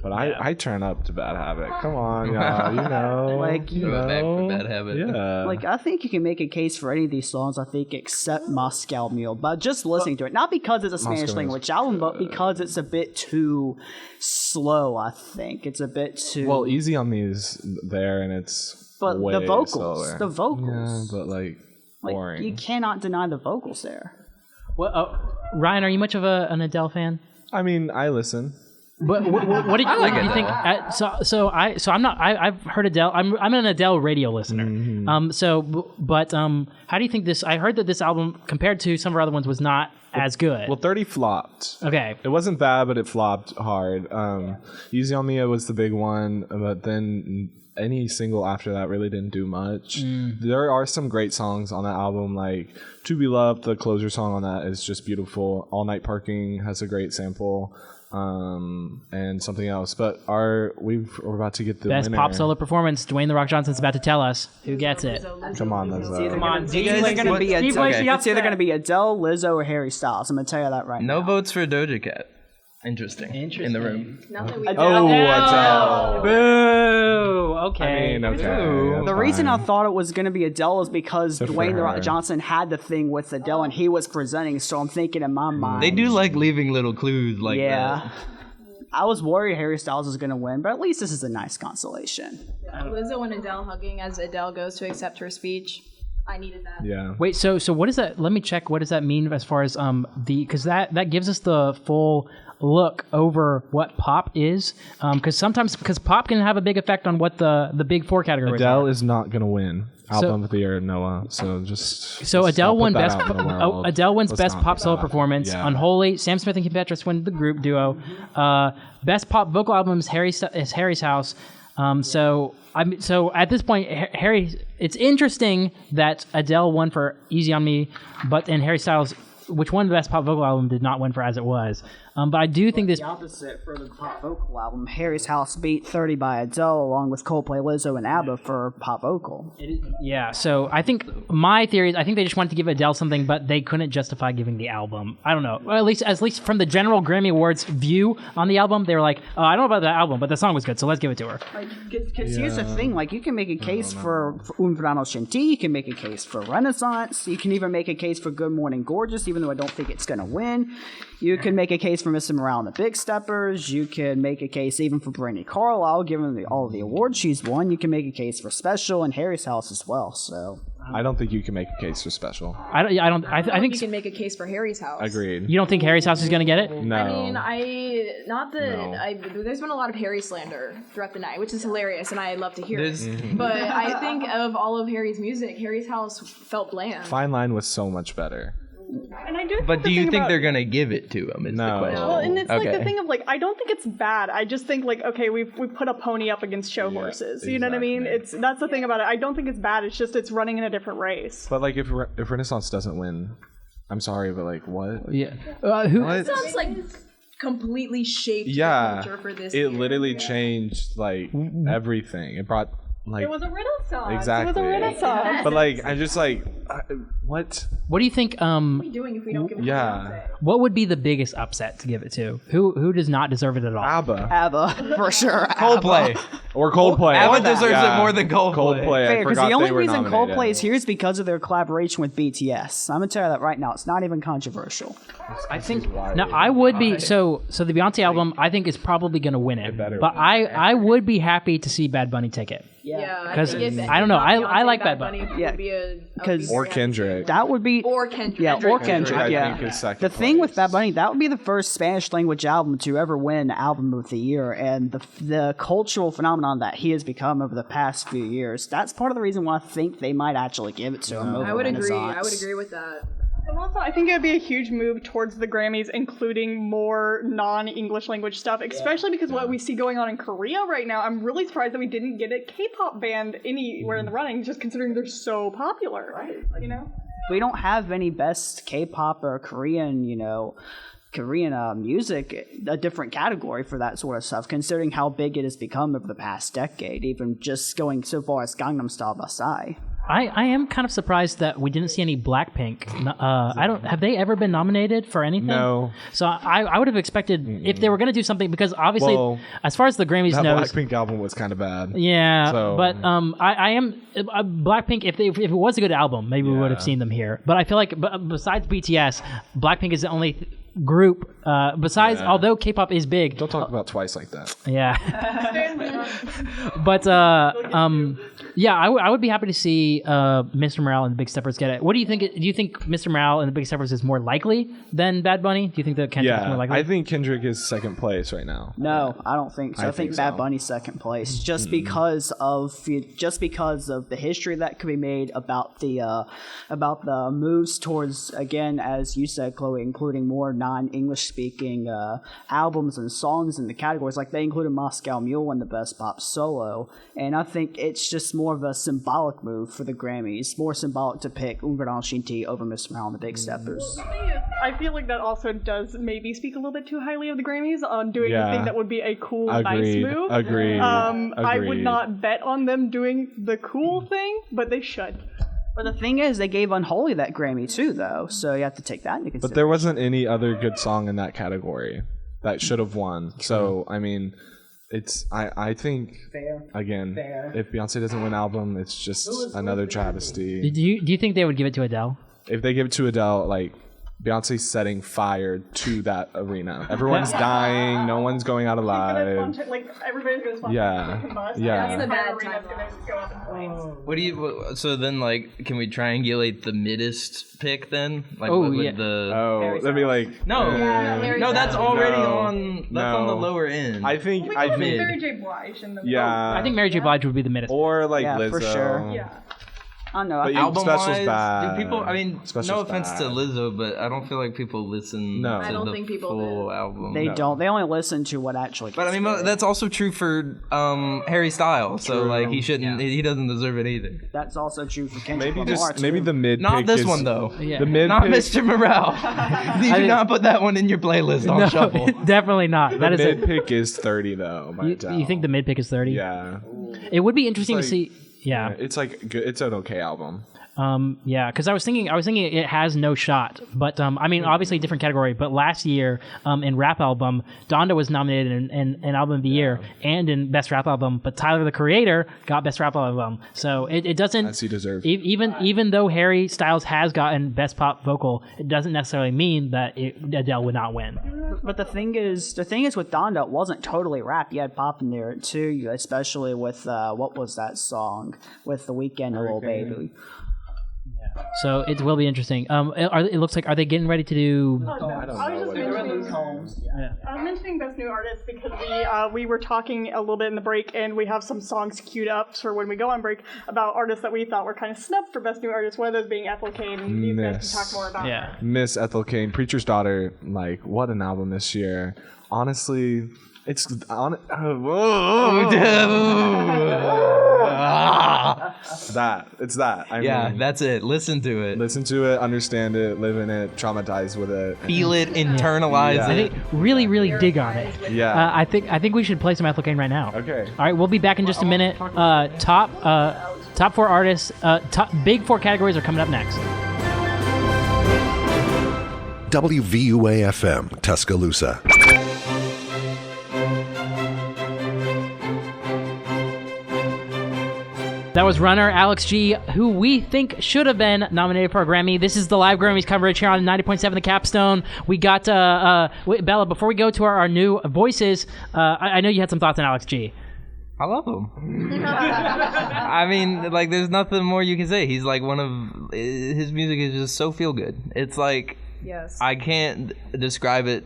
But I turn up to Bad Habit. Come on, y'all. Back for Bad Habit. Yeah. I think you can make a case for any of these songs, I think, except Moscow Mule. But just listening to it, not because it's a Spanish language album, but because it's a bit too slow, I think. It's a bit too... Well, Easy on Me is there, and it's But way the vocals. slower. The vocals. Yeah, but boring. You cannot deny the vocals there. Well, Ryan, are you much of an Adele fan? I mean, I listen. But what do you think? I've heard Adele. I'm an Adele radio listener. How do you think this? I heard that this album, compared to some of her other ones, was not as good. Well, 30 flopped. Okay. It wasn't bad, but it flopped hard. Easy on Me was the big one, but then any single after that really didn't do much. There are some great songs on that album, like To Be Loved, the closer song on that is just beautiful. All Night Parking has a great sample. And something else, but we're about to get the best winner. pop solo performance. Dwayne The Rock Johnson's about to tell us who gets it. Come on, Lizzo. Come on, It's either going to be Adele, Lizzo, or Harry Styles. I'm going to tell you that right now. No votes for Doja Cat. Interesting. In the room. Adele. Boo. Okay. I mean, okay. The reason I thought it was going to be Adele is because Dwayne The Rock Johnson had the thing with Adele and he was presenting, so I'm thinking in my mind. They do like leaving little clues like that. I was worried Harry Styles was going to win, but at least this is a nice consolation. Lizzo and Adele hugging as Adele goes to accept her speech. I needed that. Yeah. Wait, so what is that? Let me check. What does that mean as far as because that gives us the full look over what pop is, because pop can have a big effect on what the big four categories Adele are. is not gonna win album of the year, Noah. So Adele won best. Adele wins Let's best not pop put solo that. Performance. Yeah. Unholy. Sam Smith and Kim Petras win the group duo. Best pop vocal album is Harry's House. So at this point, Harry. It's interesting that Adele won for Easy on Me, and Harry Styles, which won the best pop vocal album, did not win for As It Was. But I do think this. The opposite for the pop vocal album. Harry's House beat 30 by Adele, along with Coldplay, Lizzo, and ABBA for pop vocal. Yeah, so I think my theory is I think they just wanted to give Adele something, but they couldn't justify giving the album. I don't know. Well, at least from the general Grammy Awards view on the album, they were like, oh, I don't know about the album, but the song was good, so let's give it to her. Because here's the thing, you can make a case for Un Verano Sin Ti, you can make a case for Renaissance, you can even make a case for Good Morning Gorgeous, even though I don't think it's going to win. You can make a case for Mr. Morale and the Big Steppers. You can make a case even for Brandy Carlisle, given all of the awards she's won. You can make a case for Special and Harry's House as well. So I don't think you can make a case for Special. I think you can make a case for Harry's House. Agreed. You don't think Harry's House is going to get it? No. I mean, there's been a lot of Harry slander throughout the night, which is hilarious, and I love to hear it. But I think of all of Harry's music, Harry's House felt bland. Fine Line was so much better. And I do. But do you think they're gonna give it to him? Is the question. Well, and it's like the thing of I don't think it's bad. I just think okay, we put a pony up against show horses. You know what I mean? That's the thing about it. I don't think it's bad. It's just it's running in a different race. But if Renaissance doesn't win, I'm sorry, but what? Yeah. It sounds like completely shaped the culture for this year. It literally changed everything. It brought it was a Renaissance. Exactly. It was a Renaissance. But I'm just what? What do you think? What are we doing if we don't give it to What would be the biggest upset to give it to? Who does not deserve it at all? ABBA, for sure. Coldplay. Or Coldplay. ABBA deserves it more than Coldplay. Fair, because the only reason Coldplay is here is because of their collaboration with BTS. I'm gonna tell you that right now. It's not even controversial. I think I would be so the Beyonce album I think is probably gonna win it. But I would be happy to see Bad Bunny take it. Yeah, because I don't know. I like Bad Bunny. Or Kendrick. That would be Kendrick. Yeah, or Kendrick. I think is second the thing with Bad Bunny, that would be the first Spanish language album to ever win Album of the Year, and the cultural phenomenon that he has become over the past few years. That's part of the reason why I think they might actually give it to him. I would agree. I would agree with that. And also, I think it would be a huge move towards the Grammys, including more non-English language stuff, especially because what we see going on in Korea right now, I'm really surprised that we didn't get a K-pop band anywhere in the running, just considering they're so popular, you know? We don't have any best K-pop or Korean music, a different category for that sort of stuff, considering how big it has become over the past decade, even just going so far as Gangnam Style by Psy. I am kind of surprised that we didn't see any Blackpink. Have they ever been nominated for anything? No. So I would have expected if they were going to do something, because obviously, as far as the Grammys that knows, Blackpink album was kind of bad. Yeah, so. But I am Blackpink. If it was a good album, maybe we would have seen them here. But I feel like besides BTS, Blackpink is the only group although K-pop is big. Don't talk about Twice like that. Yeah. But yeah, I would be happy to see Mr. Morale and the Big Steppers get it. What do you think? Do you think Mr. Morale and the Big Steppers is more likely than Bad Bunny? Do you think that Kendrick is more likely? I think Kendrick is second place right now. No, I don't think so. I think Bad Bunny's second place, just because of the history that could be made about the moves towards, again, as you said, Chloe, including more non-English speaking albums and songs in the categories. Like they included Moscow Mule in the Best Pop Solo, and I think it's just more of a symbolic move for the Grammys. More symbolic to pick Ungarn Shinty over Mr. Morale and the Big Steppers. I feel like that also does maybe speak a little bit too highly of the Grammys on doing the thing that would be a cool, nice move. Agreed. I would not bet on them doing the cool thing, but they should. But the thing is, they gave Unholy that Grammy too, though, so you have to take that into consideration. But there wasn't any other good song in that category that should have won. So, I mean, I think, again, if Beyonce doesn't win album, it's just another travesty. Do you think they would give it to Adele? If they give it to Adele, like, Beyonce's setting fire to that arena. Everyone's dying. No one's going out alive. Everybody's going to combust. Yeah. That's the bad time. What do you? So then, like, can we triangulate the middest pick then? Like, that'd be like no, that's already on. That's on the lower end. I think Mary J. Blige in the I think Mary J. Blige would be the middest. Or like Lizzo. For sure. Yeah. I don't know. Album-wise, bad. people. I mean, Special's no offense bad. to Lizzo, but I don't feel like people listen to I don't the think people full do. album. They don't. They only listen to what actually. But I mean, that's also true for Harry Styles. So like, he shouldn't. He doesn't deserve it either. That's also true for Kendrick Lamar, Maybe too. the mid. Not pick this is, one though. Yeah. The mid. Not pick, Mr. Morale. You do not put that one in your playlist on shuffle. Definitely not. The That is mid pick is 30 though. You think the mid pick is 30? Yeah. It would be interesting to like- see. Yeah. It's like good. It's an okay album. Yeah, because I was thinking it has no shot. But I mean, obviously different category. But last year, in rap album, Donda was nominated in album of the year and in best rap album. But Tyler the Creator got best rap album. So it doesn't. As he deserves. Even though Harry Styles has gotten best pop vocal, it doesn't necessarily mean that Adele would not win. But the thing is with Donda, it wasn't totally rap. You had pop in there too, especially with what was that song with The Weeknd, Lil Baby. So it will be interesting. It looks like, are they getting ready to do? I was mentioning Best New Artist because we were talking a little bit in the break, and we have some songs queued up for when we go on break about artists that we thought were kind of snubbed for Best New Artist. One of those being Ethel Cain. And these guys can talk more about her. Miss Ethel Cain, Preacher's Daughter. Like, what an album this year. Honestly, it's on. It's that. I mean, that's it. Listen to it. Listen to it, understand it, live in it, traumatize with it. Feel it, internalize I it. think really dig on it. Yeah. I think we should play some Ethel Cain right now. Okay. All right, we'll be back in just a minute. Top 4 artists, big 4 categories are coming up next. WVUA FM, Tuscaloosa. That was runner Alex G, who we think should have been nominated for a Grammy. This is the live Grammys coverage here on 90.7 The Capstone. We got, Bella, before we go to our new voices, I know you had some thoughts on Alex G. I love him. I mean, like, there's nothing more you can say. He's like his music is just so feel good. It's like, Yes. I can't describe it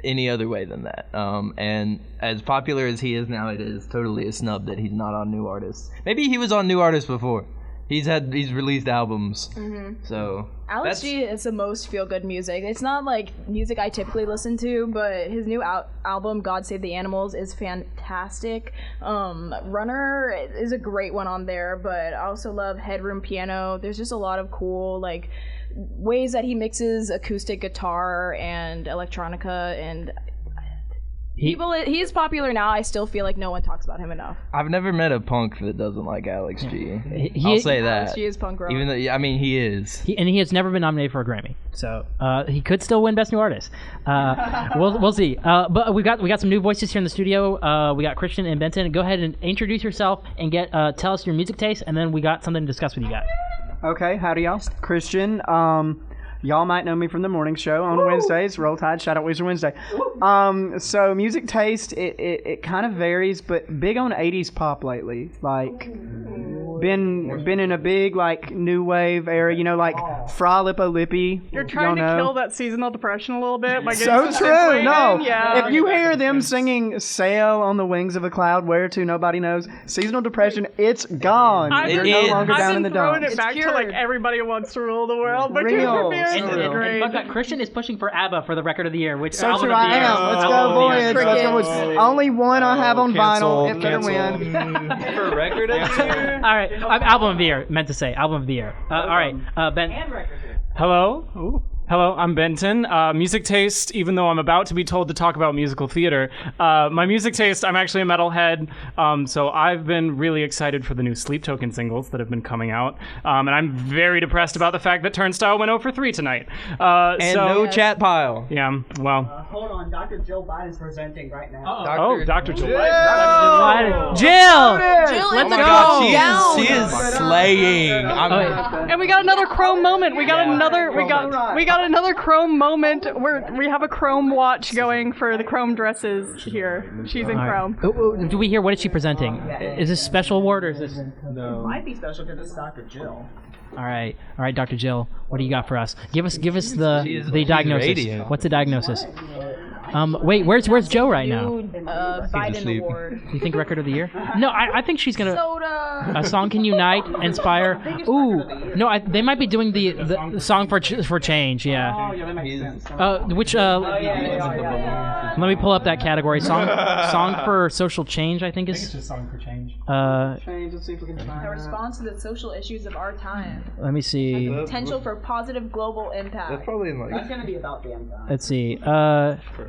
any other way than that. And as popular as he is now, it is totally a snub that he's not on New Artists. Maybe he was on New Artists before. He's released albums. Mm-hmm. So Alex G is the most feel-good music. It's not like music I typically listen to, but his new album, God Save the Animals, is fantastic. Runner is a great one on there, but I also love Headroom Piano. There's just a lot of cool, like, ways that he mixes acoustic guitar and electronica, and he's popular now. I still feel like no one talks about him enough. I've never met a punk that doesn't like Alex G. I'll say that. Alex G is punk rock. Even though, I mean, he is. He has never been nominated for a Grammy, so he could still win Best New Artist. We'll see. But we got some new voices here in the studio. We got Christian and Benton. Go ahead and introduce yourself and tell us your music taste, and then we got something to discuss with you guys. Okay, howdy y'all. Christian. Y'all might know me from the morning show on Wednesdays. Roll Tide, shout out Weezer Wednesday. So music taste, it kind of varies, but big on 80s pop lately. Like, been in a big, like, new wave era, you know, like Fra Lippo Lippy. You're trying to kill that seasonal depression a little bit by getting So some true, synth no. in. Yeah. If you hear them singing Sail on the Wings of a Cloud, Where to Nobody Knows, seasonal depression, it's gone. You're no longer down in the throwing dumps. it back to like Everybody Wants to Rule the World, but Real. And Christian is pushing for ABBA for the record of the year, which So album true, of the I year. am. Let's go, boys. Let's go, boys. Only one I have on vinyl. It better win. For record of the year? All right, album of the year. Meant to say album of the year. All right, Ben. Hello. Ooh. Hello, I'm Benton. Music taste, even though I'm about to be told to talk about musical theater, my music taste, I'm actually a metalhead, so I've been really excited for the new Sleep Token singles that have been coming out, and I'm very depressed about the fact that Turnstile went 0 for 3 tonight. And no chat pile. Yeah, well. Hold on, Dr. Jill Biden's presenting right now. Dr. Jill. Jill! Let's go! She is slaying. And we got another Chrome moment. We got another Chrome moment where we have a Chrome watch going for the Chrome dresses here. She's in Chrome. Do we hear what is she presenting? Is this a special award or is this? No. It might be special because it's Dr. Jill. All right, Dr. Jill, what do you got for us? Give us the diagnosis. Radiant. What's the diagnosis? Wait, where's Joe right now? Biden Award. Do you think record of the year? No, I think she's gonna. Soda. A song can unite, inspire. Ooh, no, they might be doing the song for change. Yeah. Oh, yeah, that makes sense. Which let me pull up that category. Song for social change. I think is. It's just song for change. Change. Let's see if we can find A response to the social issues of our time. Let me see. Potential for positive global impact. That's probably like. That's gonna be about damn time. Let's see.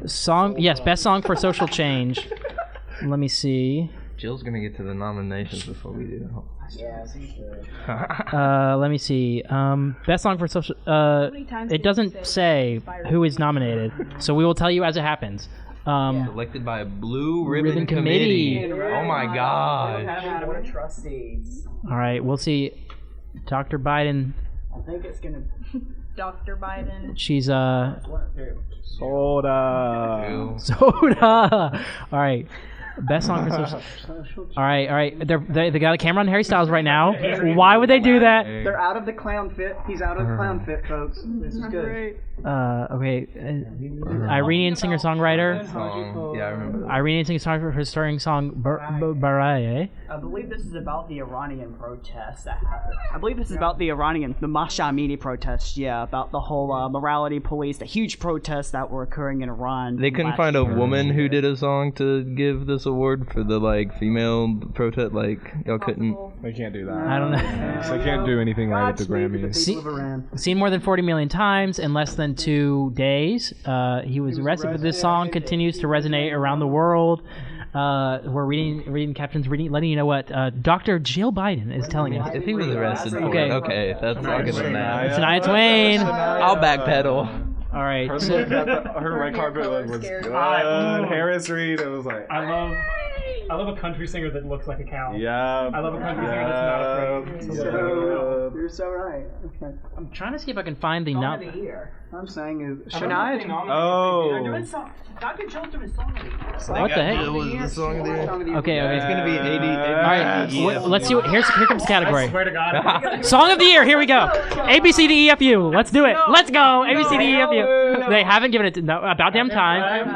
Song. Yes, best song for social change. Let me see. Jill's gonna get to the nominations before we do. Yeah, she's good. Let me see. Best song for social. It doesn't say who is nominated, so we will tell you as it happens. Elected by a blue ribbon committee. Oh my god. Board of trustees. All right, we'll see. Dr. Biden. I think it's gonna. Dr. Biden. She's Soda. All right. Best song for social. All right. They got a camera on Harry Styles right now. Why would they do that? They're out of the clown fit. He's out of the clown fit, folks. This is good. Okay. Iranian singer-songwriter. Yeah, I remember that. Iranian singer-songwriter for her starring song Baraye. I believe this is about the Iranian protests that happened. I believe this is about the Mahsa Amini protests, about the whole morality police, the huge protests that were occurring in Iran. They couldn't find a woman who did a song to give this award for the, female protest, y'all couldn't... They can't do that. I don't know. They can't do anything right at the Grammys. Seen more than 40 million times in less than 2 days. He was arrested, but this song continues to resonate around the world. We're reading captions, letting you know what Dr. Jill Biden is telling us. If he was arrested, okay, that's I'll give him that. Shania Twain. I'll backpedal. All right. Her red carpet was good. Harris Reid. It was like I love a country singer that looks like a cow. Yeah. I love a country singer that's not afraid. You're so right. Okay. I'm trying to see if I can find the Song of the year. I'm saying is Shania. Oh. Dr. Jill's doing Song of the Year. What the heck? It was the song of the year. Okay. It's gonna be 80. All right. Let's see. Here comes the category. I swear to God. Song of the year. Here we go. A B C D E F U. Let's do it. Let's go. A B C D E F U. They haven't given it about damn time.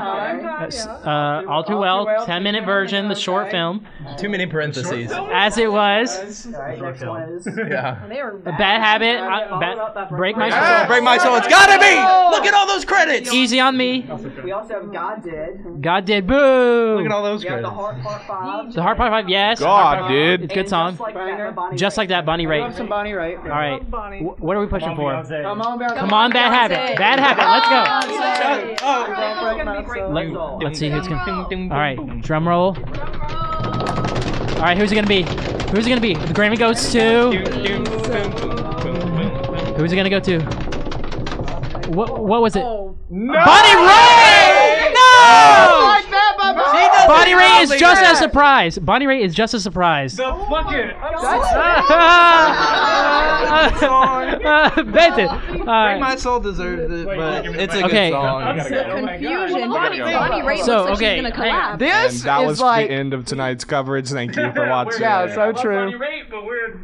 All Too Well. 10-minute version. The short film. Too many parentheses. As it was. Yeah. Bad Habit. Break My Soul. Break My Soul. It's gotta be. Look at all those credits. Easy on Me. We also have God Did. God Did. Boo. Look at all those We have credits. the Heart Part 5. The Heart Part 5. Yes. God Did. It's a good song. Just like that, Bonnie Raitt. Some Bonnie Raitt. All right. What are we pushing for? Come on, Come on, Bad Habit. Bad Habit. Let's go. Let's see who's gonna. All right. Drum roll. All right. Who's it gonna be? Who's it gonna be? The Grammy goes to. Who's it gonna go to? What was it? No! Bonnie Raitt! No! Like that, Bubba. She Bonnie Raitt is just as surprised. Bonnie Raitt is just as surprised. The fucking. Benton. Break My Soul deserves it, but it's a good song. Confusion. Bonnie Raitt So, looks like okay, she's gonna collapse. And that was like the end of tonight's coverage. Thank you for watching. yeah, so true.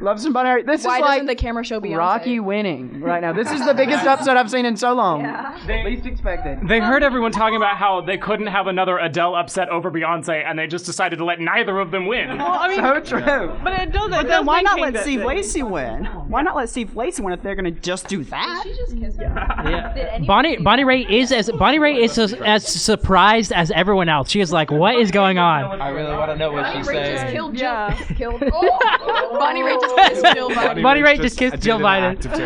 Love somebody. This Why is like doesn't the camera show Beyonce? Rocky winning right now. This is the biggest upset I've seen in so long. Least expected. They heard everyone talking about how they couldn't have another Adele upset over Beyonce, and they just decided to let neither of them win. Well, I mean, So true. But it does. but then why not let Steve Lacy win? Why not let Steve Lacy win if they're gonna just do that? She just kissed her. Yeah. Bonnie Raitt is as surprised as everyone else. She is like, what is going on? I really want to know what she's Raitt just saying. killed Jill. Killed. Oh! Bonnie Raitt just kissed Jill Biden. Bonnie Raitt just kissed Jill did an act Biden. of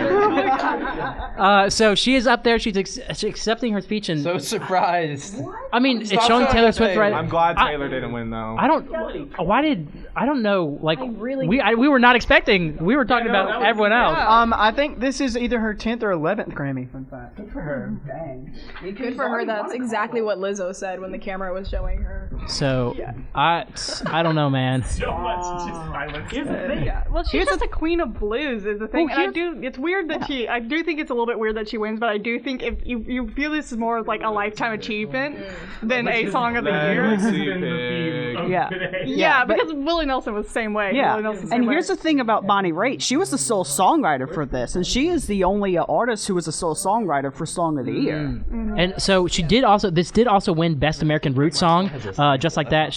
terror. So she is up there. She's accepting her speech, and So surprised. I mean, it's showing Taylor Swift right. I'm glad Taylor didn't win though. I don't. I don't know. Like we were not expecting. We were talking about everyone else. I think this is either her 10th or 11th Grammy. Fun fact. Good for her. Dang. Good for her. That's exactly what Lizzo said when the camera was showing her. So I don't know, man. Well, she's just a queen of blues is the thing. And it's weird that I do think it's a little bit weird that she wins, but I do think if you feel this is more like a lifetime achievement than a song of the year. Yeah, because Willie Nelson was the same way. Yeah, Willie Nelson's the and same here's way. the thing about Bonnie Raitt. She was the sole songwriter for this, and she is the only artist who was a sole songwriter for Song of the Year. And so she did also. This did also win Best American Roots Song, just like that.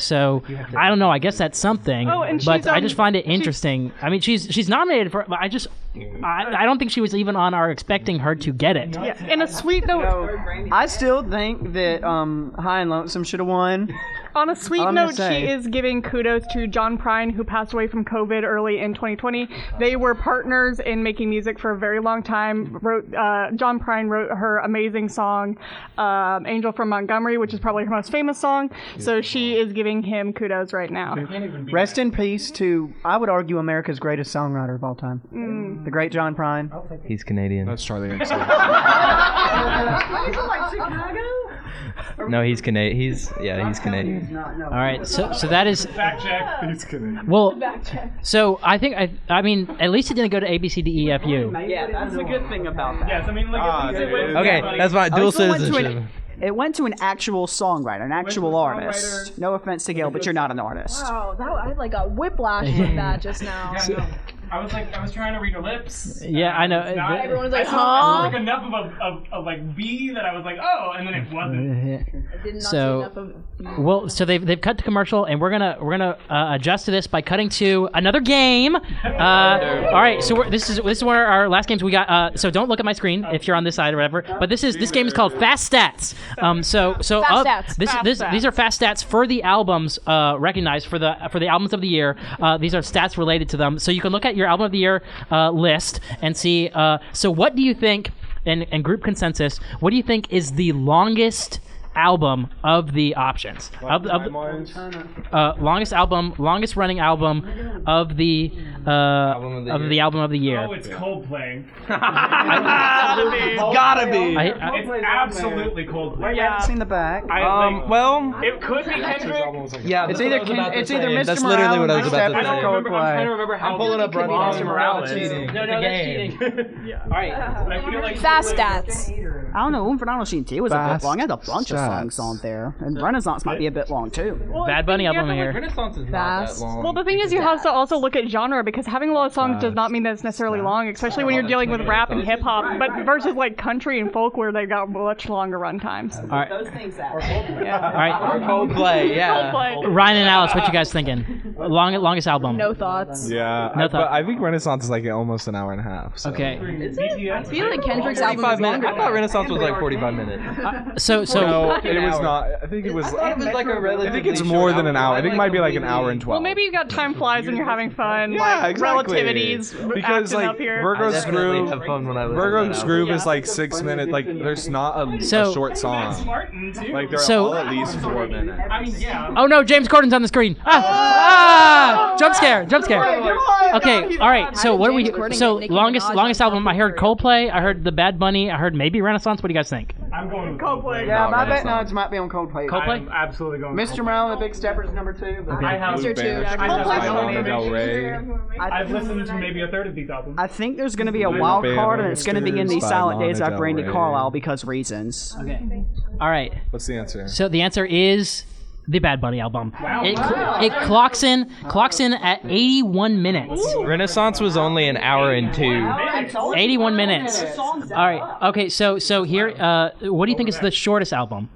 So I don't know. I guess that's something. Oh, and but she's, I just find it interesting. I mean, she's nominated for. But I don't think she was even on our expecting her to get it. Yeah, and a sweet note. I still think that High and Lonesome should have won. On a sweet I'm gonna note, say. she is giving kudos to John Prine, who passed away from COVID early in 2020. They were partners in making music for a very long time. John Prine wrote her amazing song, "Angel from Montgomery," which is probably her most famous song. So she is giving him kudos right now. Rest in peace to, I would argue, America's greatest songwriter of all time. The great John Prine. He's Canadian. That's Charlie XCX. No, he's Canadian. He's Canadian. All right. So that is. Fact check. He's kidding. Well, so I think I mean at least it didn't go to A B C D E F U. Yeah, that's the good thing about that. Yes, I mean, Okay, that's my dual Also went to citizenship. It went to an actual songwriter, an actual artist. No offense to Gail, but you're not an artist. Wow, I like got whiplash with that just now. I was trying to read her lips. Yeah, I know. Everyone was like, I huh? saw like enough of like B that I was like, oh, and then it wasn't. I did not see So, enough of. well, so they've cut to commercial, and we're gonna adjust to this by cutting to another game. All right, so this is one of our last games we got. So don't look at my screen if you're on this side or whatever. But this game is called Fast Stats. These are fast stats for the albums recognized for the albums of the year. These are stats related to them, so you can look at your album of the year list and see. So what do you think? And group consensus. What do you think is the longest album of the options? Longest running album of the album of the year. Oh, it's Coldplay. Gotta be. It's absolutely Coldplay. I haven't seen the back. Well, It could be Kendrick. yeah, It's either Mr. That's literally what I was about to Morales or say. I'm trying to Coldplay. remember how. I'm pulling up right now. Mr. Morales. No, that's cheating. All right. I feel like Fast stats. I don't know. Un Fernando T was a bit Fast long. I had a bunch of songs on there. And Renaissance might be a bit long, too. Bad Bunny album here. Renaissance is Fast. not that long. Well, the thing is, you have to also look at genre because having a lot of songs does not mean that it's necessarily long, especially when you're dealing with rap and hip hop. But versus like country and folk, where they got much longer run times. All right. Those things that. All right. Coldplay, yeah. Coldplay. Ryan and Alice, what you guys thinking? Longest album. No thoughts. Yeah, No thought. but I think Renaissance is like almost an hour and a half. So. Okay. I feel like Kendrick's album 45 is minutes. longer. I thought Renaissance was like 45 minutes. So No, it was not. I think it was. It was like a relatively I think it's more than an hour. I think it might be like an hour and 12. Well, maybe you got time flies when you're having fun. Yeah, like exactly. relativities Because acting like up here. Virgo's definitely Groove, have fun when I listen to Virgo's that Groove is like 6 minutes. Like there's not a short song. Like they're So- all at least 4 minutes. I mean, yeah. Oh no, James Corden's on the screen. Jump scare. Okay, all right. So what do we? James Corden So and Nicki longest Minaj album. I heard Coldplay. I heard the Bad Bunny. I heard maybe Renaissance. What do you guys think? I'm going with Coldplay. Yeah, my bet Renaissance. nods might be on Coldplay. I'm absolutely going with Mr. Morale and the Big Steppers number 2. But I have Mr. Two. Del Rey. I've listened to maybe a third of these albums. I think there's going to be a wild card, and it's going to be in these Silent Days by Brandy Carlisle because reasons. Okay. All right. What's the answer? So the answer is the Bad Bunny album. It clocks in at 81 minutes. Renaissance was only an hour and 2. 81 minutes. All right. Okay. So here, what do you think is the shortest album?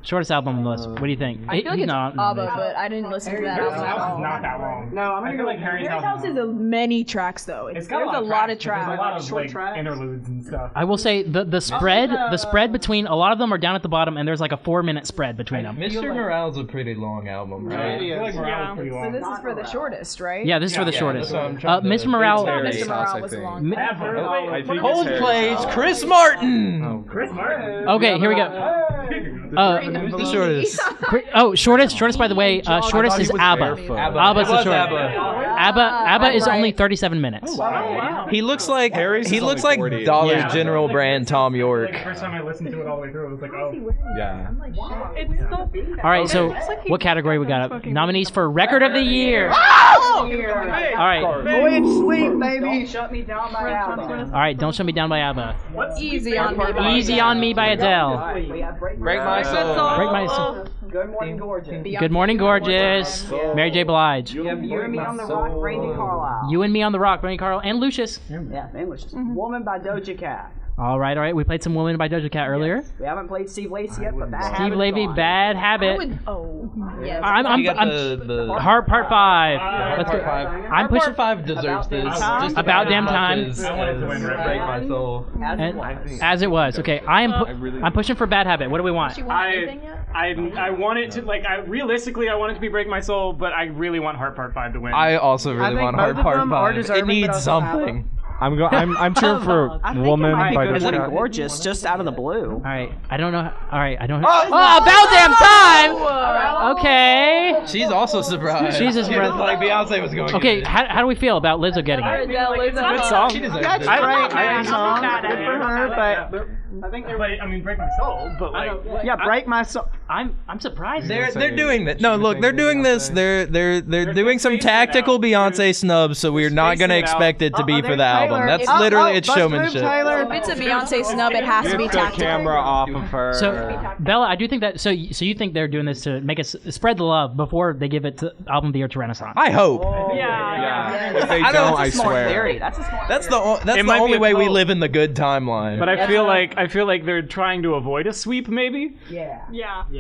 Shortest album on the list. What do you think? I feel like it's ABBA, but I didn't listen to that Harry's album. House is not that long. No, I'm I gonna feel go like Harry's Harry's House House is many tracks though. It's There's got a lot of tracks. There's a lot of Short like tracks. interludes and stuff. I will say the spread between a lot of them are down at the bottom, and there's like a 4-minute spread between them. Mr. Morale's a pretty long album, right? I feel like Morale is pretty So long. this is for the shortest, right? Yeah, this is for the shortest. that's what I'm trying to- Mr. Morale. Mr. Morale was long. Coldplay's Chris Martin. Chris Martin. Okay, here we go. Who's the shortest? Shortest. By the way, shortest is ABBA. ABBA's the shortest. ABBA is only 37 minutes. He looks like only 40. Dollar General brand Tom York. The first time I listened to it all the way through, I was like, oh. Yeah. It's so. All right, so what category we got? Nominees for Record of the Year. All right. Boy, it's sweet, baby. Shut me down by ABBA. All right, Don't Shut Me Down by ABBA. Easy on me. Easy on Me by Adele. Break My Soul. Break My Soul. Good morning, gorgeous. Good Morning, Gorgeous. Mary J. Blige. You and Me on the Rock, Brandy Carlisle. You and Me on the Rock, Brandy Carlisle, and Lucius. Yeah, English. Woman by Doja Cat. All right. We played some Woman by Doja Cat earlier. We haven't played Steve Lacy yet, but that Steve Levy, Bad Habit. Yes. You got the Heart Part 5. Let's go. I'm pushing. Part 5 deserves this. Just About Damn Time. Break My Soul. As it was. Okay, I'm pushing for Bad Habit. What do we want? I want it to realistically I want it to be Break My Soul, but I really want Heart Part 5 to win. I also really think want both Hard of Part them are 5. It deserving, but needs also something. I'm cheering for Woman by Good Doja morning, Cat. gorgeous, just out of the blue. All right, I don't know. All right, I don't. About Damn Time. Okay. She's also surprised. She's a surprise. Like Beyonce was going. Okay, how do we feel about Lizzo getting it? Good song. She deserves That's it. great. Great song. Good for her, but I think Break My Soul, but like yeah, Break My Soul. I'm surprised. They're doing that. No, look, they're doing this. They're doing some tactical Beyonce snubs, so we're not gonna expect it to be for the album. That's literally its showmanship. If it's a Beyonce snub, it has to be Get the tactical. camera off of her. So, Bella, I do think that. So you think they're doing this to make us spread the love before they give it to album of the year to Renaissance? I hope. yeah. If they I don't, know, I it's a swear. Theory. That's a smart That's the might be only a way we cult. live in the good timeline. but I feel like they're trying to avoid a sweep, maybe. Yeah.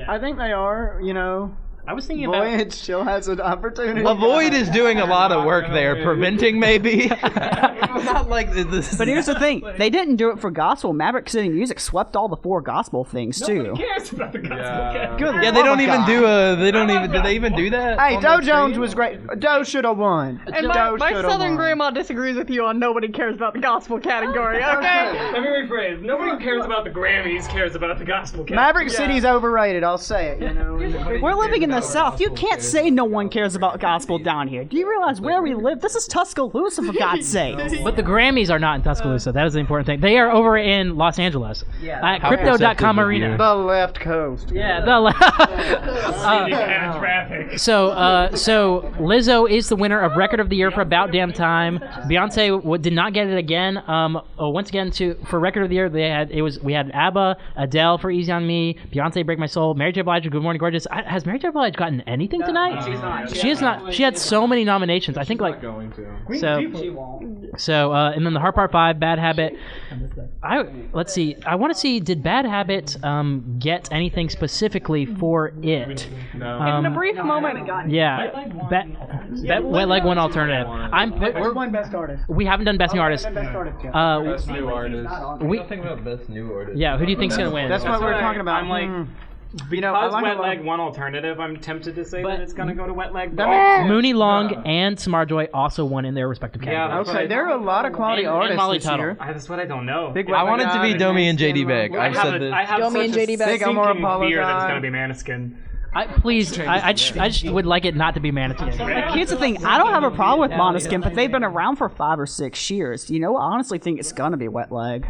I think they are, you know. I was thinking about. Voyage still has an opportunity. Lavoid is doing a lot of work there, preventing maybe. Not like this. But here's the thing: they didn't do it for gospel. Maverick City Music swept all the 4 gospel things too. Nobody cares about the gospel. Good Yeah, they don't Lord, even God. do a. They don't even. Did they even do that? Hey, on Doe the Jones stream? was great. Doe should have won. And my southern grandma disagrees with you on nobody cares about the gospel category, okay? Let me rephrase. Nobody who cares about the Grammys cares about the gospel. Maverick City's overrated. I'll say it. You know. We're living in the South. You can't say no one cares about gospel down here. Do you realize where we live? This is Tuscaloosa, for God's sake. But the Grammys are not in Tuscaloosa. That is the important thing. They are over in Los Angeles. At Crypto.com Arena. The left coast. Yeah, the Traffic. So Lizzo is the winner of Record of the Year for About Damn Time. Beyonce did not get it again. Once again, for Record of the Year, we had ABBA, Adele for Easy on Me, Beyonce Break My Soul, Mary J. Blige for Good Morning Gorgeous. Has Mary J. Blige gotten anything tonight? She's not. She is not. She had so many nominations. I think like going to. She won't. so. And then the Heart Part 5, Bad Habit. Let's see. I want to see. Did Bad Habit get anything specifically for it? No. In a brief moment. Yeah. Wet Leg won alternative. We're one best artist. We haven't done Best New Artist. Best artist. Best new artist. Think about best new artist. Yeah. Who do you think's gonna win? That's what we're talking about. I'm like, you know, I because like Wet a lot- Leg won alternative, I'm tempted to say that it's gonna go to Wet Leg. Mooney Long and Samar Joy also won in their respective categories. Okay, there are a lot of quality And artists Molly this Tuttle. year. That's what I don't know. Big I want it to be Domi and JD Beck. I've said this. I have Domi such and a JD Beck. Big Elmore sinking fear that it's Apologize. gonna be Maneskin. I just would like it not to be Manatee. Here's the thing. I don't have a problem with Måneskin, but they've been around for 5 or 6 years. I honestly think it's gonna be Wet Leg.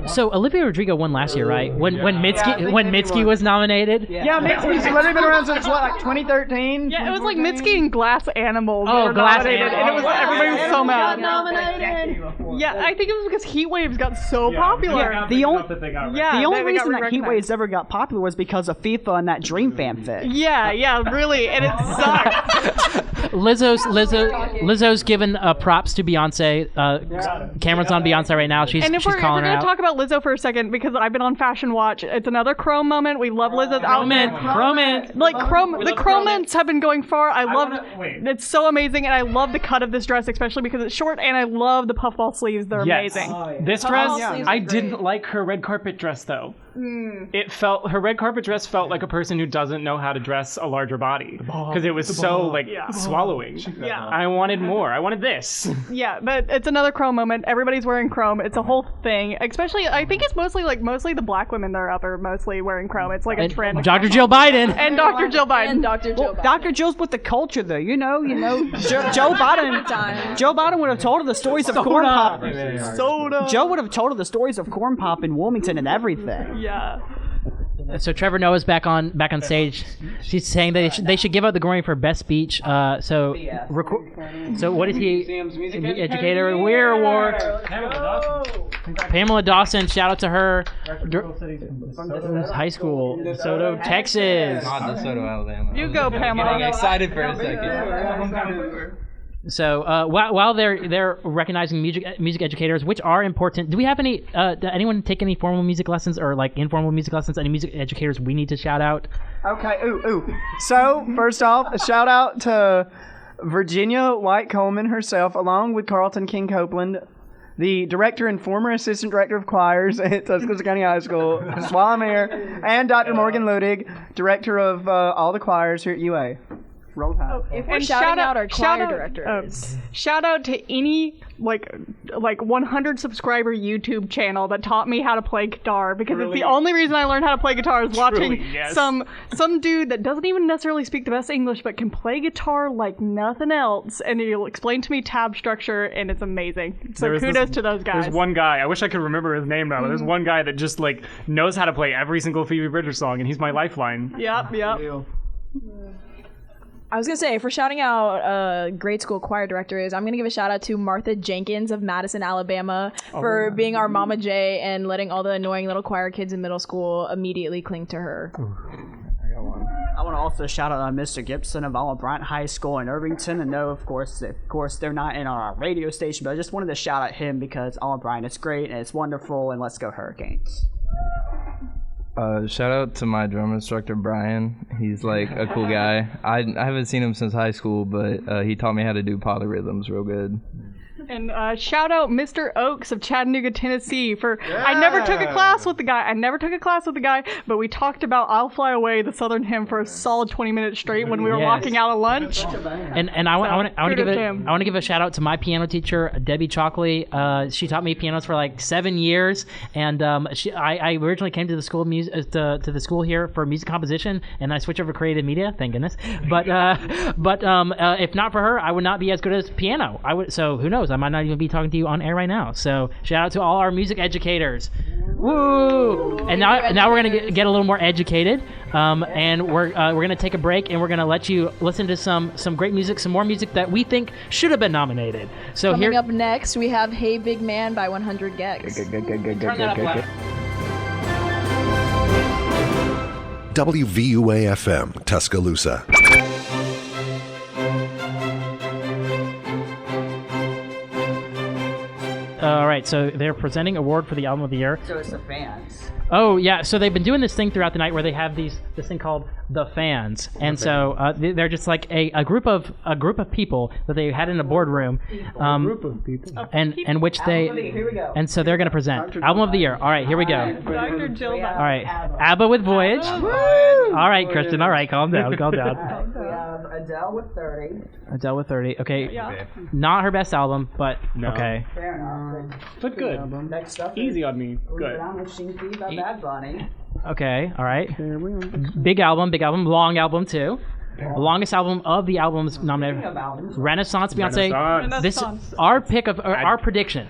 So Olivia Rodrigo won last year, right? When Mitski was nominated. Yeah, Mitski's literally been around since what, like 2013? Yeah, it was like Mitski and Glass Animals. Oh, were Glass nominated, Animals. and everybody was so mad. Nominated. Yeah, I think it was because Heat Waves got so popular. The only they reason got that Heat Waves ever got popular was because of FIFA and that Dream fanfic. Yeah, really, and it sucked. Lizzo's given props to Beyonce. Cameron's on Beyonce right now. She's And if we're calling her going out. to talk about Lizzo for a second, because I've been on Fashion Watch, it's another Chrome moment. We love Lizzo's outfit. The Chroments have been going far. I love it's so amazing, and I love the cut of this dress, especially because it's short, and I love the puffball sleeves. They're amazing. This dress, I didn't like her red carpet dress though. Her red carpet dress felt like a person who doesn't know how to dress a larger body because it was so swallowing. Yeah. I wanted more. I wanted this. Yeah, but it's another Chrome moment. Everybody's wearing Chrome. It's a whole thing. Especially, I think it's mostly the black women that are up are mostly wearing Chrome. It's like a trend. Dr. Jill Biden. And Dr. Jill Biden. And Dr. Jill Biden. Dr. Jill's with the culture, though. Joe Biden would have told her the stories of corn pop. Joe would have told her the stories of corn pop in Wilmington and everything. Yeah. So Trevor Noah's back on stage. She's saying that they should give out the Grammy for best speech. So what is he? Educator Weir Award. Pamela Dawson. Shout out to her. High school, DeSoto, Texas. Not DeSoto, Alabama. You go, Pamela. I'm excited for a second. So while they're recognizing music educators, which are important, do we have any? Did anyone take any formal music lessons or like informal music lessons? Any music educators we need to shout out? Okay. So first off, a shout out to Virginia White Coleman herself, along with Carlton King Copeland, the director and former assistant director of choirs at Tuscaloosa County High School, while I'm here, and Dr. Morgan Ludig, director of all the choirs here at UA. Roll Tide. If we're shouting out our choir directors. Shout out to any like 100 subscriber YouTube channel that taught me how to play guitar, because it's the only reason I learned how to play guitar is watching some dude that doesn't even necessarily speak the best English but can play guitar like nothing else, and he'll explain to me tab structure, and it's amazing. So kudos to those guys. There's one guy, I wish I could remember his name now, but there's one guy that just knows how to play every single Phoebe Bridgers song, and he's my lifeline. Yep. I was going to say, if we're shouting out grade school choir directors, I'm going to give a shout out to Martha Jenkins of Madison, Alabama for being our Mama J and letting all the annoying little choir kids in middle school immediately cling to her. I want to also shout out Mr. Gibson of Olive Bryant High School in Irvington. And no, of course, they're not in our radio station, but I just wanted to shout out him because Olive Bryant is great and it's wonderful, and let's go Hurricanes. Shout out to my drum instructor, Brian. He's a cool guy. I haven't seen him since high school, but he taught me how to do polyrhythms real good. And shout out Mr. Oakes of Chattanooga, Tennessee I never took a class with the guy, but we talked about I'll Fly Away, the Southern Hymn, for a solid 20 minutes straight when we were walking out of lunch. And I want to give a shout out to my piano teacher, Debbie Chalkley. She taught me pianos for 7 years, and I originally came to the school to the school here for music composition, and I switched over to creative media, thank goodness. But if not for her, I would not be as good as piano. So who knows? I might not even be talking to you on air right now. So shout out to all our music educators. Woo! And now we're gonna get a little more educated, and we're gonna take a break, and we're gonna let you listen to some great music, some more music that we think should have been nominated. So Coming up next, we have "Hey Big Man" by 100 Gex. Turn that up loud. WVUA FM, Tuscaloosa. All right, so they're presenting award for the album of the year. So it's the fans. Oh yeah, so they've been doing this thing throughout the night where they have this thing called the fans, and so they're just like a group of people that they had in a boardroom, and which and so they're going to present album of the year. All right, here we go. Dr. Jill Biden. All right, ABBA with Voyage. All right, Kristen. All right, calm down. We have Adele with 30. Adele with 30. Okay, not her best album, but okay. Fair enough. But good. Next up, easy on me. Good. Bad Bunny. Okay, all right. Big album, long album too. Longest album of the albums nominated. Renaissance, Beyonce. Renaissance. This our pick of our prediction.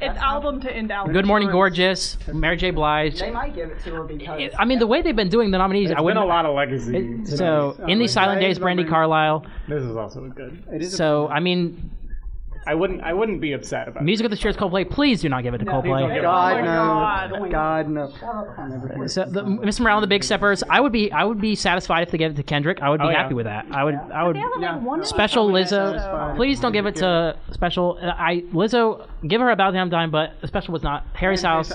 It's album to end album. Good Morning Gorgeous, Mary J. Blige. They might give it to her because I mean, the way they've been doing the nominees, There's I wouldn't. been a lot of legacy. So, In These Silent Days, Brandy Carlisle. This is also good. So, I mean, I wouldn't be upset about Music of the Year, Coldplay. Please do not give it to Coldplay. God no. So, Mr. Morale and the Big Steppers. I would be satisfied if they gave it to Kendrick. I would be happy with that. I would. Special Lizzo. Please don't give it to Special. Lizzo, give her About Damn Time, but Special was not. Harry Styles.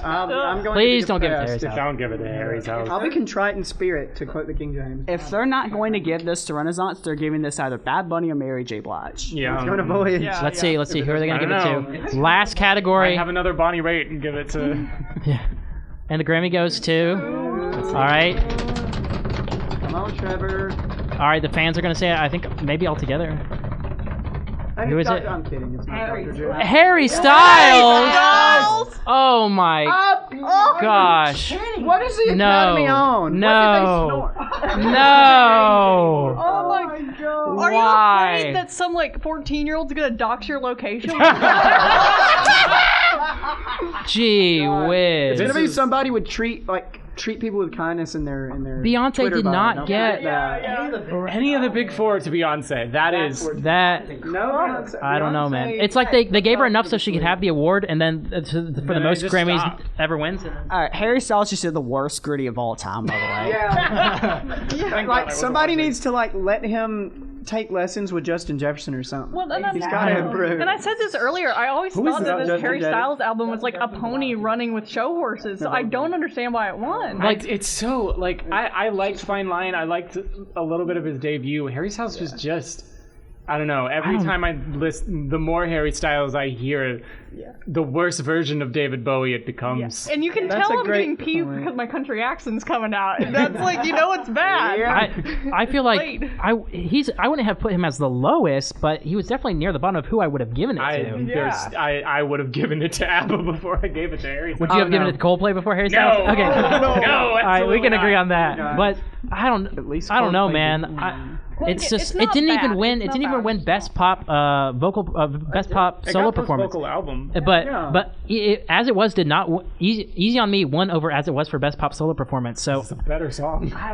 Please don't give it to Harry Styles. Don't give it to Harry Styles. I'll be contrite in spirit, to quote the King James. if they're not going to give this to Renaissance, they're giving this either Bad Bunny or Mary J. Blige. Yeah. Let's go to Voyage. Let's see. Who are they going to give it to? Last I category. have another Bonnie Raitt and give it to. Yeah. And the Grammy goes to. All right. Come on, Trevor. All right. The fans are going to say it. I think maybe all together. Who is it? I'm kidding. It's not Dr. Dre. Harry Styles. Oh my gosh. What is the Academy on? No. What did they snort? No. Oh my god. Are Why? you afraid that some 14-year-old's gonna dox your location? Gee whiz. It's gonna be somebody would treat people with kindness in their Beyonce Twitter did bio. not Don't get forget Any of the big four to Beyonce. That is. that. No, Beyonce. I don't know, man. It's like they gave her enough so she could have the award, and then for the most just Grammys stopped. ever wins. All right, Harry Styles just did the worst gritty of all time, by the way. Like somebody needs to let him take lessons with Justin Jefferson or something. Well, and He's got to improve. And I said this earlier. I always Who is thought that? that this Justin Harry Jefferson? Styles album was like a pony running with show horses. So I don't understand why it won. It's so I liked Fine Line. I liked a little bit of his debut. Harry Styles was just. I don't know. Every time I listen, the more Harry Styles I hear, the worse version of David Bowie it becomes. And you can That's tell a I'm great getting peeved point. because my country accent's coming out. And that's it's bad. I feel like Wait. I wouldn't have put him as the lowest, but he was definitely near the bottom of who I would have given it to. I would have given it to ABBA before I gave it to Harry Styles. Would you have given it to Coldplay before Harry Styles? No. Okay. No, All right, we can agree on that. not. But I don't know, Coldplay man. It's just it's it didn't not even bad. win. It's It didn't not even bad. win best pop best pop It solo got Best performance. vocal album. But As It Was did not Easy on Me won over As It Was for best pop solo performance. So It's a better song. I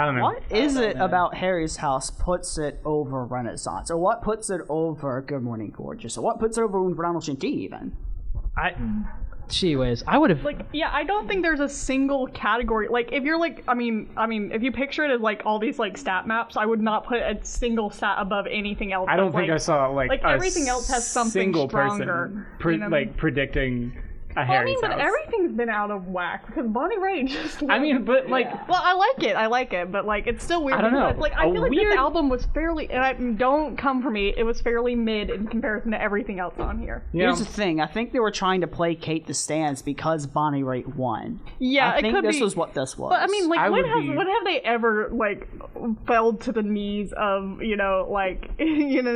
don't know. What is it about Harry's House puts it over Renaissance? Or what puts it over Good Morning Gorgeous? Or what puts it over Ronald Shantini even? She was. I would have. I don't think there's a single category. If you're if you picture it as all these stat maps, I would not put a single stat above anything else. I don't think I saw a everything else has something single stronger. person predicting a Harry but Styles. everything's been out of whack because Bonnie Raitt just. I mean, but well, I like it, but it's still weird. I don't know. It's I feel like this album was fairly, and don't come for me, it was fairly mid in comparison to everything else on here. Here's the thing. I think they were trying to placate the stands because Bonnie Raitt won. Yeah, I think it could this be. was what this was. But I mean, when have they ever fell to the knees of you know what I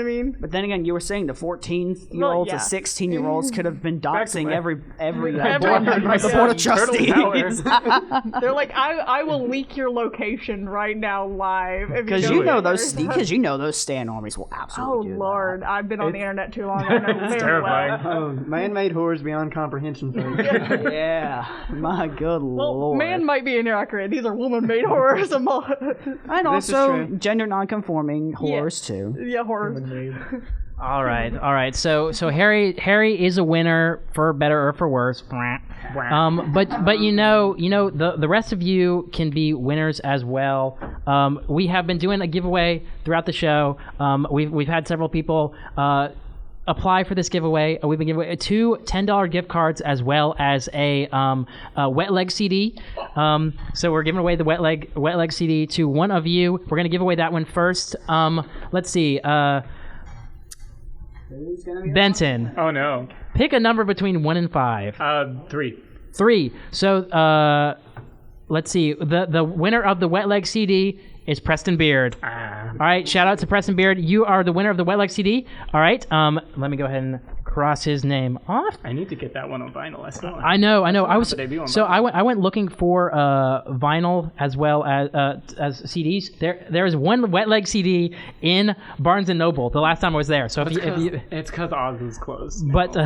mean? But then again, you were saying the 14-year-olds and 16-year-olds could have been doxing every the board of trustees. They're like, I will leak your location right now live because you know those stan armies will absolutely do Lord, that. I've been on the internet too long. I know It's very terrifying. well. Oh, man-made horrors beyond comprehension, folks. Yeah, my good Well, lord. man might be inaccurate. These are woman-made horrors. And This is also true. gender non-conforming horrors too. Yeah, horrors. All right. So Harry is a winner for better or for worse. But the rest of you can be winners as well. We have been doing a giveaway throughout the show. We've had several people apply for this giveaway. We've been giving away two $10 gift cards as well as a Wet Leg CD. So we're giving away the Wet Leg CD to one of you. We're gonna give away that one first. Let's see. Benton. Oh no. Pick a number between 1 and 5. 3. 3. So let's see. The winner of the Wet Leg CD is Preston Beard. All right. Shout out to Preston Beard. You are the winner of the Wet Leg CD. All right. Let me go ahead and cross his name off. I need to get that one on vinyl. I know. I was the debut on so vinyl. I went looking for vinyl as well as CDs. There is one Wet Leg CD in Barnes and Noble. The last time I was there. So if you it's because Oz is closed. but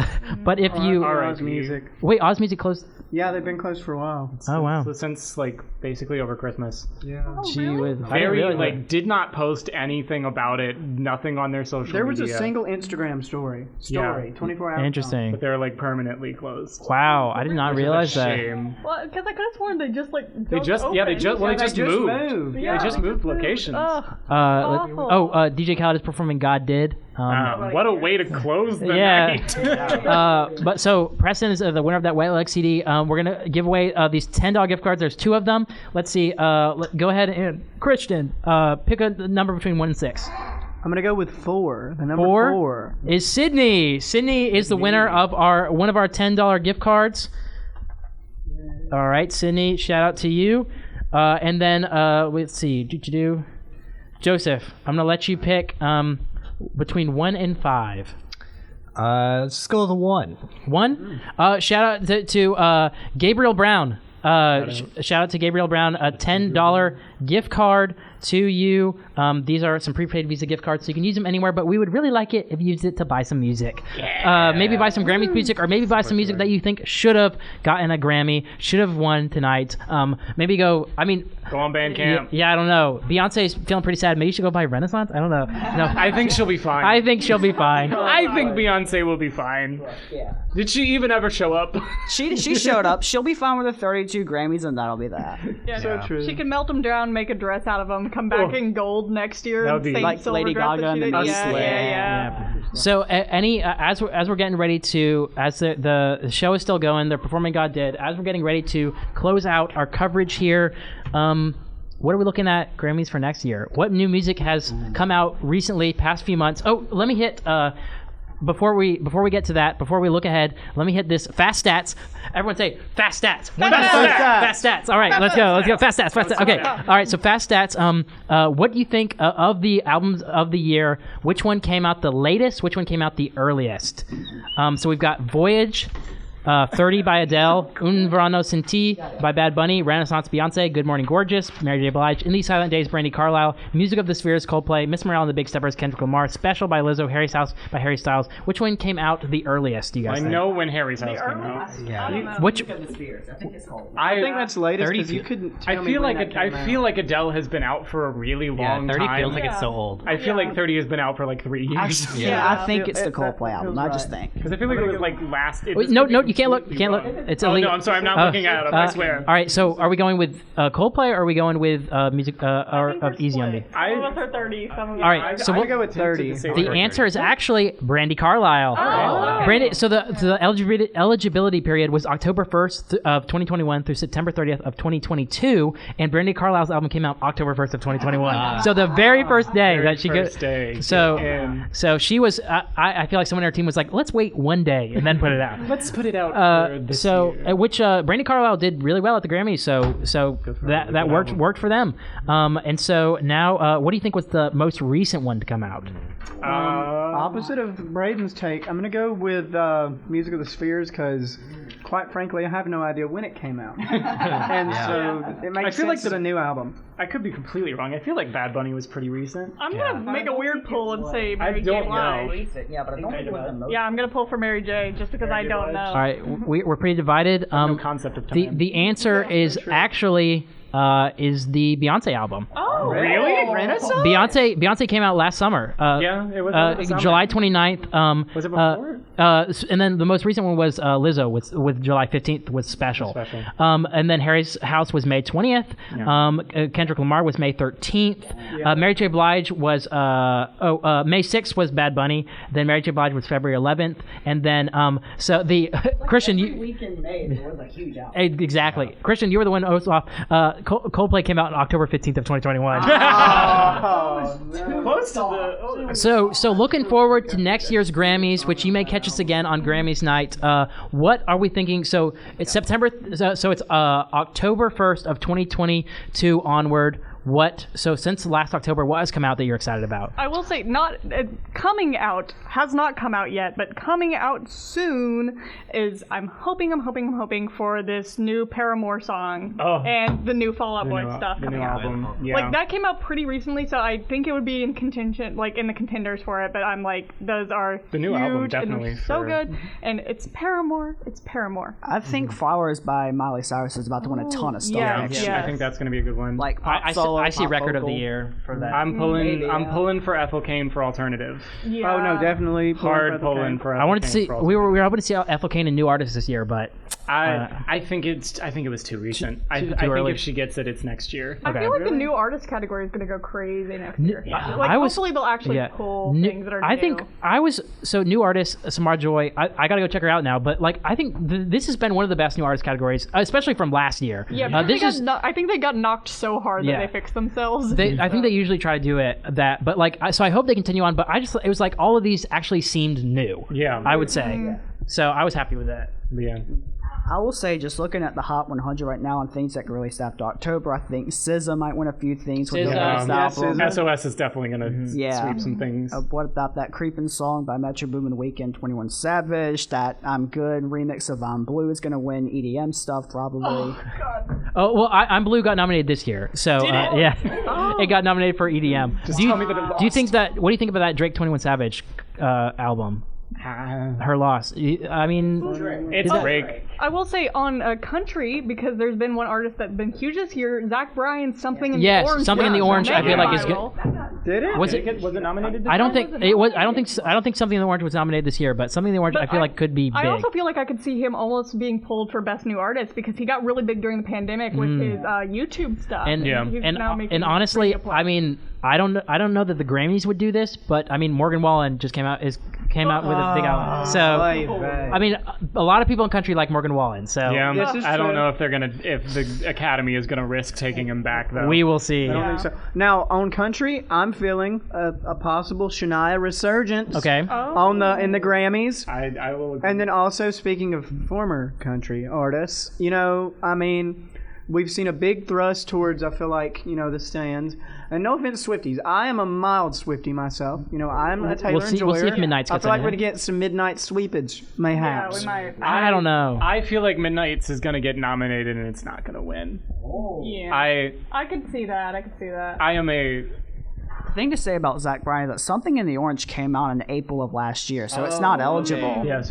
if you Oz Music. wait, Oz Music closed. Yeah, they've been closed for a while. Oh wow. So since like basically over Christmas. Yeah. Gee whiz. I didn't Very realize like that. did not post anything about it. Nothing on their social There was media. a single Instagram story. Yeah. 24 hours. Interesting. But they're like permanently closed. Wow, I did not Which is a realize that. shame. Well, because I could have sworn they just like They just moved. they just moved. moved. Yeah, They just moved locations. Awful. DJ Khaled is performing "God Did." What a way to close the Yeah. night. But so Preston is the winner of that Wet Leg CD. We're gonna give away these $10 gift cards. There's 2 of them. Let's see. Go ahead and Christian, pick a number between 1 and 6. I'm gonna go with 4. The number 4 is Sydney. Sydney is the winner of one of our $10 gift cards. All right, Sydney. Shout out to you. And then let's see. Joseph, I'm gonna let you pick between 1 and 5. Let's just go with a 1. 1. Shout out to Gabriel Brown. Shout out to Gabriel Brown. A $10 gift card to you. These are some prepaid Visa gift cards, so you can use them anywhere, but we would really like it if you used it to buy some music. Maybe buy some Grammys music, or maybe buy some music that you think should have gotten a Grammy, should have won tonight. Maybe go on Bandcamp. Yeah, I don't know. Beyonce's feeling pretty sad. Maybe you should go buy Renaissance? I don't know. No, I think she'll be fine. I think she'll be fine. I think Beyonce will be fine. Yeah. Did she even ever show up? She showed up. She'll be fine with her 32 Grammys, and that'll be that. Yeah, So true. She can melt them down, make a dress out of them, come back in gold next year. That would be same like silver Lady dress that Gaga she and did. the Yeah. So as we're getting ready to, as the show is still going, they're performing "God Did." As we're getting ready to close out our coverage here, what are we looking at Grammys for next year? What new music has come out recently, past few months? Oh, let me hit. Before we get to that, before we look ahead, let me hit this fast stats. Everyone say fast stats. Fast stats. All right, let's go. Fast stats. Okay. All right. So fast stats. What do you think of the albums of the year? Which one came out the latest? Which one came out the earliest? So we've got Voyage. 30 by Adele, Un Verano Sin Ti by Bad Bunny, Renaissance Beyonce, Good Morning Gorgeous, Mary J. Blige, In These Silent Days, Brandy Carlisle, Music of the Spheres, Coldplay, Miss Morale and the Big Steppers, Kendrick Lamar, Special by Lizzo, Harry's House by Harry Styles. Which one came out the earliest, do you guys think? I know when Harry's House came out. Yeah. Which? I think that's latest because 32. you couldn't I tell me feel when like that came I feel out. like Adele has been out for a really long 30 time. feels like it's so old. I feel like 30 has been out for like 3 years. I think it's the That Coldplay feels album. I just right. think. Because I feel like it was like last. Wait, no, you can't look. You can't look. It's Oh illegal. no, I'm sorry. I'm not looking at it. I swear. All right, so are we going with Coldplay, or are we going with music of Easy on Me? Some of us are 30. Some of us All right, so I'm we'll gonna go with 30. The answer is actually Brandy Carlisle. Brandy. So the eligibility period was October 1st of 2021 through September 30th of 2022, and Brandy Carlisle's album came out October 1st of 2021. So the very first day that she first day. So she was. I feel like someone on her team was like, let's wait one day and then put it out. Let's put it out for this year. Which Brandy Carlisle did really well at the Grammys, so that worked for them. And so now, what do you think was the most recent one to come out? Opposite of Braden's take, I'm gonna go with Music of the Spheres because, quite frankly, I have no idea when it came out, and so it makes feel like sense to the new album. I could be completely wrong. I feel like Bad Bunny was pretty recent. I'm gonna make a weird pull and say I Mary J. don't know. Blige. Yeah, but I don't think it was the most. Yeah, I'm gonna pull for Mary J. just because I don't know. All right, we're pretty divided. No concept of time. The answer is actually is the Beyonce album. Oh, Really? Renaissance? Beyonce came out last summer. Yeah, it was over the summer. July 29th. Was it before? And then the most recent one was Lizzo with July 15th with Special. And then Harry's House was May 20th. Yeah. Kendrick Lamar was May 13th. Mary J. Blige was May 6th was Bad Bunny. Then Mary J. Blige was February 11th. And then so the Christian, Every week in May, there was a huge album. exactly. Christian, you were the one who was off. Coldplay came out on October 15th of 2021. Close to the. So looking forward to next year's Grammys, which you may catch us again on Grammys night. What are we thinking? So it's September. So it's October 1st of 2022 onward. So since last October, what has come out that you're excited about? I will say, coming out has not come out yet, but coming out soon is. I'm hoping for this new Paramore song and the new Fall Out Boy stuff. The new album, yeah. Like that came out pretty recently, so I think it would be in contention, like in the contenders for it. But I'm like, those are the new huge album, definitely and so good, and it's Paramore. It's Paramore. I think Flowers by Miley Cyrus is about to win a ton of stuff. Yeah, I think that's going to be a good one. Like pop solo, I see pop record vocal. of the year for that. I'm pulling for Ethel Cain for alternative. Yeah. Oh no, definitely Hard pulling for Ethel I wanted to Cain see. for We were hoping to see Ethel Cain and new artists this year, but I think it was too recent. I think early. if she gets it, it's next year. I feel like the new artist category is going to go crazy next year. Like hopefully they'll actually pull things that are new. I think new artist Samara Joy. I gotta go check her out now. But like I think this has been one of the best new artist categories, especially from last year. Yeah, I think they got knocked so hard that they fixed themselves. I think they usually try to do but like so I hope they continue on. But it was like all of these actually seemed new. Yeah, I would say. So I was happy with that. Yeah. I will say, just looking at the Hot 100 right now and things that can release after October, I think SZA might win a few things with the next album. SOS is definitely going to sweep some things. What about that Creepin' song by Metro Boomin, Weeknd, 21 Savage? That I'm Good remix of I'm Blue is going to win EDM stuff, probably. Oh, God. Oh, well, I'm Blue got nominated this year. So, yeah. It got nominated for EDM. Just tell me that it lost. What do you think about that Drake 21 Savage album? Her loss. I mean, it's Drake. I will say on country, because there's been one artist that's been huge this year, Zach Bryan's Something in the Orange. Yes, Something in the Orange. I feel like is good. Did it? Was it nominated? This I don't time? think it was. I don't think Something in the Orange was nominated this year, but Something in the Orange I feel like could be big. I also feel like I could see him almost being pulled for Best New Artist because he got really big during the pandemic with his YouTube stuff. And honestly, I mean, I don't know that the Grammys would do this, but I mean, Morgan Wallen just came out with a big album. So I mean, a lot of people in country like Morgan Wallen. So yeah, I don't know if the Academy is gonna risk taking him back though. We will see. I don't think so. Now on country, I'm feeling a possible Shania resurgence. Okay. In the Grammys. I will agree. And then also speaking of former country artists, I mean, we've seen a big thrust towards, I feel like, the stands. And no offense, Swifties. I am a mild Swiftie myself. I'm a Taylor enjoyer. We'll see if Midnight's I gets feel like in we're there. going to get some Midnight sweepage, mayhaps. Yeah, we might. I don't know. I feel like Midnight's is gonna get nominated and it's not gonna win. Yeah. I could see that. I am a thing to say about Zach Bryan that Something in the Orange came out in April of last year, so it's not eligible. Yeah,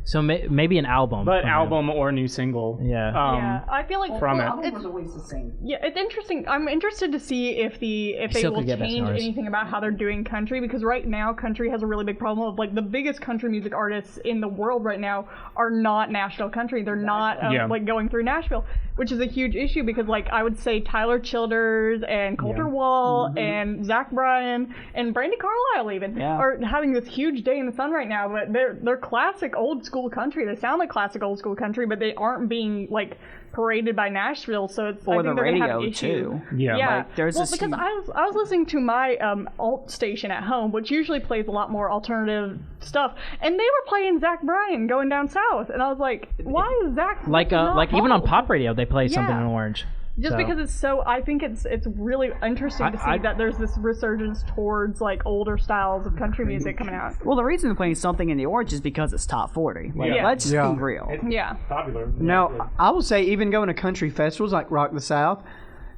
so maybe an album. But album or new single. Yeah. I feel like from it's the same. Yeah, it's interesting. I'm interested to see if they will change anything about how they're doing country, because right now country has a really big problem of like the biggest country music artists in the world right now are not Nashville country. They're not like going through Nashville, which is a huge issue because like I would say Tyler Childers and Coulter Wall and Zach Bryan and Brandy Carlisle even are having this huge day in the sun right now, but they're classic old school country. They sound like classic old school country, but they aren't being like paraded by Nashville, so it's or I think the they're gonna have radio issues. too. Yeah. Like, there's because I was listening to my alt station at home, which usually plays a lot more alternative stuff, and they were playing Zach Bryan going down south, and I was like, why is Zach like even on pop radio they play Something in Orange? Just because it's so, I think it's really interesting to see that there's this resurgence towards like older styles of country music coming out. Well, the reason they're playing Something in the Orange is because it's top 40. Let's just be real. It's popular. Now, I will say, even going to country festivals like Rock the South,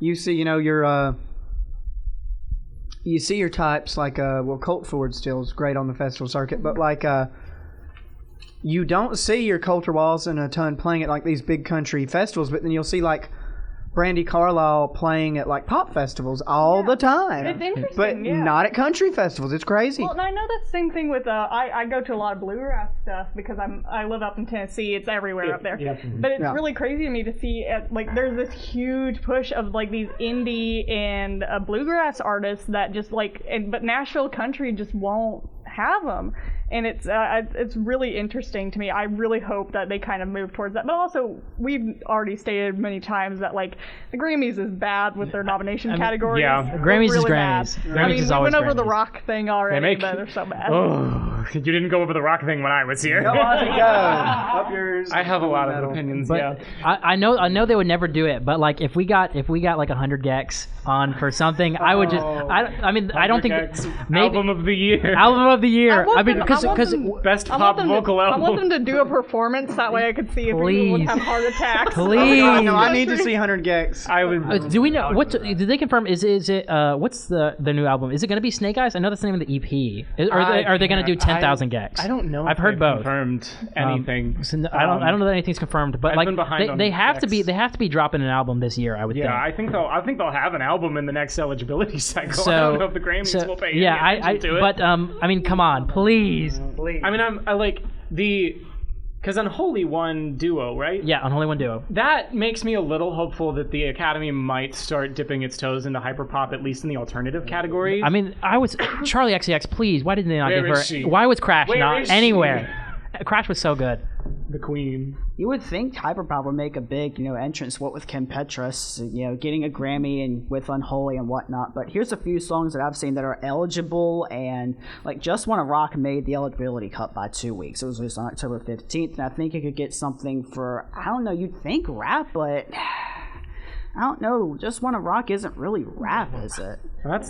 you see, your types like, Colt Ford still is great on the festival circuit, but like, you don't see your Coulter Walls and a ton playing at like these big country festivals, but then you'll see like Brandy Carlisle playing at like pop festivals all the time. It's interesting, but not at country festivals. It's crazy. Well, and I know that's the same thing with I go to a lot of bluegrass stuff because I live up in Tennessee. It's everywhere up there. But it's really crazy to me to see like there's this huge push of like these indie and bluegrass artists that just like but Nashville country just won't have them. and it's really interesting to me. I really hope that they kind of move towards that. But also, we've already stated many times that like the Grammys is bad with their nomination categories. Yeah, Grammys really is bad. Grammys. I Grammys mean, is we always went over the Grammys. rock thing already, but they're so bad. Oh, you didn't go over the rock thing when I was here. Go, Ozzy, go. Up yours. I have a lot of opinions. But Yeah. I know they would never do it, but like if we got like 100 gecs on for something, I would just I don't think maybe album of the year. album of the year. I mean because best pop vocal album. I want them to do a performance that way I could see if people would have heart attacks. Please. No, I need to see 100 gecs. I would. Do we know what? Did they confirm? Is it? What's the new album? Is it going to be Snake Eyes? I know that's the name of the EP. Are they going to do 10,000 gecs? I don't know. I've heard both. Confirmed anything? So I don't know that anything's confirmed, but I've like been behind on they have gecs. to be dropping an album this year. I would think. Yeah, I think they'll have an album in the next eligibility cycle. So, I don't know if the Grammys will pay any attention to it. But I mean, come on, please. I mean, I like because Unholy won duo, right? Yeah, Unholy One duo. That makes me a little hopeful that the Academy might start dipping its toes into hyperpop, at least in the alternative categories. I mean, Charlie XCX, please. Why didn't they not Where give her? is she? Why was Crash Where not is she? anywhere? Crash was so good. The Queen. You would think hyperpop would make a big, entrance. What with Kim Petras, getting a Grammy and with Unholy and whatnot. But here's a few songs that I've seen that are eligible, and like Just Wanna Rock made the eligibility cut by 2 weeks. It was released on October 15th, and I think it could get something for, I don't know, you'd think rap, but I don't know. Just Wanna Rock isn't really rap, is it?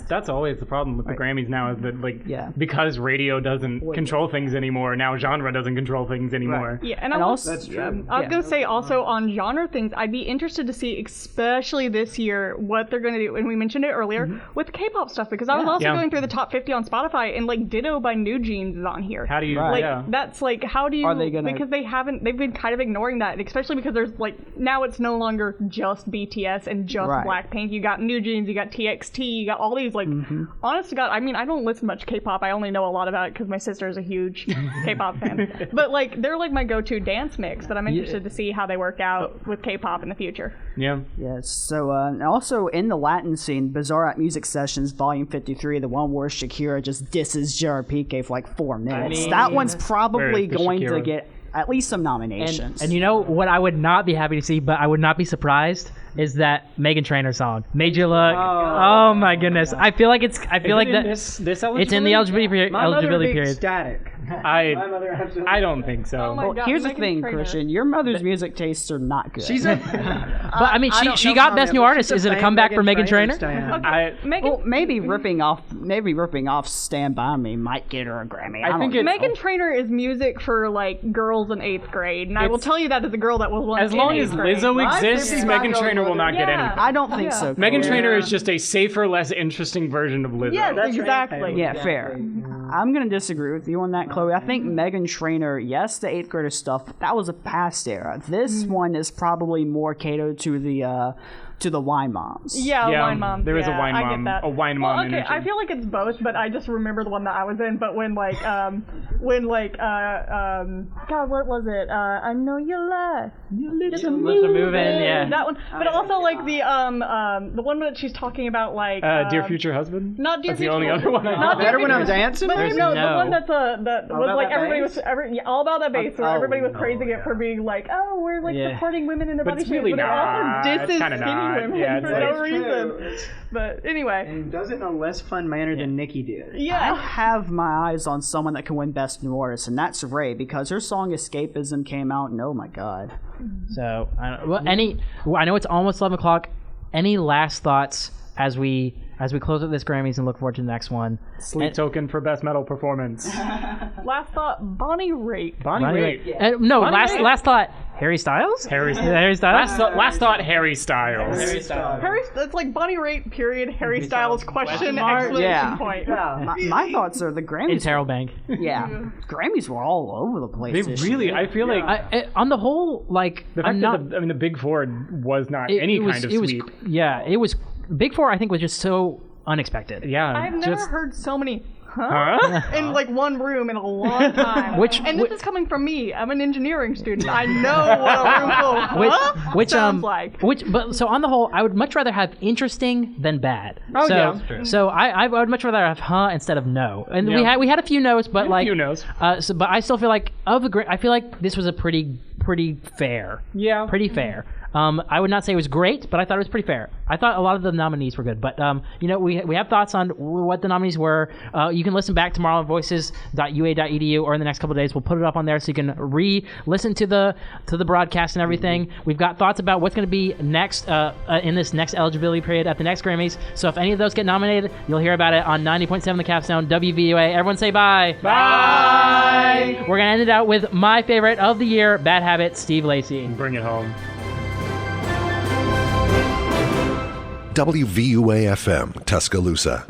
That's always the problem with the Grammys now, is that because radio doesn't control things anymore, now genre doesn't control things anymore. Right. Yeah, and I was gonna say also on genre things, I'd be interested to see, especially this year, what they're gonna do. And we mentioned it earlier with K-pop stuff, because I was also going through the top 50 on Spotify, and like Ditto by New Jeans is on here. How do you? That's like, how do you? Are they gonna? Because they've been kind of ignoring that, and especially because there's like now it's no longer just BTS and just Blackpink. You got New Jeans, you got TXT, you got all these like. Honest to God, I mean, I don't listen much K-pop. I only know a lot about it because my sister is a huge K-pop fan. But like, they're like my go-to dance mix that I'm interested to see how they work out with K-pop in the future. Yeah. Yes. So, and also in the Latin scene, Bizarre Music Sessions Volume 53, the one where Shakira just disses Gerard Piqué for like 4 minutes. That one's probably going to get at least some nominations. And you know what I would not be happy to see, but I would not be surprised, is that Meghan Trainor song, "Made You Look." Oh my goodness! I feel like it's it's in the eligibility period. Ecstatic. I don't think so. Well, here's the thing, Christian. Your mother's music tastes are not good. She's but I mean, she got Best New Artist. Is it a comeback for Meghan Trainor? Well, maybe ripping off "Stand By Me" might get her a Grammy. I think Meghan Trainor is music for like girls in 8th grade, and I will tell you that as a girl that was once as long in as 8th grade. Lizzo exists, Meghan Trainor will not get anything. I don't think so. Meghan Trainor is just a safer, less interesting version of Lizzo. Yeah, that's exactly. Yeah, fair. I'm going to disagree with you on that, Chloe. I think Meghan Trainor, yes, the 8th grader stuff, that was a past era. This one is probably more catered to the wine moms. Yeah, wine mom. There is a wine I mom. get that. A wine mom. Okay, I feel like it's both, but I just remember the one that I was in. But when God, what was it? I know you lie. You lips are moving. Yeah. That one. But also like the one that she's talking about like. Dear Future Husband. Not Dear That's Future the only Husband. other one. Not Better when I'm dancing. But no, the one that's that was like everybody bass? was all about that bass, where everybody was praising it for being like, oh, we're like supporting women in their But body it's shape, really but it not. also It's disses kinda skinny not. women Yeah, for no reason. true. But anyway. And does it in a less fun manner than Nicki did. Yeah. I have my eyes on someone that can win Best New Artist, and that's Ray, because her song Escapism came out, and oh my god. So, I know it's almost 11 o'clock. Any last thoughts as we close up this Grammys and look forward to the next one? Sleep token for best metal performance. Last thought, Bonnie Raitt. Bonnie Raitt. Last thought, Harry Styles? Harry Styles? Last thought, Harry Styles. It's like Bonnie Raitt, period, Harry Styles, question, exclamation point. Yeah. My thoughts are the Grammys. Interrobang. Yeah. Grammys were all over the place. They this really, year. I feel like on the whole, like, the fact that the Big Four was not any kind of sweep. It was Big Four. I think was just so unexpected. Yeah, I've never heard so many in like one room in a long time. This is coming from me. I'm an engineering student. I know what a room full of sounds like. So on the whole, I would much rather have interesting than bad. Oh, so, yeah. True. So I would much rather have instead of no. And we had a few no's, but like a few no's. But I still feel like I feel like this was a pretty fair. Yeah. Pretty fair. I would not say it was great, but I thought it was pretty fair. I thought a lot of the nominees were good, but we have thoughts on what the nominees were. You can listen back tomorrow on voices.ua.edu, or in the next couple of days we'll put it up on there so you can re-listen to the broadcast and everything. We've got thoughts about what's going to be next in this next eligibility period at the next Grammys. So if any of those get nominated, you'll hear about it on 90.7 The Capstone, WVUA. Everyone say bye. Bye. We're going to end it out with my favorite of the year, Bad Habit, Steve Lacy. Bring it home. WVUA FM, Tuscaloosa.